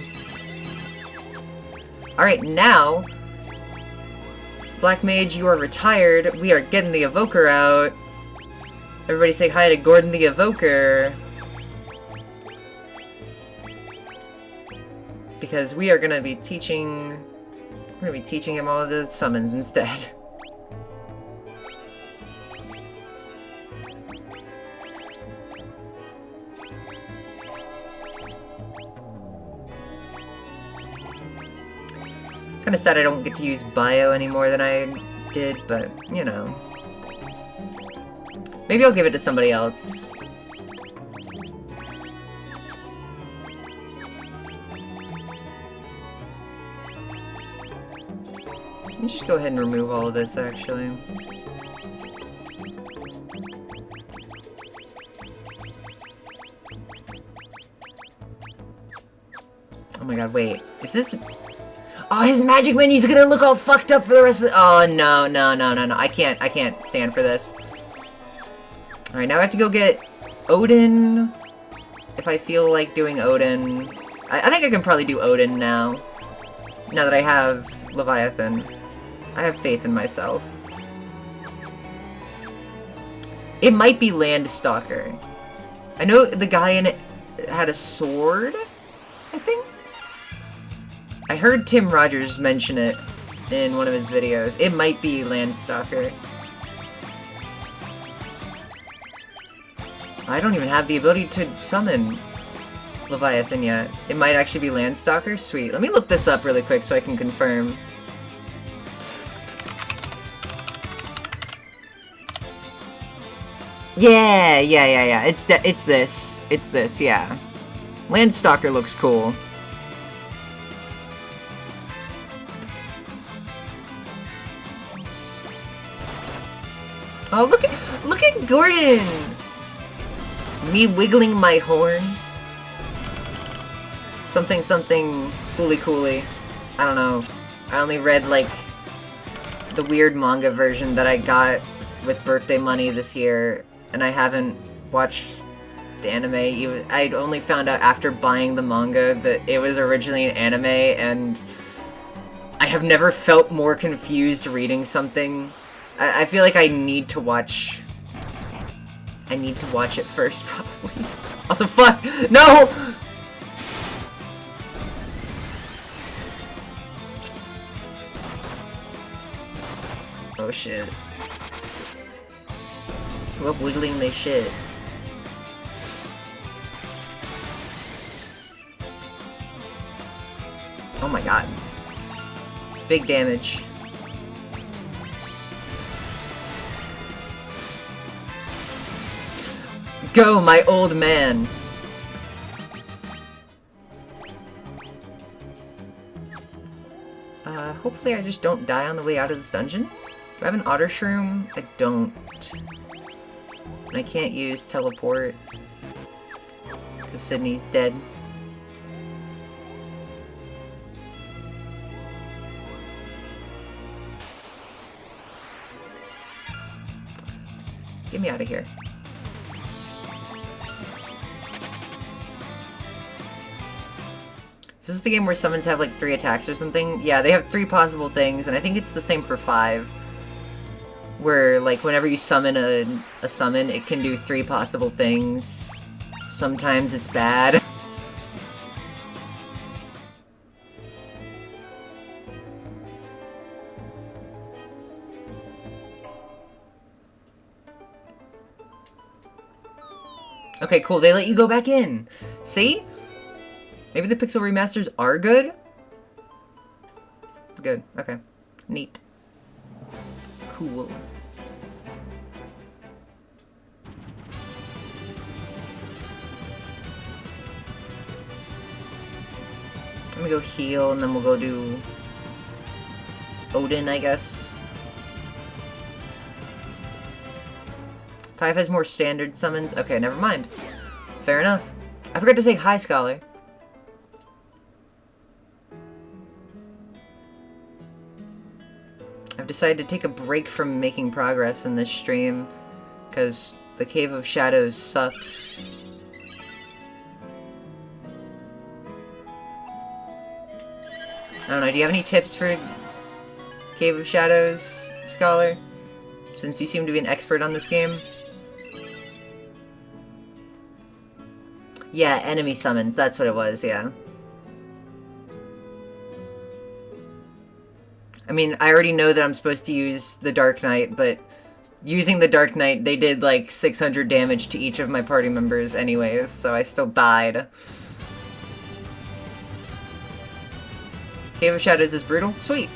Alright, now... Black Mage, you are retired. We are getting the Evoker out. Everybody say hi to Gordon the Evoker. Because we are gonna be teaching... We're gonna be teaching him all of the summons instead. Kinda sad I don't get to use bio any more than I did, but, you know. Maybe I'll give it to somebody else. Let me just go ahead and remove all of this, actually. Oh my god, wait. Is this... Oh, his magic menu's gonna look all fucked up for the rest of the— Oh, no, no, no, no, no. I can't stand for this. Alright, now I have to go get Odin. If I feel like doing Odin. I think I can probably do Odin now. Now that I have Leviathan. I have faith in myself. It might be Landstalker. I know the guy in it had a sword, I think? I heard Tim Rogers mention it in one of his videos. It might be Landstalker. I don't even have the ability to summon Leviathan yet. It might actually be Landstalker? Sweet. Let me look this up really quick so I can confirm. Yeah. It's this. It's this, yeah. Landstalker looks cool. Oh, look at Gordon! Me wiggling my horn. Something fooly cooly. I don't know. I only read, like, the weird manga version that I got with birthday money this year, and I haven't watched the anime. I only found out after buying the manga that it was originally an anime, and I have never felt more confused reading something. I feel like I need to watch it first, probably. Also, fuck! No! Oh shit. We're wiggling they shit. Oh my god. Big damage. Go, my old man! Hopefully I just don't die on the way out of this dungeon. Do I have an otter shroom? I don't. And I can't use teleport. Because Sydney's dead. Get me out of here. Is this the game where summons have like 3 attacks or something? Yeah, they have 3 possible things, and I think it's the same for 5. Where, like, whenever you summon a summon, it can do 3 possible things. Sometimes it's bad. Okay, cool, they let you go back in. See? Maybe the pixel remasters are good? Good, okay. Neat. Cool. Let me go heal, and then we'll go do Odin, I guess. 5 has more standard summons. Okay, never mind. Fair enough. I forgot to say hi, Scholar. I've decided to take a break from making progress in this stream, because the Cave of Shadows sucks. I don't know, do you have any tips for Cave of Shadows, Scholar? Since you seem to be an expert on this game? Yeah, enemy summons, that's what it was, yeah. I mean, I already know that I'm supposed to use the Dark Knight, but using the Dark Knight, they did like 600 damage to each of my party members anyways, so I still died. Cave of Shadows is brutal? Sweet.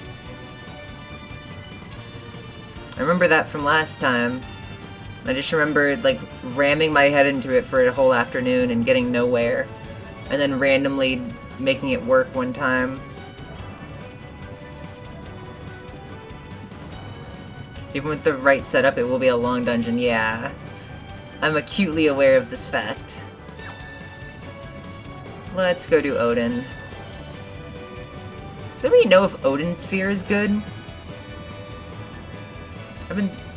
I remember that from last time. I just remembered, like, ramming my head into it for a whole afternoon and getting nowhere. And then randomly making it work one time. Even with the right setup, it will be a long dungeon, yeah. I'm acutely aware of this fact. Let's go do Odin. Does anybody know if Odin Sphere is good?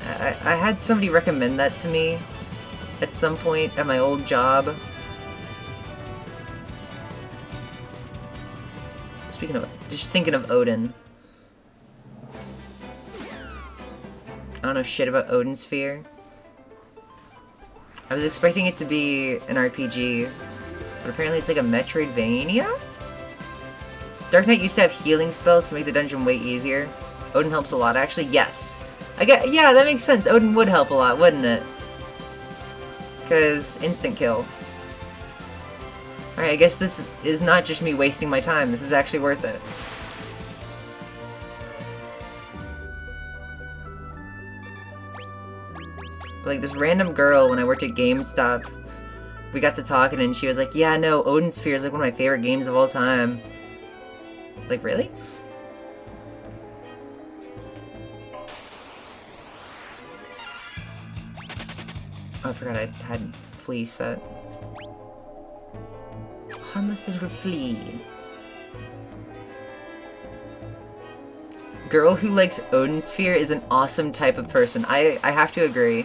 I had somebody recommend that to me at some point at my old job. Speaking of, just thinking of Odin. I don't know shit about Odin Sphere. I was expecting it to be an RPG, but apparently it's like a Metroidvania? Dark Knight used to have healing spells to make the dungeon way easier. Odin helps a lot, actually. Yes. Yeah, that makes sense. Odin would help a lot, wouldn't it? Because instant kill. Alright, I guess this is not just me wasting my time. This is actually worth it. But, like, this random girl, when I worked at GameStop, we got to talking and she was like, yeah, no, Odin Sphere is like one of my favorite games of all time. I was like, really? Oh, I forgot I had Flea set. Harmless little flea. Girl who likes Odin Sphere is an awesome type of person. I have to agree.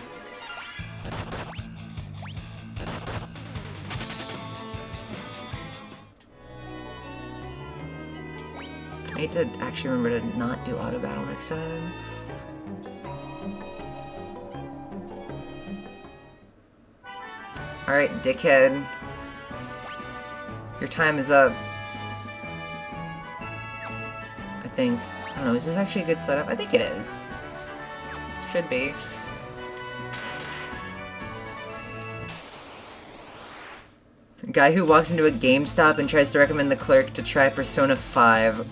I need to actually remember to not do auto battle next time. Alright, dickhead. Your time is up. I think. I don't know, is this actually a good setup? I think it is. Should be. A guy who walks into a GameStop and tries to recommend the clerk to try Persona 5.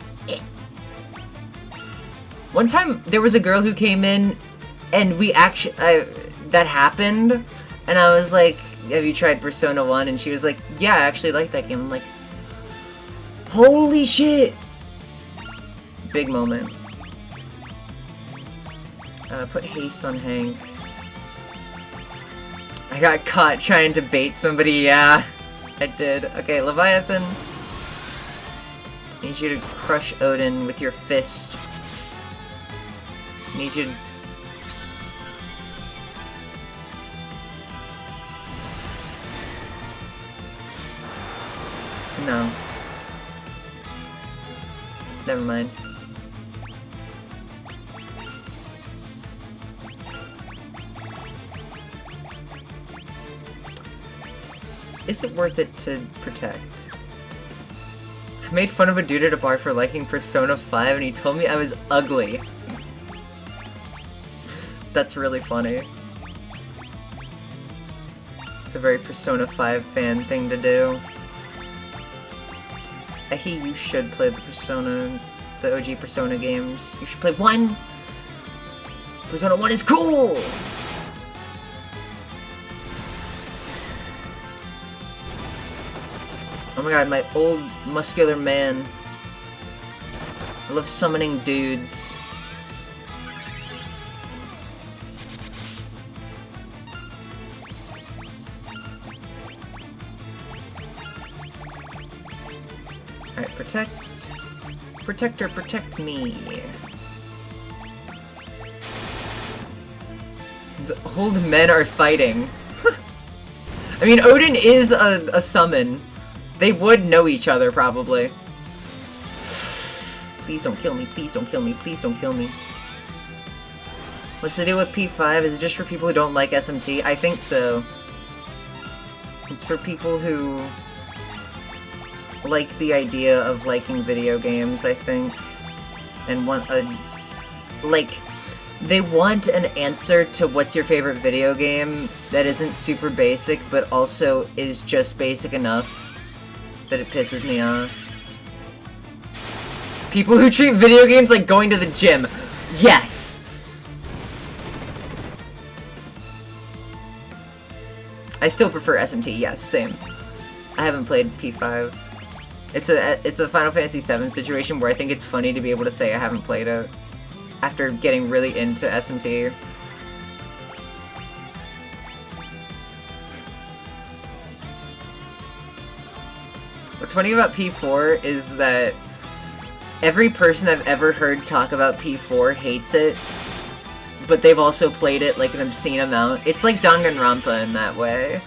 One time, there was a girl who came in, and we actually, that happened, and I was like, have you tried Persona 1? And she was like, yeah, I actually like that game. I'm like, holy shit! Big moment. Put haste on Hank. I got caught trying to bait somebody, yeah. I did. Okay, Leviathan. Need you to crush Odin with your fist. Need you to... No. Never mind. Is it worth it to protect? I made fun of a dude at a bar for liking Persona 5 and he told me I was ugly. That's really funny. It's a very Persona 5 fan thing to do. I hate you should play the OG Persona games. You should play 1! Persona 1 is cool! Oh my god, my old muscular man. I love summoning dudes. Alright, protect. Protector, protect me. The old men are fighting. I mean, Odin is a summon. They would know each other, probably. Please don't kill me, please don't kill me, please don't kill me. What's the deal with P5? Is it just for people who don't like SMT? I think so. It's for people who like the idea of liking video games, I think. And want a... like... they want an answer to what's your favorite video game that isn't super basic, but also is just basic enough that it pisses me off. People who treat video games like going to the gym. Yes! I still prefer SMT, yes, same. I haven't played P5. It's a Final Fantasy VII situation where I think it's funny to be able to say I haven't played it after getting really into SMT. What's funny about P4 is that every person I've ever heard talk about P4 hates it, but they've also played it like an obscene amount. It's like Danganronpa in that way.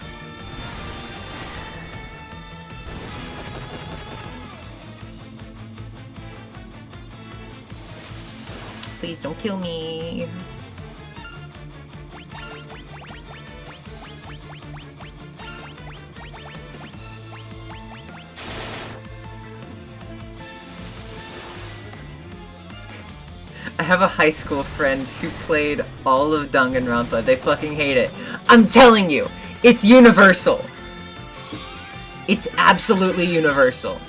Please don't kill me. I have a high school friend who played all of Danganronpa. They fucking hate it. I'm telling you, it's universal. It's absolutely universal.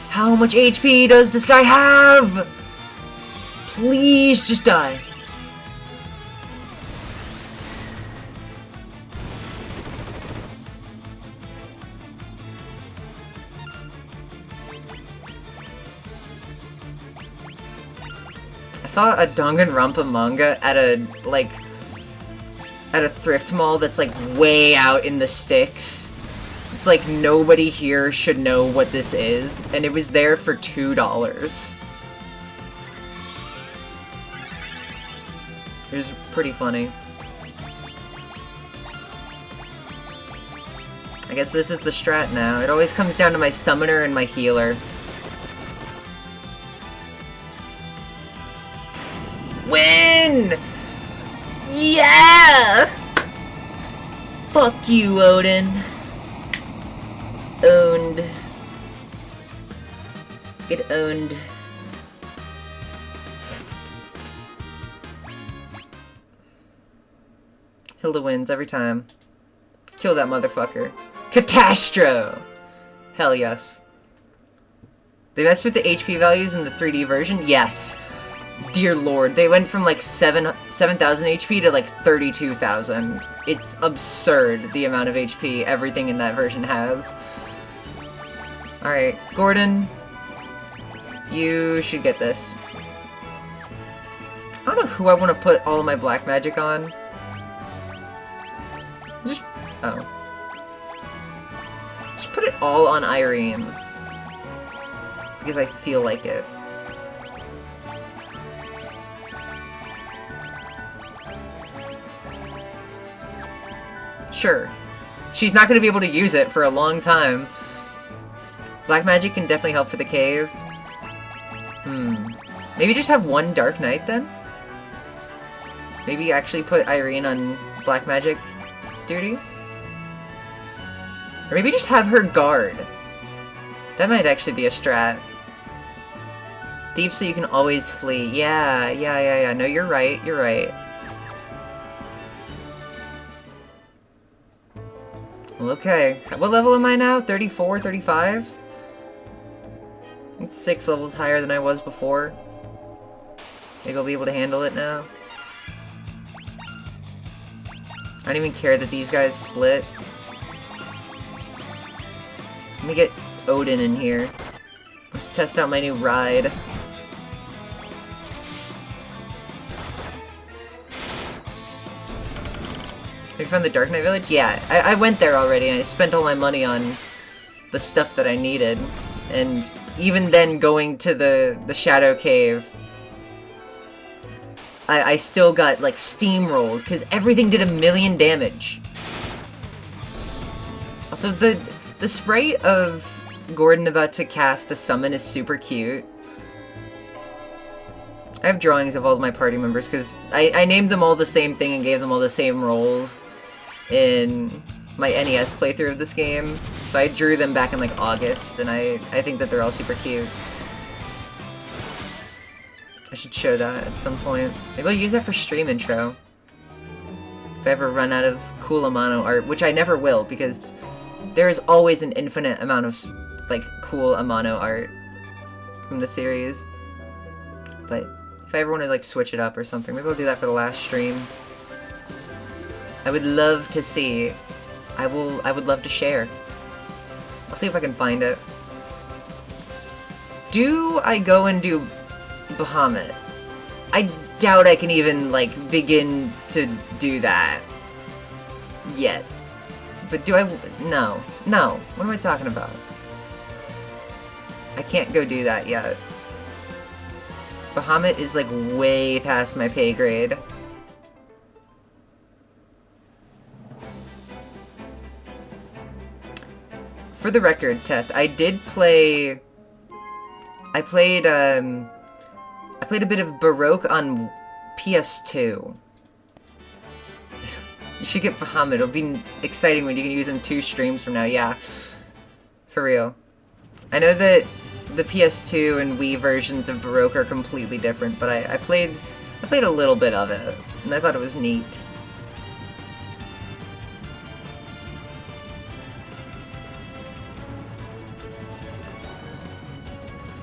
How much HP does this guy have? Please just die. I saw a Danganronpa manga at a thrift mall that's like way out in the sticks. It's like nobody here should know what this is, and it was there for $2. It was pretty funny. I guess this is the strat now. It always comes down to my summoner and my healer. Win! Yeah! Fuck you, Odin. Owned. Get owned. Hilda wins every time. Kill that motherfucker. Catastro! Hell yes. They messed with the HP values in the 3D version? Yes. Dear lord, they went from like 7,000 HP to like 32,000. It's absurd the amount of HP everything in that version has. Alright, Gordon, you should get this. I don't know who I want to put all of my black magic on. Just, oh. Just put it all on Irene. Because I feel like it. Sure. She's not going to be able to use it for a long time. Black magic can definitely help for the cave. Maybe just have one Dark Knight then? Maybe actually put Irene on black magic duty? Or maybe just have her guard. That might actually be a strat. Thief so you can always flee. Yeah. No, you're right. You're right. Well, okay. What level am I now? 34? 35? It's 6 levels higher than I was before. Maybe I'll be able to handle it now. I don't even care that these guys split. Let me get Odin in here. Let's test out my new ride. Have you found the Dark Knight Village? Yeah, I went there already and I spent all my money on the stuff that I needed. And even then going to the Shadow Cave, I still got like steamrolled because everything did 1,000,000 damage. Also, the sprite of Gordon about to cast a summon is super cute. I have drawings of all of my party members because I named them all the same thing and gave them all the same roles in my NES playthrough of this game. So I drew them back in like August, and I think that they're all super cute. I should show that at some point. Maybe I'll use that for stream intro. If I ever run out of cool Amano art, which I never will, because there is always an infinite amount of like cool Amano art from the series. But if I ever want to like switch it up or something, maybe I'll do that for the last stream. I would love to see. I would love to share. I'll see if I can find it. Do I go and do Bahamut? I doubt I can even like begin to do that yet. But do I? No. What am I talking about? I can't go do that yet. Bahamut is like way past my pay grade. For the record, Teth, I did play. I played a bit of Baroque on PS2. You should get Bahamut. It'll be exciting when you can use him 2 streams from now. Yeah, for real. I know that the PS2 and Wii versions of Baroque are completely different, but I played a little bit of it, and I thought it was neat.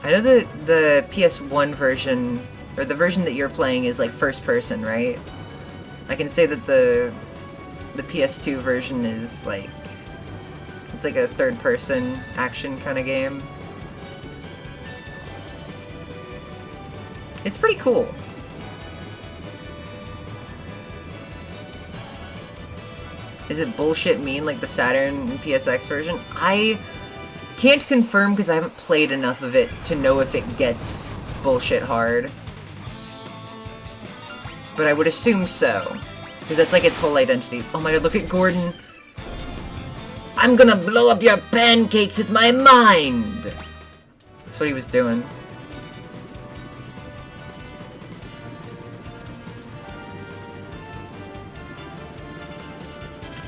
I know that the PS1 version, or the version that you're playing, is like first person, right? I can say that the PS2 version is like, it's like a third person action kind of game. It's pretty cool. Is it bullshit mean like the Saturn and PSX version? I can't confirm because I haven't played enough of it to know if it gets bullshit hard. But I would assume so. Because that's like its whole identity. Oh my god, look at Gordon. I'm gonna blow up your pancakes with my mind! That's what he was doing.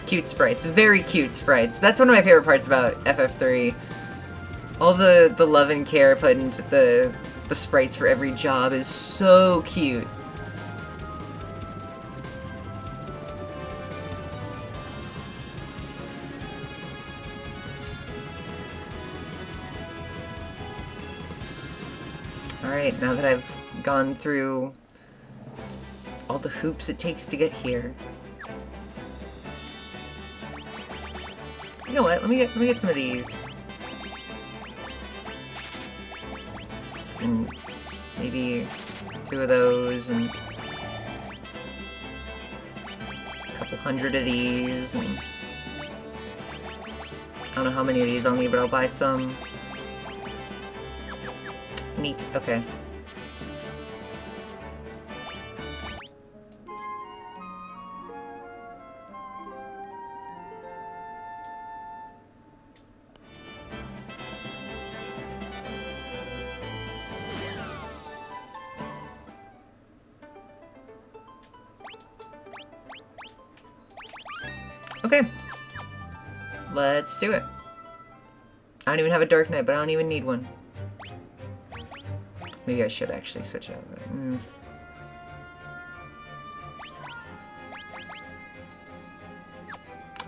Cute sprites. Very cute sprites. That's one of my favorite parts about FF3. All the love and care put into the sprites for every job is so cute. Alright, Alright, now that I've gone through all the hoops it takes to get here. You know what? Let me get some of these. And maybe 2 of those and a couple hundred of these and I don't know how many of these I'll need, but I'll buy some. Neat. Okay. Okay. Let's do it. I don't even have a Dark Knight, but I don't even need one. Maybe I should actually switch it over.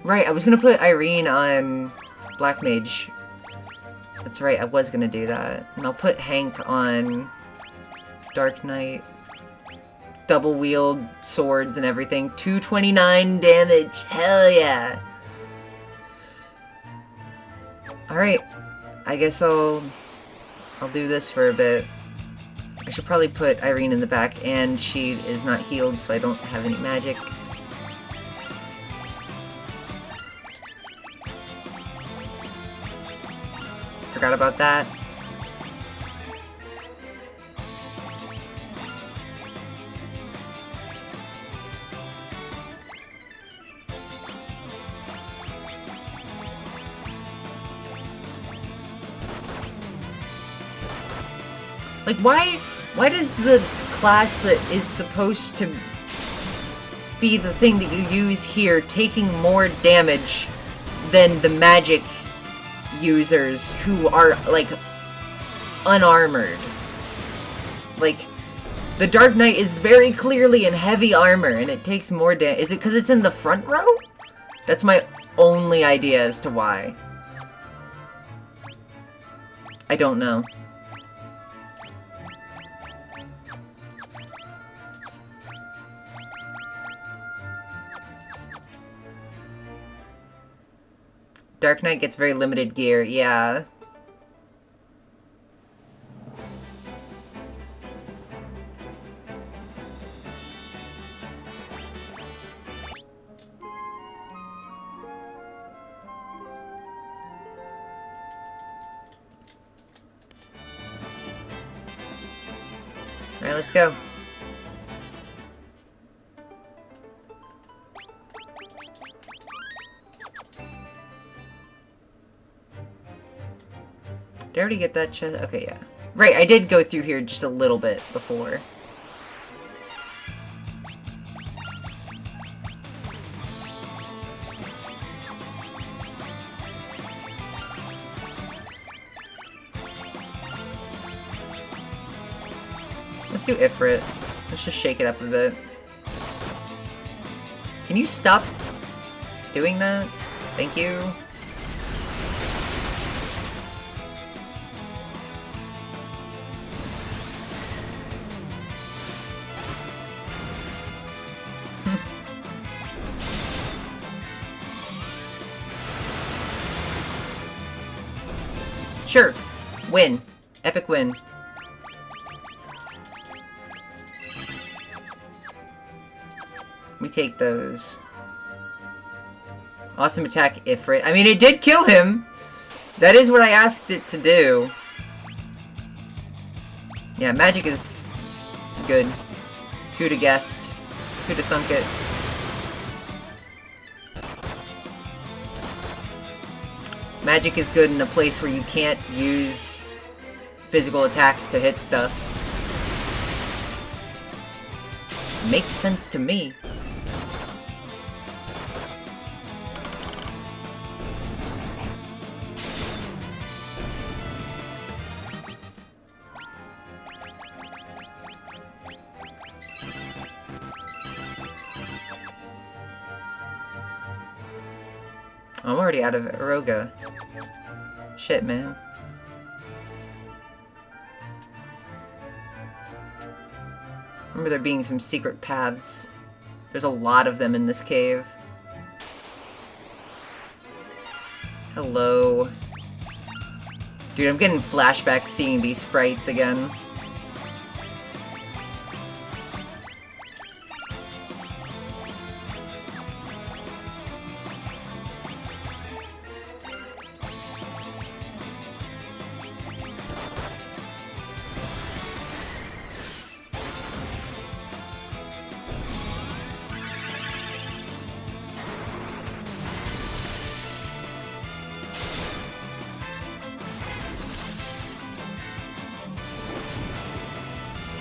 Right, I was gonna put Irene on Black Mage. That's right, I was gonna do that. And I'll put Hank on Dark Knight. Double wield swords and everything. 229 damage. Hell yeah. Alright. I guess I'll do this for a bit. I should probably put Irene in the back, and she is not healed, so I don't have any magic. Forgot about that. Like, why does the class that is supposed to be the thing that you use here taking more damage than the magic users who are, like, unarmored? Like, the Dark Knight is very clearly in heavy armor, and it takes more damage. Is it because it's in the front row? That's my only idea as to why. I don't know. Dark Knight gets very limited gear, yeah. Alright, let's go. Did I already get that chest? Okay, yeah. Right, I did go through here just a little bit before. Let's do Ifrit. Let's just shake it up a bit. Can you stop doing that? Thank you. Sure. Win. Epic win. We take those. Awesome attack, Ifrit. I mean, it did kill him! That is what I asked it to do. Yeah, magic is good. Who'd have guessed? Who'd have thunk it? Magic is good in a place where you can't use physical attacks to hit stuff. Makes sense to me. I'm already out of Eroga. Shit, man. Remember there being some secret paths. There's a lot of them in this cave. Hello. Dude, I'm getting flashbacks seeing these sprites again.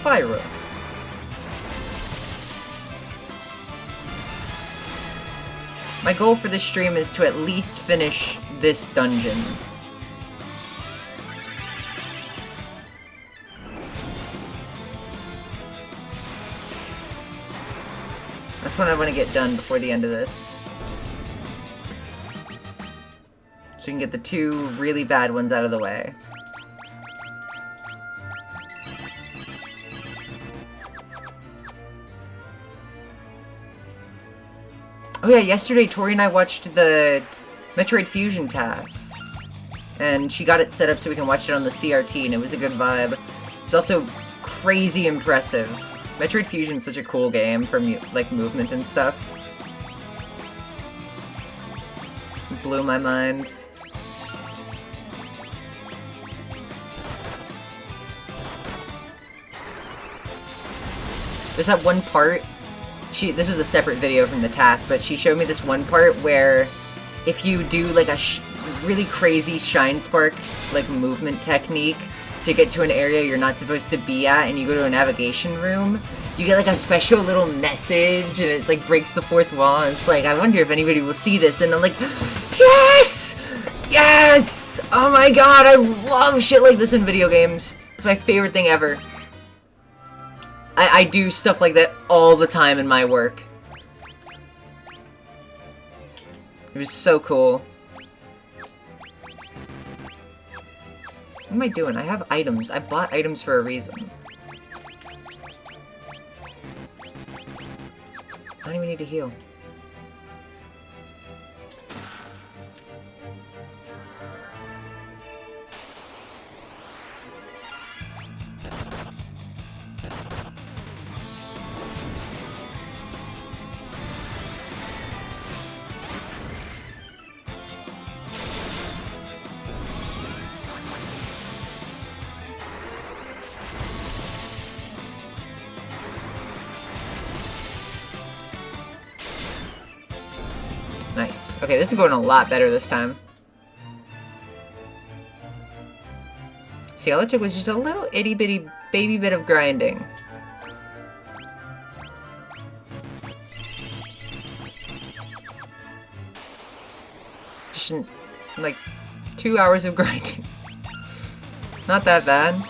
Pyro. My goal for this stream is to at least finish this dungeon. That's what I want to get done before the end of this. So we can get the two really bad ones out of the way. Oh yeah, yesterday Tori and I watched the Metroid Fusion tasks. And she got it set up so we can watch it on the CRT, and it was a good vibe. It's also crazy impressive. Metroid Fusion's such a cool game for like movement and stuff. It blew my mind. There's that one part. This was a separate video from the task, but she showed me this one part where if you do like a really crazy shine spark like movement technique to get to an area you're not supposed to be at and you go to a navigation room, you get like a special little message and it like breaks the fourth wall. And it's like, I wonder if anybody will see this, and I'm like, yes! Yes! Oh my god, I love shit like this in video games. It's my favorite thing ever. I do stuff like that all the time in my work. It was so cool. What am I doing? I have items. I bought items for a reason. I don't even need to heal. Nice. Okay, this is going a lot better this time. See, all it took was just a little itty-bitty baby bit of grinding. Just like 2 hours of grinding. Not that bad.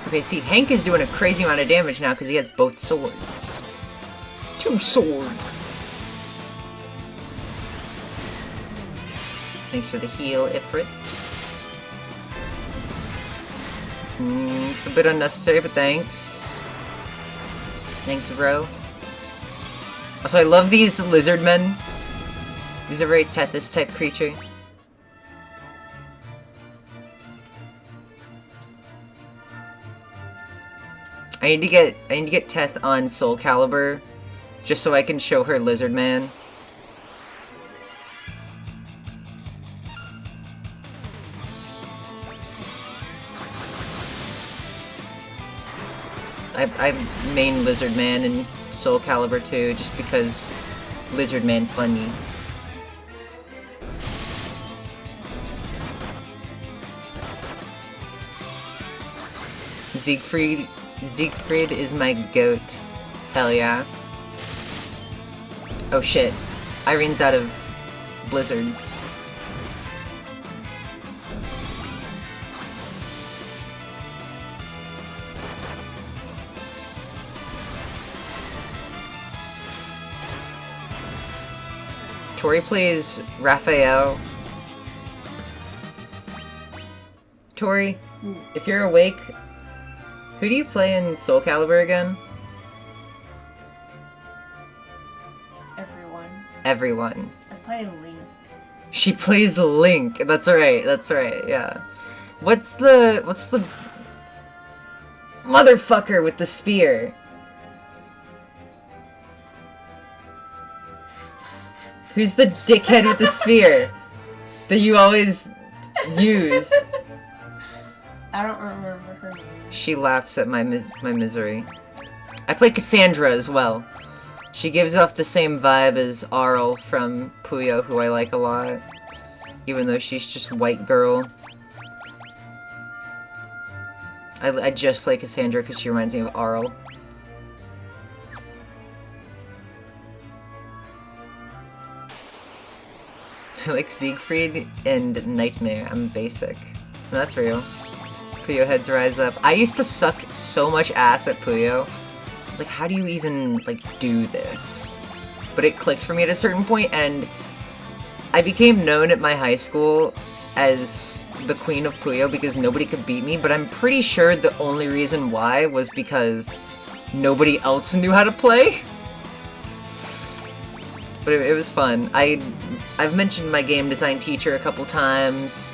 Okay, see, Hank is doing a crazy amount of damage now because he has both swords. 2 swords. Thanks for the heal, Ifrit. It's a bit unnecessary, but thanks. Thanks, bro. Also, I love these lizard men. These are very Tethys type creature. I need to get Teth on Soul Calibur, just so I can show her Lizard Man. I main Lizard Man in Soul Calibur 2, just because Lizard Man funny. Siegfried is my goat. Hell yeah. Oh shit. Irene's out of blizzards. Tori plays Raphael. Tori, if you're awake, who do you play in Soul Calibur again? Everyone. Everyone. I play Link. She plays Link. That's right. That's right. Yeah. What's the motherfucker with the spear? Who's the dickhead with the spear that you always use? I don't remember her name. She laughs at my misery. I play Cassandra as well. She gives off the same vibe as Arl from Puyo, who I like a lot. Even though she's just white girl. I just play Cassandra because she reminds me of Arl. I like Siegfried and Nightmare. I'm basic. No, that's real. Puyo heads rise up. I used to suck so much ass at Puyo. I was like, how do you even, like, do this? But it clicked for me at a certain point, and I became known at my high school as the queen of Puyo because nobody could beat me, but I'm pretty sure the only reason why was because nobody else knew how to play. But it was fun. I've mentioned my game design teacher a couple times.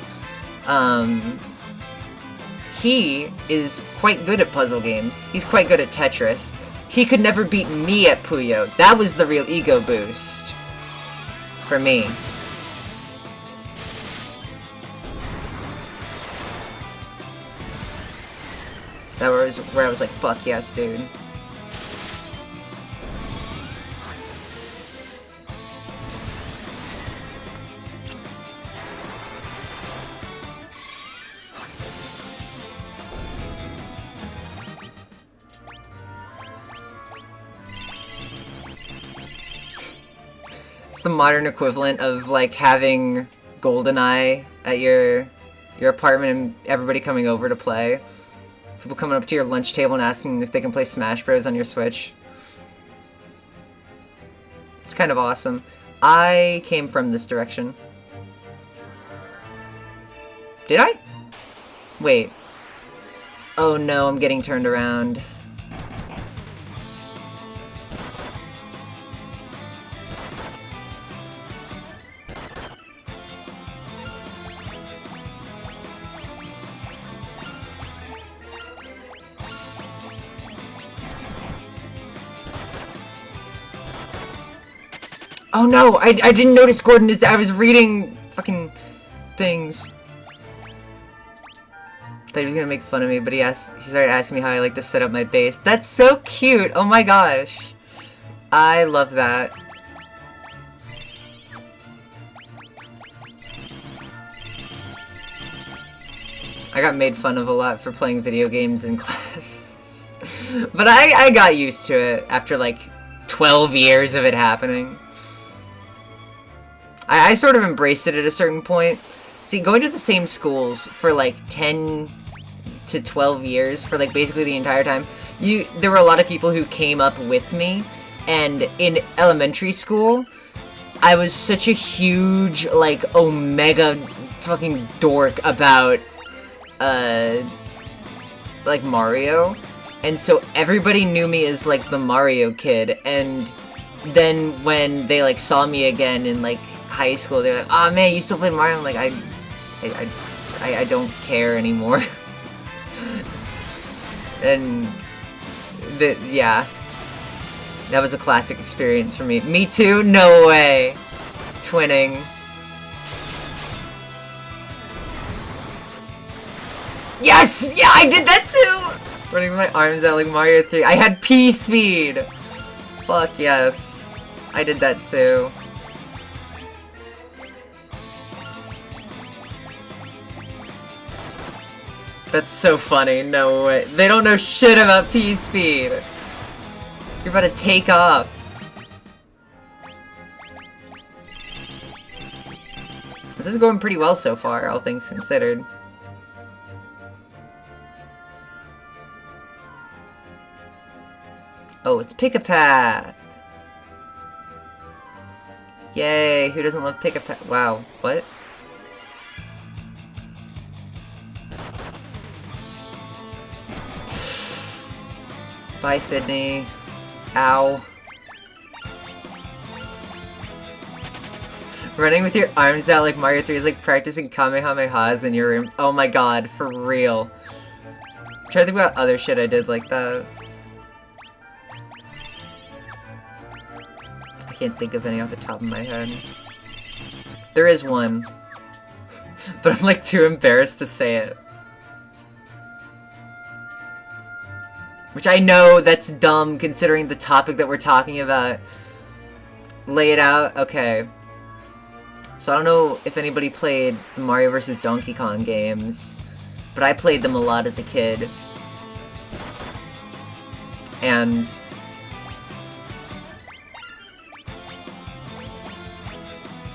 He is quite good at puzzle games. He's quite good at Tetris. He could never beat me at Puyo. That was the real ego boost. For me. That was where I was like, fuck yes, dude. It's the modern equivalent of like having GoldenEye at your apartment and everybody coming over to play. People coming up to your lunch table and asking if they can play Smash Bros on your Switch. It's kind of awesome. I came from this direction. Did I? Wait. Oh no, I'm getting turned around. Oh no, I didn't notice Gordon is. I was reading fucking things. Thought he was gonna make fun of me, but he started asking me how I like to set up my base. That's so cute! Oh my gosh. I love that. I got made fun of a lot for playing video games in class. But I got used to it after like 12 years of it happening. I sort of embraced it at a certain point. See, going to the same schools for like 10 to 12 years, for like basically the entire time, there were a lot of people who came up with me, and in elementary school, I was such a huge, like, omega fucking dork about, like, Mario, and so everybody knew me as, like, the Mario kid, and then when they, like, saw me again in, like, high school, they're like, "Oh man, you still play Mario?" I'm like, I don't care anymore. And yeah, that was a classic experience for me. Me too? No way. Twinning. Yes! Yeah, I did that too! Running my arms out like Mario 3. I had P speed! Fuck yes. I did that too. That's so funny. No way. They don't know shit about P-Speed. You're about to take off. This is going pretty well so far, all things considered. Oh, it's Pick a Path. Yay, who doesn't love pick-a-pack? Wow, what? Bye, Sydney. Ow. Running with your arms out like Mario 3 is like practicing Kamehamehas in your room. Oh my god, for real. I'm trying to think about other shit I did like that. I can't think of any off the top of my head. There is one. But I'm like too embarrassed to say it. Which I know that's dumb considering the topic that we're talking about. Lay it out? Okay. So I don't know if anybody played the Mario vs. Donkey Kong games, but I played them a lot as a kid. And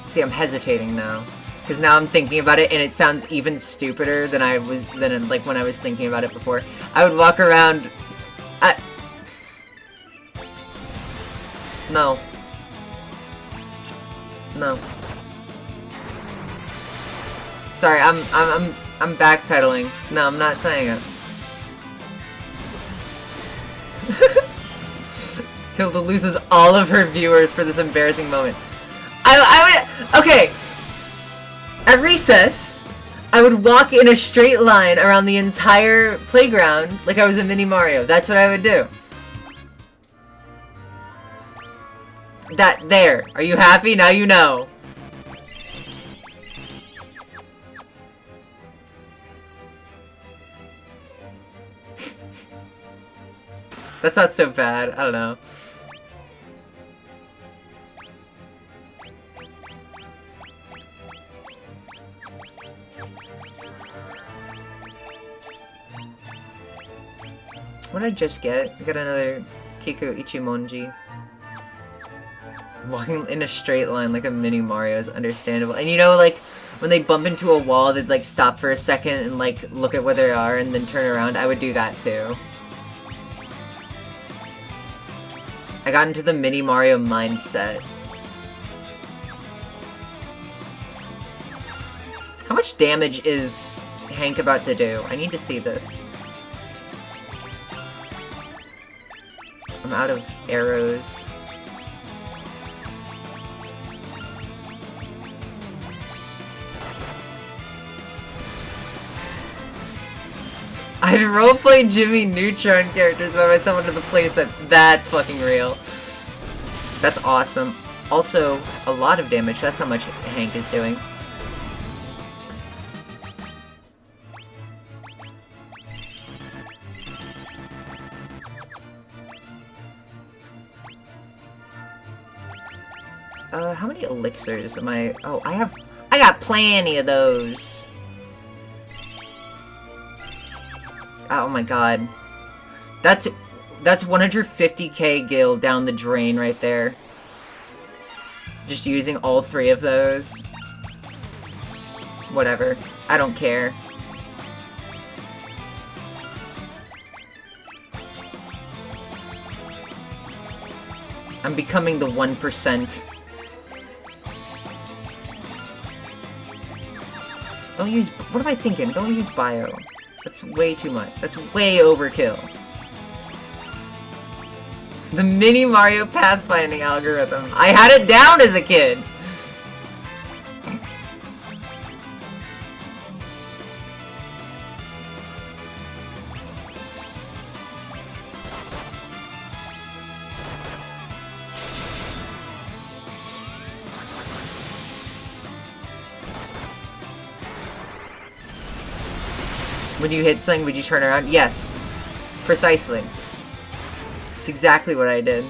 see, I'm hesitating now. Because now I'm thinking about it and it sounds even stupider than like when I was thinking about it before. I would walk around. No. No. Sorry, I'm backpedaling. No, I'm not saying it. Hilda loses all of her viewers for this embarrassing moment. Okay. At recess, I would walk in a straight line around the entire playground like I was a mini Mario. That's what I would do. There. Are you happy? Now you know. That's not so bad. I don't know. What did I just get? I got another Kiku Ichimonji. Walking in a straight line like a mini Mario is understandable. And you know, like, when they bump into a wall, they'd like stop for a second and like look at where they are and then turn around. I would do that too. I got into the mini Mario mindset. How much damage is Hank about to do? I need to see this. I'm out of arrows. I'd roleplay Jimmy Neutron characters by myself into the playsets. That's fucking real. That's awesome. Also, a lot of damage. That's how much Hank is doing. How many elixirs am I? Oh, I got plenty of those. Oh my god. That's 150k gil down the drain right there. Just using all 3 of those. Whatever. I don't care. I'm becoming the 1%. Don't use... What am I thinking? Don't use bio. That's way too much. That's way overkill. The mini Mario pathfinding algorithm. I had it down as a kid! When you hit something, would you turn around? Yes. Precisely. It's exactly what I did.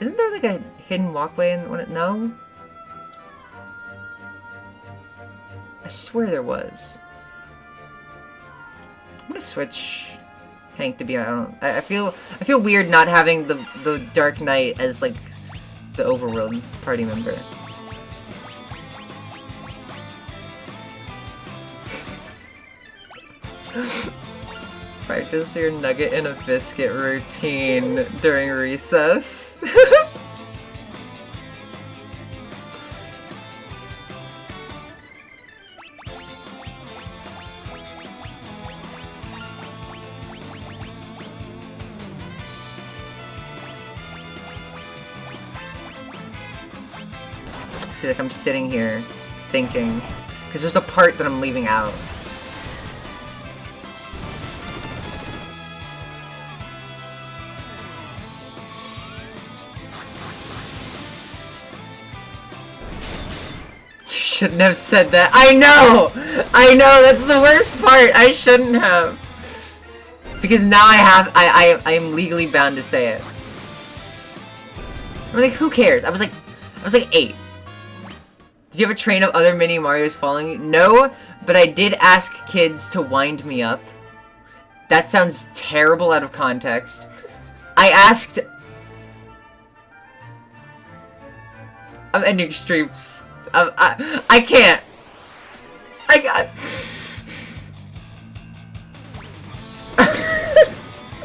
Isn't there like a hidden walkway in one? No? I swear there was. I'm gonna switch Hank to be, I feel weird not having the Dark Knight as like the overworld party member. Practice your nugget and a biscuit routine during recess. See, like, I'm sitting here thinking, because there's a part that I'm leaving out. You shouldn't have said that. I know! I know, that's the worst part. I shouldn't have. Because now I am legally bound to say it. I'm like, who cares? I was like 8. Did you have a train of other mini Marios following you? No, but I did ask kids to wind me up. That sounds terrible out of context. I asked... I'm ending streams. I can't. I got...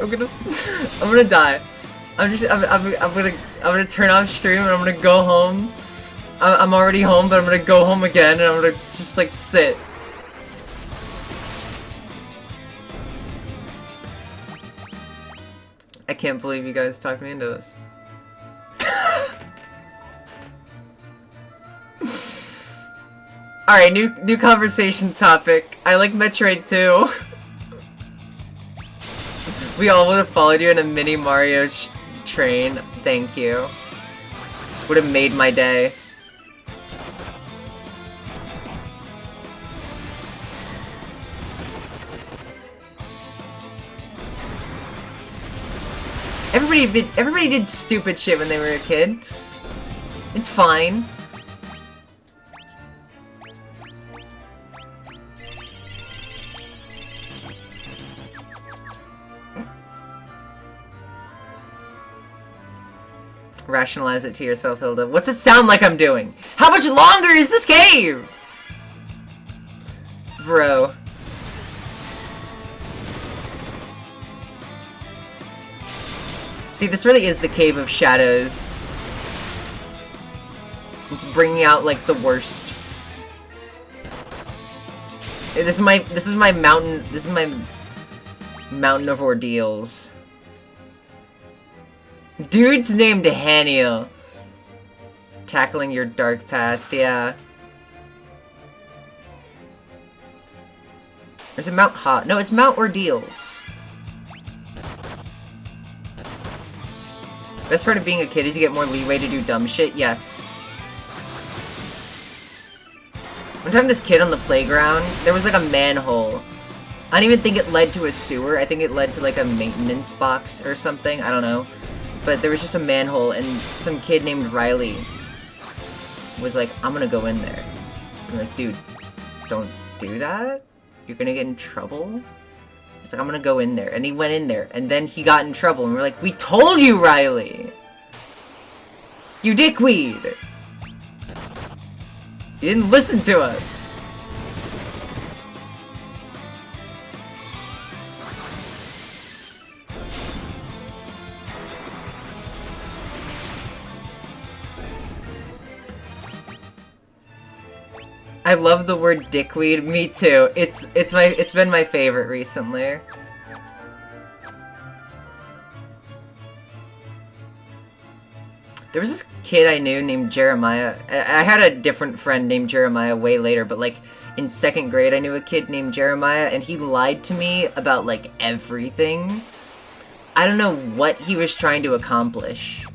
I'm gonna die. I'm gonna turn off stream and I'm gonna go home. I'm already home, but I'm gonna go home again and I'm gonna just like sit. I can't believe you guys talked me into this. Alright, new conversation topic. I like Metroid too. We all would have followed you in a mini Mario train. Thank you. Would have made my day. Everybody did stupid shit when they were a kid. It's fine. Rationalize it to yourself, Hilda. What's it sound like I'm doing? How much longer is this cave? Bro. See, this really is the Cave of Shadows. It's bringing out, like, the worst. This is my mountain of ordeals. Dude's named Haniel. Tackling your dark past, yeah. There's a Mount Hot. No, it's Mount Ordeals. Best part of being a kid is you get more leeway to do dumb shit, yes. One time this kid on the playground, there was like a manhole. I don't even think it led to a sewer. I think it led to like a maintenance box or something. I don't know. But there was just a manhole and some kid named Riley was like, I'm gonna go in there. I'm like, dude, don't do that. You're gonna get in trouble. It's like, I'm gonna go in there. And he went in there. And then he got in trouble. And we're like, we told you, Riley! You dickweed! You didn't listen to us! I love the word dickweed. Me too. It's been my favorite recently. There was this kid I knew named Jeremiah. I had a different friend named Jeremiah way later, but like in 2nd grade I knew a kid named Jeremiah and he lied to me about like everything. I don't know what he was trying to accomplish.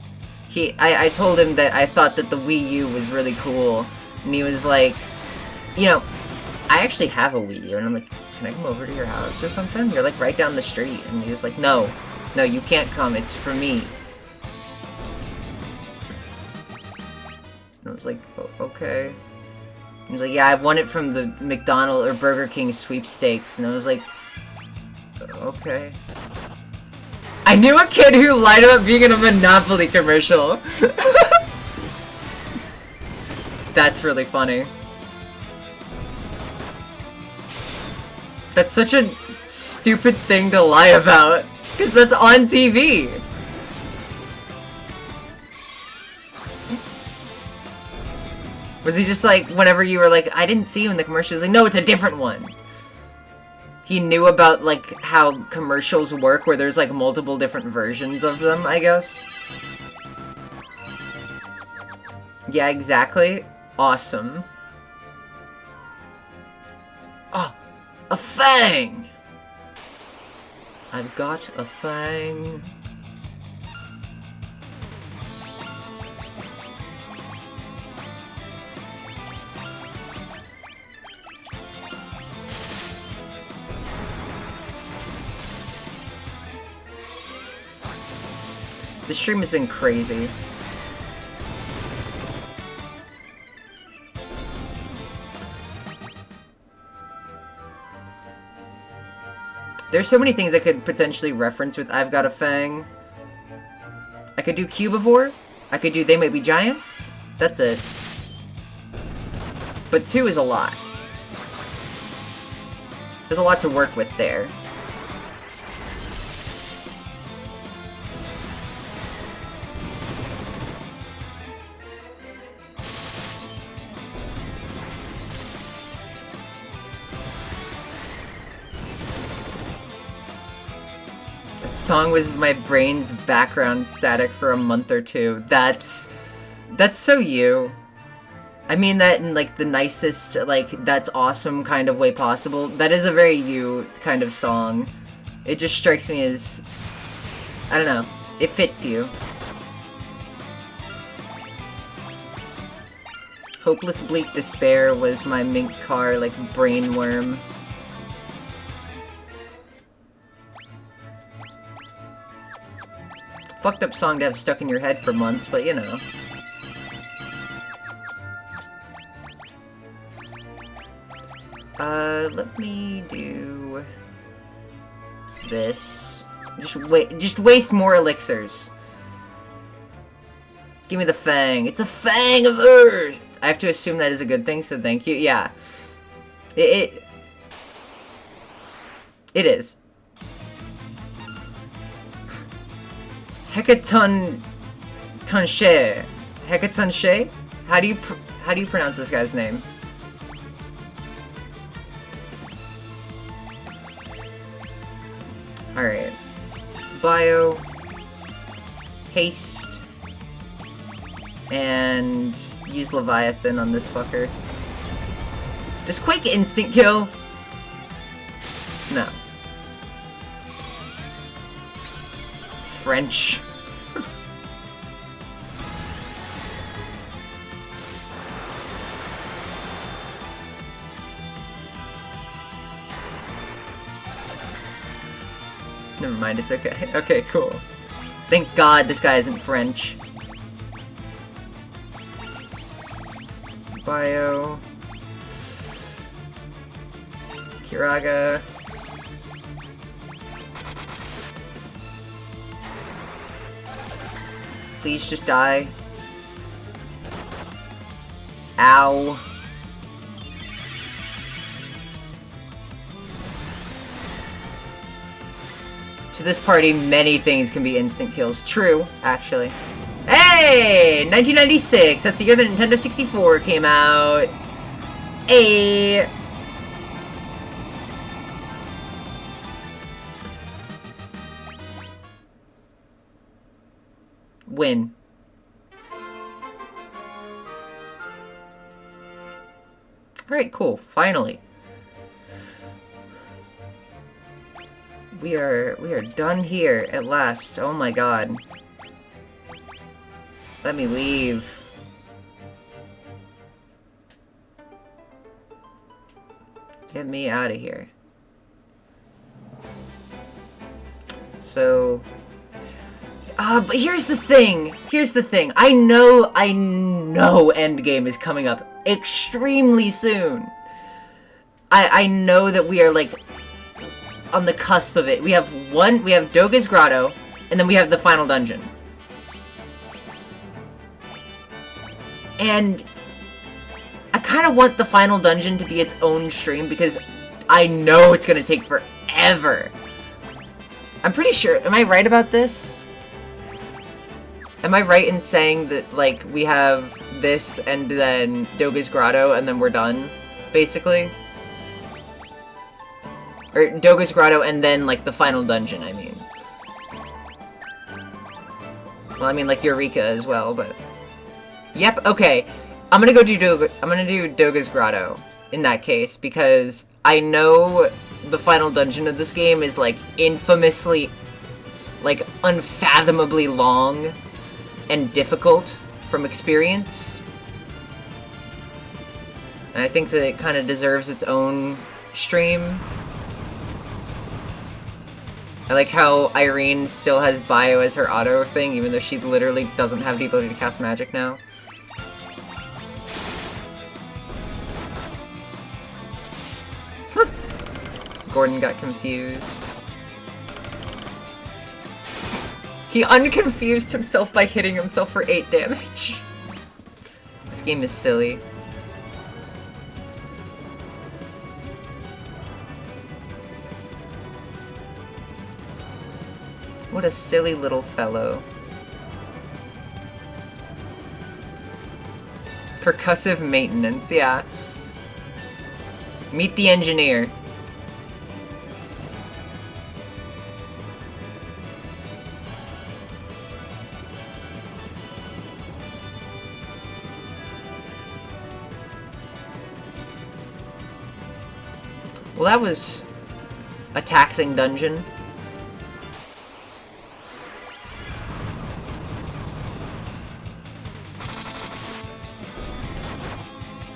I told him that I thought that the Wii U was really cool and he was like, you know, I actually have a Wii U. And I'm like, can I come over to your house or something? You're like right down the street. And he was like, no, you can't come. It's for me. And I was like, oh, okay. He was like, yeah, I won it from the McDonald's or Burger King sweepstakes. And I was like, okay. I knew a kid who lied about being in a Monopoly commercial. That's really funny. That's such a stupid thing to lie about. Because that's on TV. Was he just like, whenever you were like, I didn't see you in the commercial, he was like, no, it's a different one. He knew about, like, how commercials work, where there's, like, multiple different versions of them, I guess. Yeah, exactly. Awesome. Oh, a fang! I've got a fang. The stream has been crazy. There's so many things I could potentially reference with I've Got a Fang. I could do Cubivore. I could do They May Be Giants. That's it. But 2 is a lot. There's a lot to work with there. That song was my brain's background static for a month or two. That's so you. I mean that in, like, the nicest, like, that's awesome kind of way possible. That is a very you kind of song. It just strikes me as, I don't know, it fits you. Hopeless Bleak Despair was my mink car, like, brainworm. Fucked up song to have stuck in your head for months, but you know. Let me do this. Just waste more elixirs. Give me the fang. It's a fang of earth! I have to assume that is a good thing, so thank you. Yeah. It is. Hecaton Tonche. Hecatonche? How do you pronounce this guy's name? Alright. Bio. Haste. And use Leviathan on this fucker. Does Quake instant kill? No. French. Never mind, it's okay. Okay, cool. Thank God this guy isn't French. Bio. Kiraga. Please just die. Ow. To this party, many things can be instant kills. True, actually. Hey! 1996! That's the year the Nintendo 64 came out. Hey! Win. Alright, cool. Finally. We are done here at last. Oh my god. Let me leave. Get me out of here. So... but here's the thing. Here's the thing. I know Endgame is coming up extremely soon. I know that we are, like, on the cusp of it. We have Doga's Grotto, and then we have the final dungeon. And I kind of want the final dungeon to be its own stream, because I know it's going to take ever. I'm pretty sure, am I right about this? Am I right in saying that, like, we have this and then Doga's Grotto and then we're done, basically? Or Doga's Grotto and then, like, the final dungeon, I mean. Well, I mean, like, Eureka as well, but... Yep, okay. I'm gonna do Doga's Grotto in that case, because I know the final dungeon of this game is, like, infamously, like, unfathomably long and difficult from experience. And I think that it kind of deserves its own stream. I like how Irene still has Bio as her auto thing, even though she literally doesn't have the ability to cast magic now. Gordon got confused. He unconfused himself by hitting himself for 8 damage. This game is silly. What a silly little fellow. Percussive maintenance, yeah. Meet the engineer. Well, that was a taxing dungeon.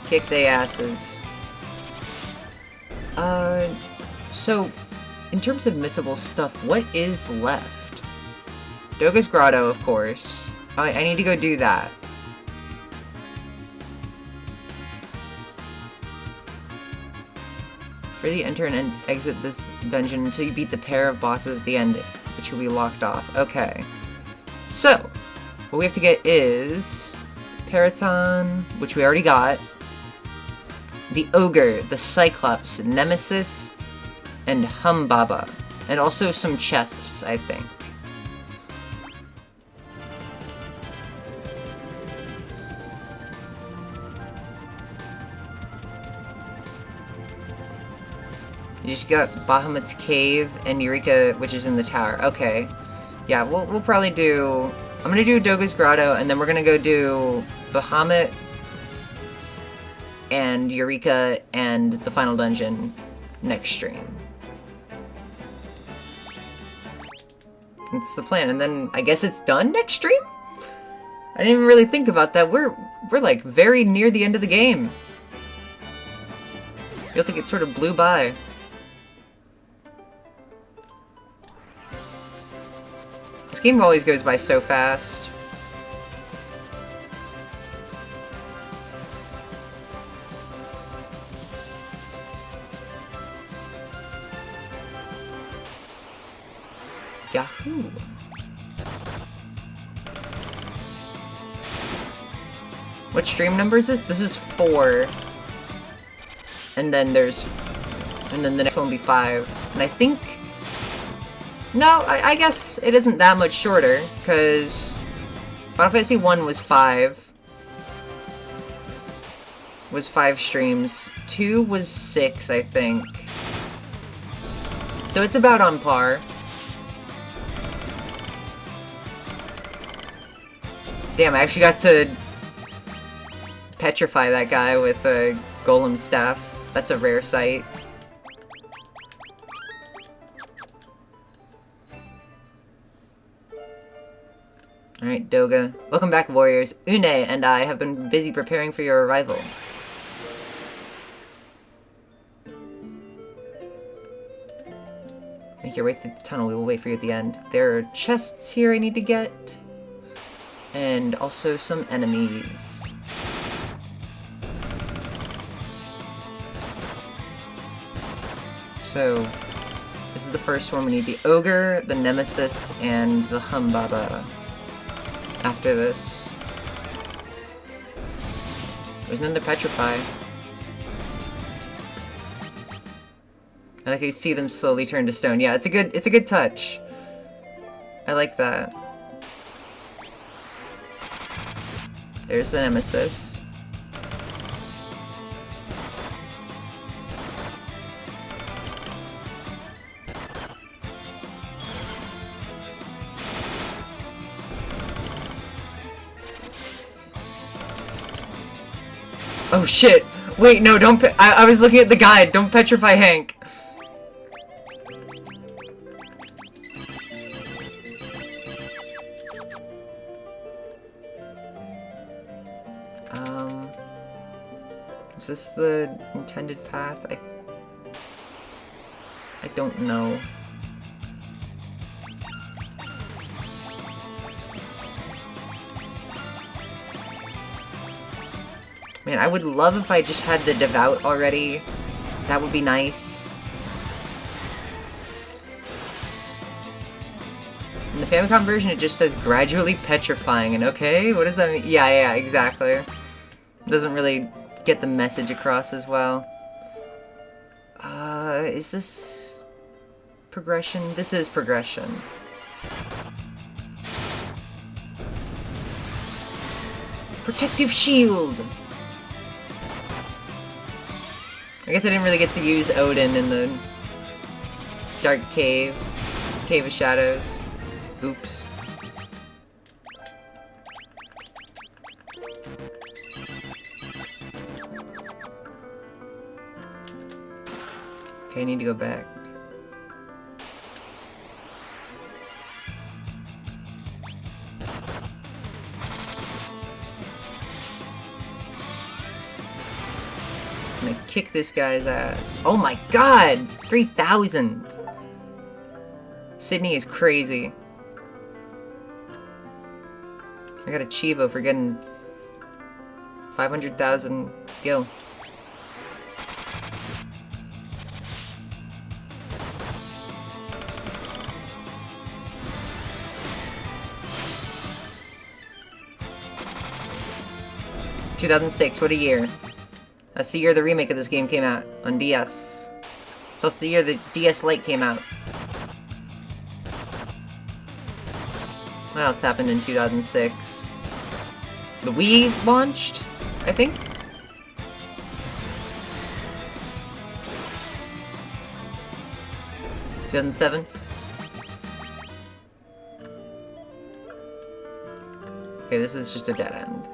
Kick they asses. So, in terms of missable stuff, what is left? Doga's Grotto, of course. I need to go do that. Freely enter and exit this dungeon until you beat the pair of bosses at the end, which will be locked off. Okay. So, what we have to get is Periton, which we already got, the Ogre, the Cyclops, Nemesis, and Humbaba. And also some chests, I think. You just got Bahamut's Cave and Eureka, which is in the tower. Okay. Yeah, we'll probably do... I'm gonna do Doga's Grotto, and then we're gonna go do Bahamut and Eureka and the final dungeon next stream. That's the plan, and then I guess it's done next stream? I didn't even really think about that. We're like very near the end of the game. I feel like it sort of blew by. This game always goes by so fast. Yahoo! What stream number is this? This is 4. And then the next one will be 5. And I think... No, I guess it isn't that much shorter, because Final Fantasy 1 was 5. Was 5 streams. 2 was 6, I think. So it's about on par. Damn, I actually got to petrify that guy with a golem staff. That's a rare sight. Alright, Doga. Welcome back, warriors. Une and I have been busy preparing for your arrival. Make your way through the tunnel. We will wait for you at the end. There are chests here I need to get. And also some enemies. So, this is the first one. We need the Ogre, the Nemesis, and the Humbaba. After this. There's none to petrify. And like you see them slowly turn to stone. Yeah, it's a good touch. I like that. There's the nemesis. Oh shit! Wait, no, don't I was looking at the guide. Don't petrify Hank. Is this the intended path? I don't know. Man, I would love if I just had the devout already. That would be nice. In the Famicom version, it just says gradually petrifying, and okay, what does that mean? Yeah, exactly. Doesn't really get the message across as well. Is this progression? This is progression. Protective shield! I guess I didn't really get to use Odin in the Dark Cave. Cave of Shadows. Oops. Okay, I need to go back. I'm gonna kick this guy's ass. Oh my god! 3,000! Sydney is crazy. I got a Chivo for getting 500,000 gil. ...2006, what a year. That's the year the remake of this game came out, on DS. So it's the year the DS Lite came out. What else happened in 2006? The Wii launched, I think? ...2007? Okay, this is just a dead end.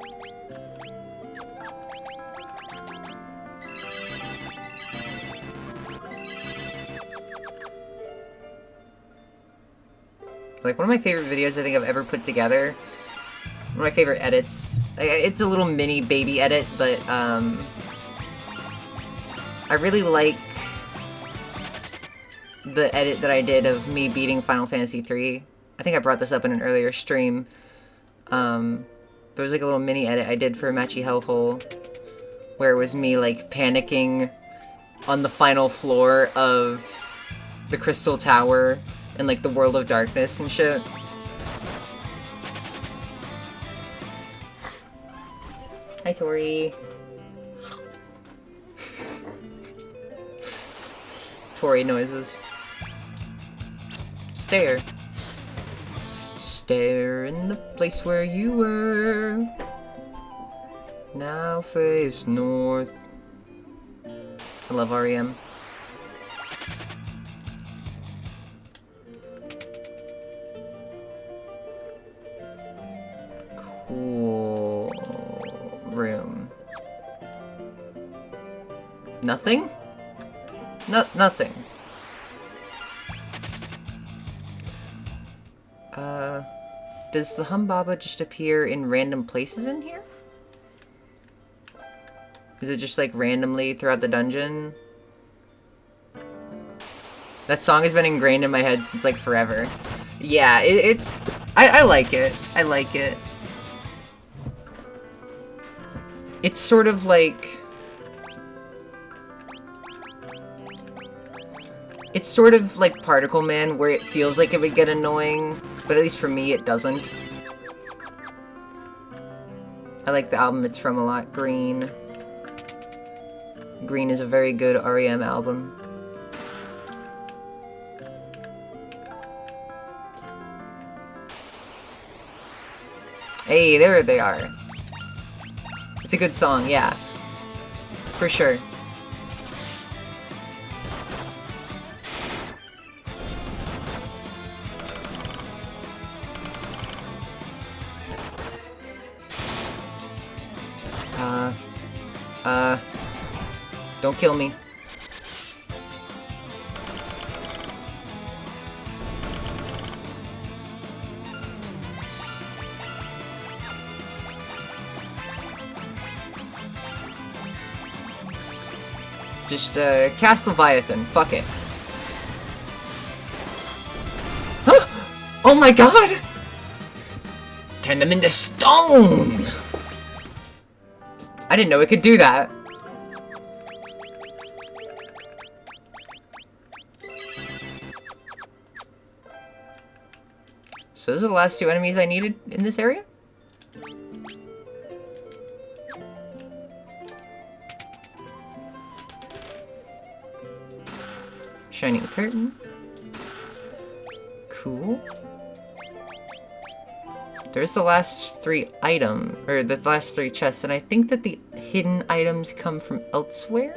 Like, one of my favorite videos I think I've ever put together. One of my favorite edits. It's a little mini baby edit, but, I really like the edit that I did of me beating Final Fantasy III. I think I brought this up in an earlier stream. But it was like a little mini edit I did for Machi Hellhole, where it was me, like, panicking on the final floor of the Crystal Tower and like the World of Darkness and shit. Hi, Tori. Tori noises. Stare. Stare in the place where you were. Now face north. I love REM. Cool room. Nothing? Nothing. Does the Humbaba just appear in random places in here? Is it just like randomly throughout the dungeon? That song has been ingrained in my head since like forever. Yeah, I like it. I like it. It's sort of like... It's sort of like Particle Man, where it feels like it would get annoying, but at least for me, it doesn't. I like the album it's from a lot. Green. Green is a very good REM album. Hey, there they are. It's a good song, yeah. For sure. Don't kill me. Just, cast Leviathan. Fuck it. Huh? Oh my god! Turn them into stone! I didn't know it could do that. So those are the last two enemies I needed in this area? Shining curtain. Cool. There's the last three the last three chests, and I think that the hidden items come from elsewhere?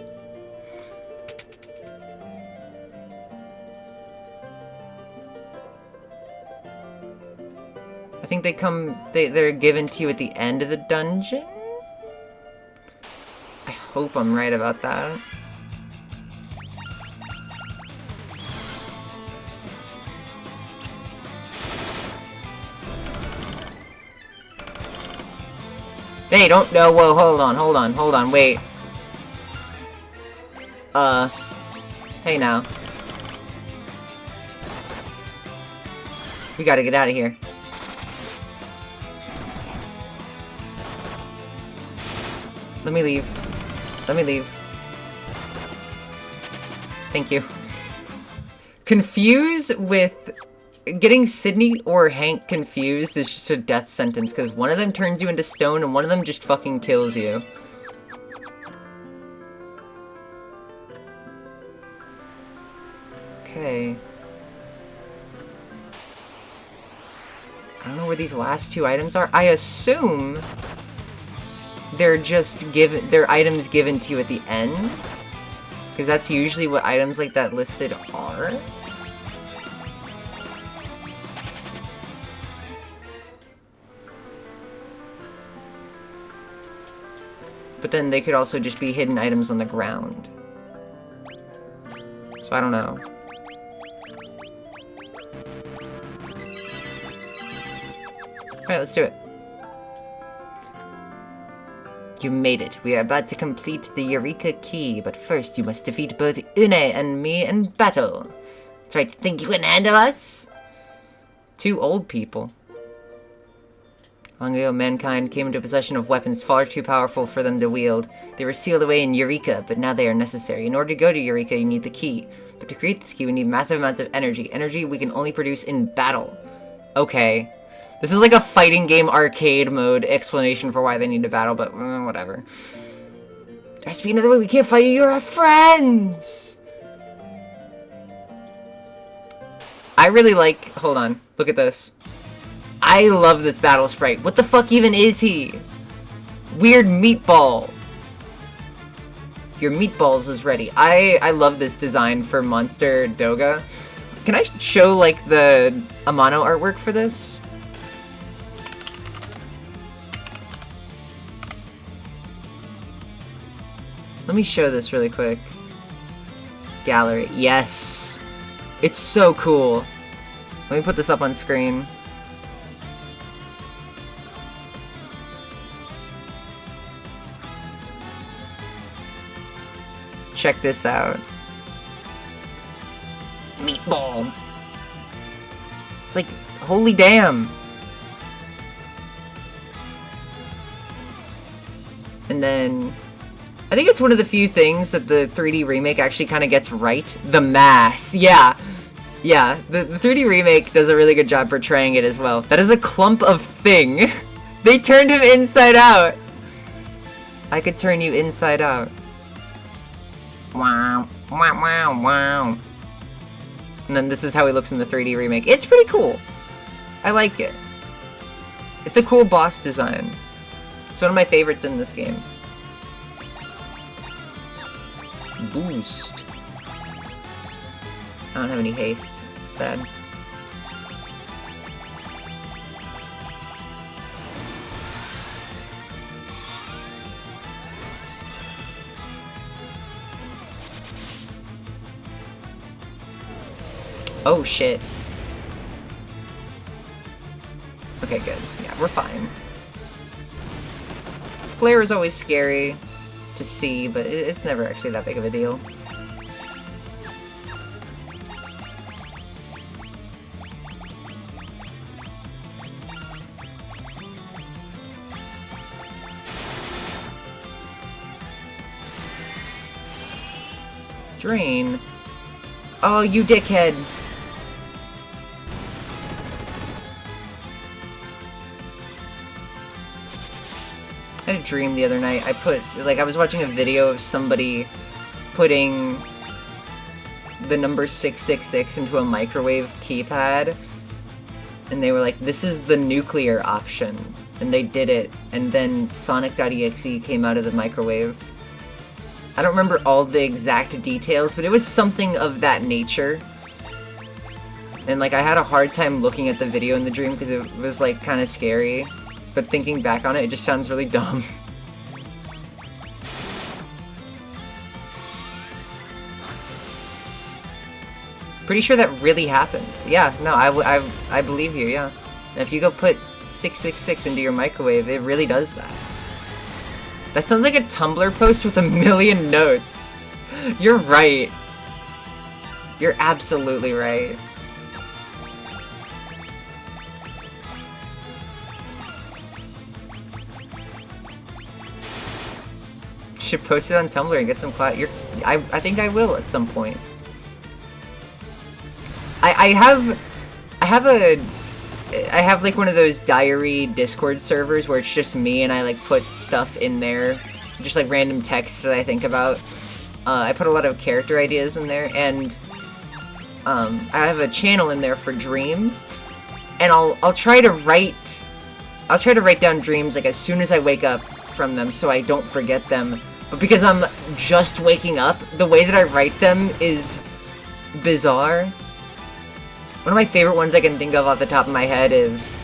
I think they're given to you at the end of the dungeon? I hope I'm right about that. Hey, don't, no, whoa, hold on, wait. Hey now. We gotta get out of here. Let me leave. Let me leave. Thank you. Confuse with... Getting Sydney or Hank confused is just a death sentence, because one of them turns you into stone and one of them just fucking kills you. Okay. I don't know where these last two items are. I assume they're just they're items given to you at the end, because that's usually what items like that listed are. But then they could also just be hidden items on the ground. So I don't know. Alright, let's do it. You made it. We are about to complete the Eureka Key, but first you must defeat both Une and me in battle. That's right, think you can handle us? Two old people. Long ago, mankind came into possession of weapons far too powerful for them to wield. They were sealed away in Eureka, but now they are necessary. In order to go to Eureka, you need the key. But to create this key, we need massive amounts of energy. Energy we can only produce in battle. Okay. This is like a fighting game arcade mode explanation for why they need to battle, but whatever. There has to be another way. We can't fight you. You're our friends! I really like... Hold on. Look at this. I love this battle sprite. What the fuck even is he? Weird meatball. Your meatballs is ready. I love this design for Monster Doga. Can I show, like, the Amano artwork for this? Let me show this really quick. Gallery. Yes. It's so cool. Let me put this up on screen. Check this out. Meatball. It's like, holy damn. And then, I think it's one of the few things that the 3D remake actually kind of gets right. The mass. Yeah. Yeah, the 3D remake does a really good job portraying it as well. That is a clump of thing. They turned him inside out. I could turn you inside out. Wow, wow, wow, wow. And then this is how he looks in the 3D remake. It's pretty cool. I like it. It's a cool boss design. It's one of my favorites in this game. Boost. I don't have any haste. Sad. Oh shit. Okay, good. Yeah, we're fine. Flare is always scary to see, but it's never actually that big of a deal. Drain. Oh, you dickhead. I had a dream the other night. I was watching a video of somebody putting the number 666 into a microwave keypad, and they were like, this is the nuclear option. And they did it, and then Sonic.exe came out of the microwave. I don't remember all the exact details, but it was something of that nature. And like, I had a hard time looking at the video in the dream because it was like kind of scary. But thinking back on it, it just sounds really dumb. Pretty sure that really happens. Yeah, no, I believe you, yeah. And if you go put 666 into your microwave, it really does that. That sounds like a Tumblr post with a million notes. You're right. You're absolutely right. Should post it on Tumblr and get some clout. I think I will at some point. I have like one of those diary Discord servers where it's just me and I like put stuff in there, just like random texts that I think about. I put a lot of character ideas in there, and I have a channel in there for dreams, and I'll try to write down dreams like as soon as I wake up from them so I don't forget them. But because I'm just waking up, the way that I write them is bizarre. One of my favorite ones I can think of off the top of my head is...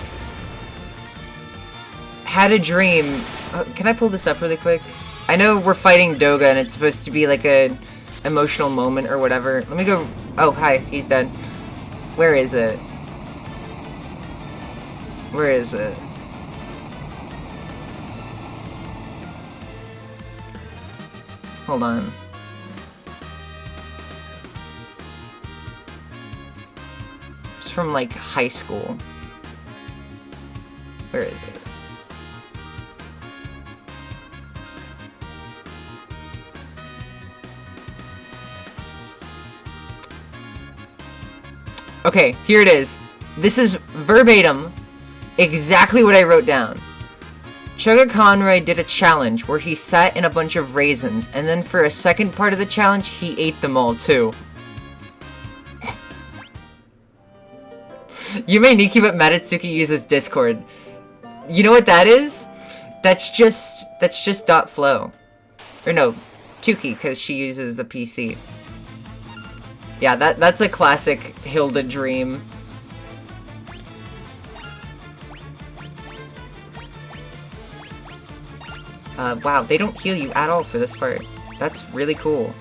Had a dream... can I pull this up really quick? I know we're fighting Doga and it's supposed to be like a emotional moment or whatever. Let me go... Oh, hi, he's dead. Where is it? Where is it? Hold on. It's from like high school. Where is it? Okay, here it is. This is verbatim exactly what I wrote down. Chugga Conroy did a challenge where he sat in a bunch of raisins, and then for a second part of the challenge, he ate them all too. You may Niki, but Madatsuki uses Discord. You know what that is? That's just .flow. Or no, Tuki, because she uses a PC. Yeah, that's a classic Hilda dream. Wow, they don't heal you at all for this part. That's really cool.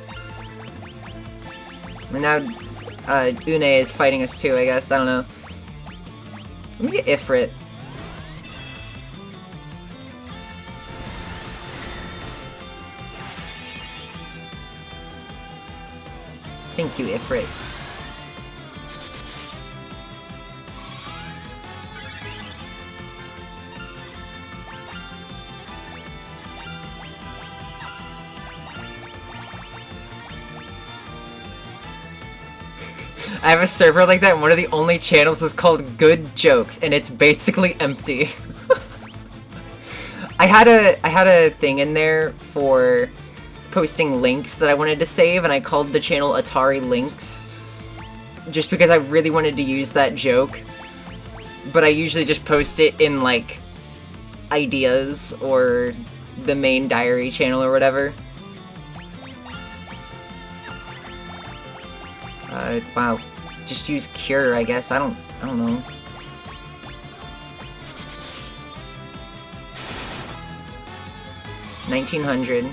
And now, Une is fighting us too, I guess. I don't know. Let me get Ifrit. Thank you, Ifrit. I have a server like that, and one of the only channels is called Good Jokes, and it's basically empty. I had a thing in there for posting links that I wanted to save, and I called the channel Atari Links, just because I really wanted to use that joke. But I usually just post it in like ideas or the main diary channel or whatever. Wow. Just use cure, I guess. I don't know. $1900.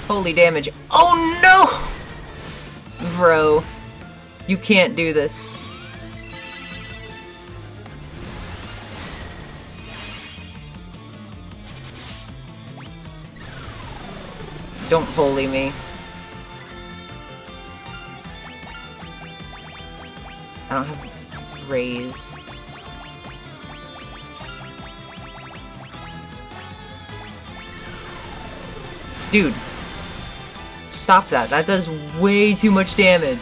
Holy damage. Oh no! Bro, you can't do this. Don't holy me. I don't have raise. Dude, stop that. That does way too much damage.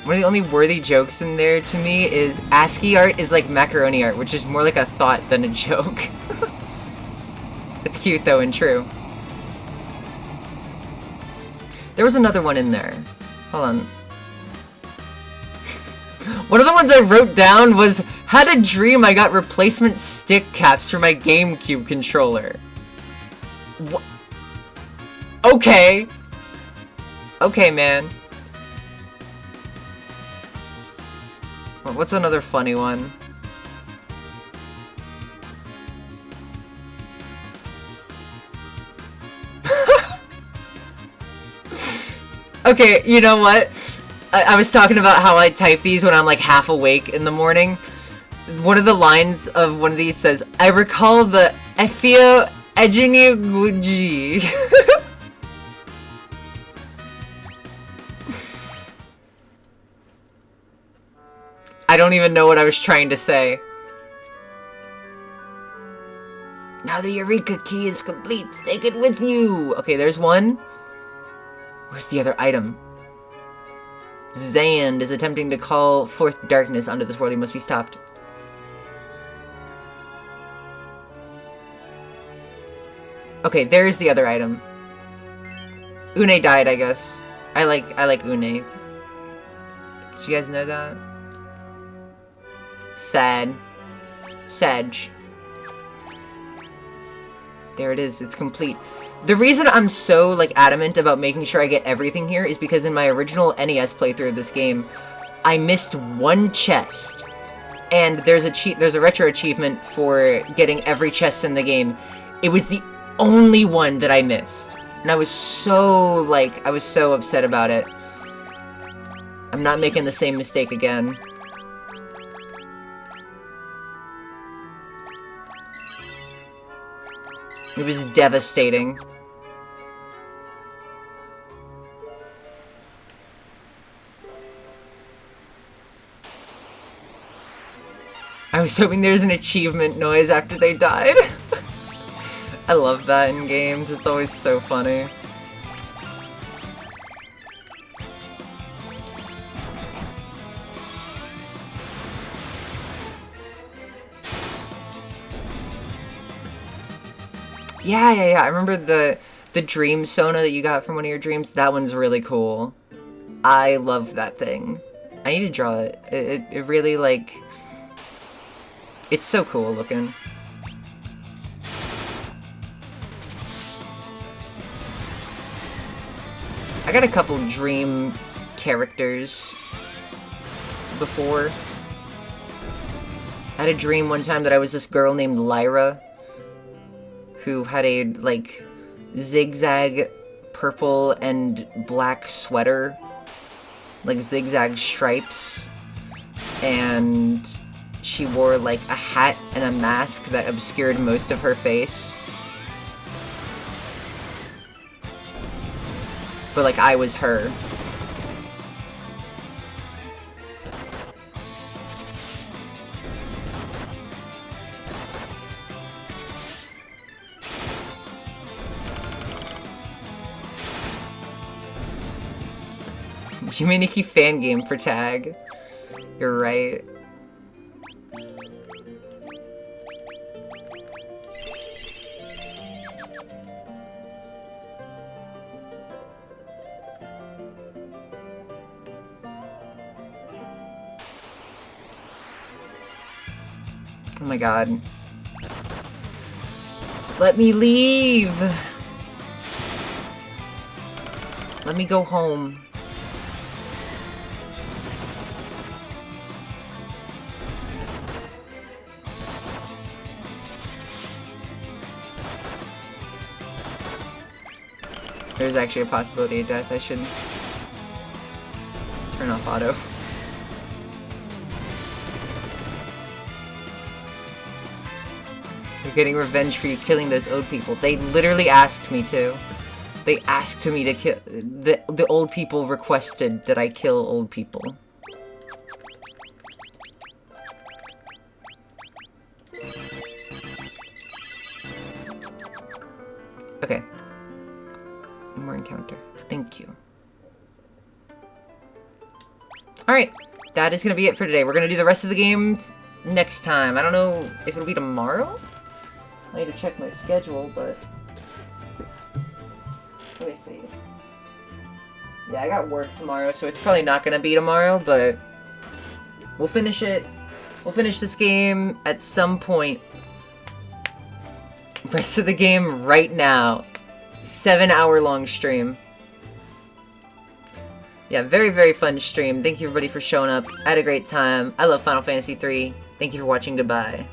One of the only worthy jokes in there to me is ASCII art is like macaroni art, which is more like a thought than a joke. It's cute though and true. There was another one in there. Hold on. One of the ones I wrote down was, had a dream I got replacement stick caps for my GameCube controller. What? Okay. Okay, man. What's another funny one? Okay, you know what? I was talking about how I type these when I'm like half awake in the morning. One of the lines of one of these says, I recall the Efio Ejiniguji. I don't even know what I was trying to say. Now the Eureka key is complete. Take it with you. Okay, there's one. Where's the other item? Zand is attempting to call forth darkness onto this world. He must be stopped. Okay, there's the other item. Une died, I guess. I like Une. Did you guys know that? Sad. Sedge. There it is. It's complete. The reason I'm so, like, adamant about making sure I get everything here is because in my original NES playthrough of this game, I missed one chest. And there's a retro achievement for getting every chest in the game. It was the only one that I missed. And I was so upset about it. I'm not making the same mistake again. It was devastating. I was hoping there's an achievement noise after they died. I love that in games. It's always so funny. Yeah. I remember the dream Sona that you got from one of your dreams. That one's really cool. I love that thing. I need to draw it. It really, like... It's so cool looking. I got a couple dream characters before. I had a dream one time that I was this girl named Lyra who had a, like, zigzag purple and black sweater. Like, zigzag stripes. And she wore, like, a hat and a mask that obscured most of her face. But, like, I was her. Humaniki fan game for tag. You're right. Oh my god. Let me leave! Let me go home. There's actually a possibility of death. I should turn off auto. You're getting revenge for you killing those old people. They literally asked me to. They asked me to kill. The old people requested that I kill old people. Okay. One more encounter. Thank you. Alright. That is gonna be it for today. We're gonna do the rest of the games next time. I don't know if it'll be tomorrow? I need to check my schedule, but... Let me see. Yeah, I got work tomorrow, so it's probably not gonna be tomorrow, but... We'll finish it. We'll finish this game at some point. Rest of the game right now. 7-hour-long stream. Yeah, very, very fun stream. Thank you everybody for showing up. I had a great time. I love Final Fantasy III. Thank you for watching. Goodbye.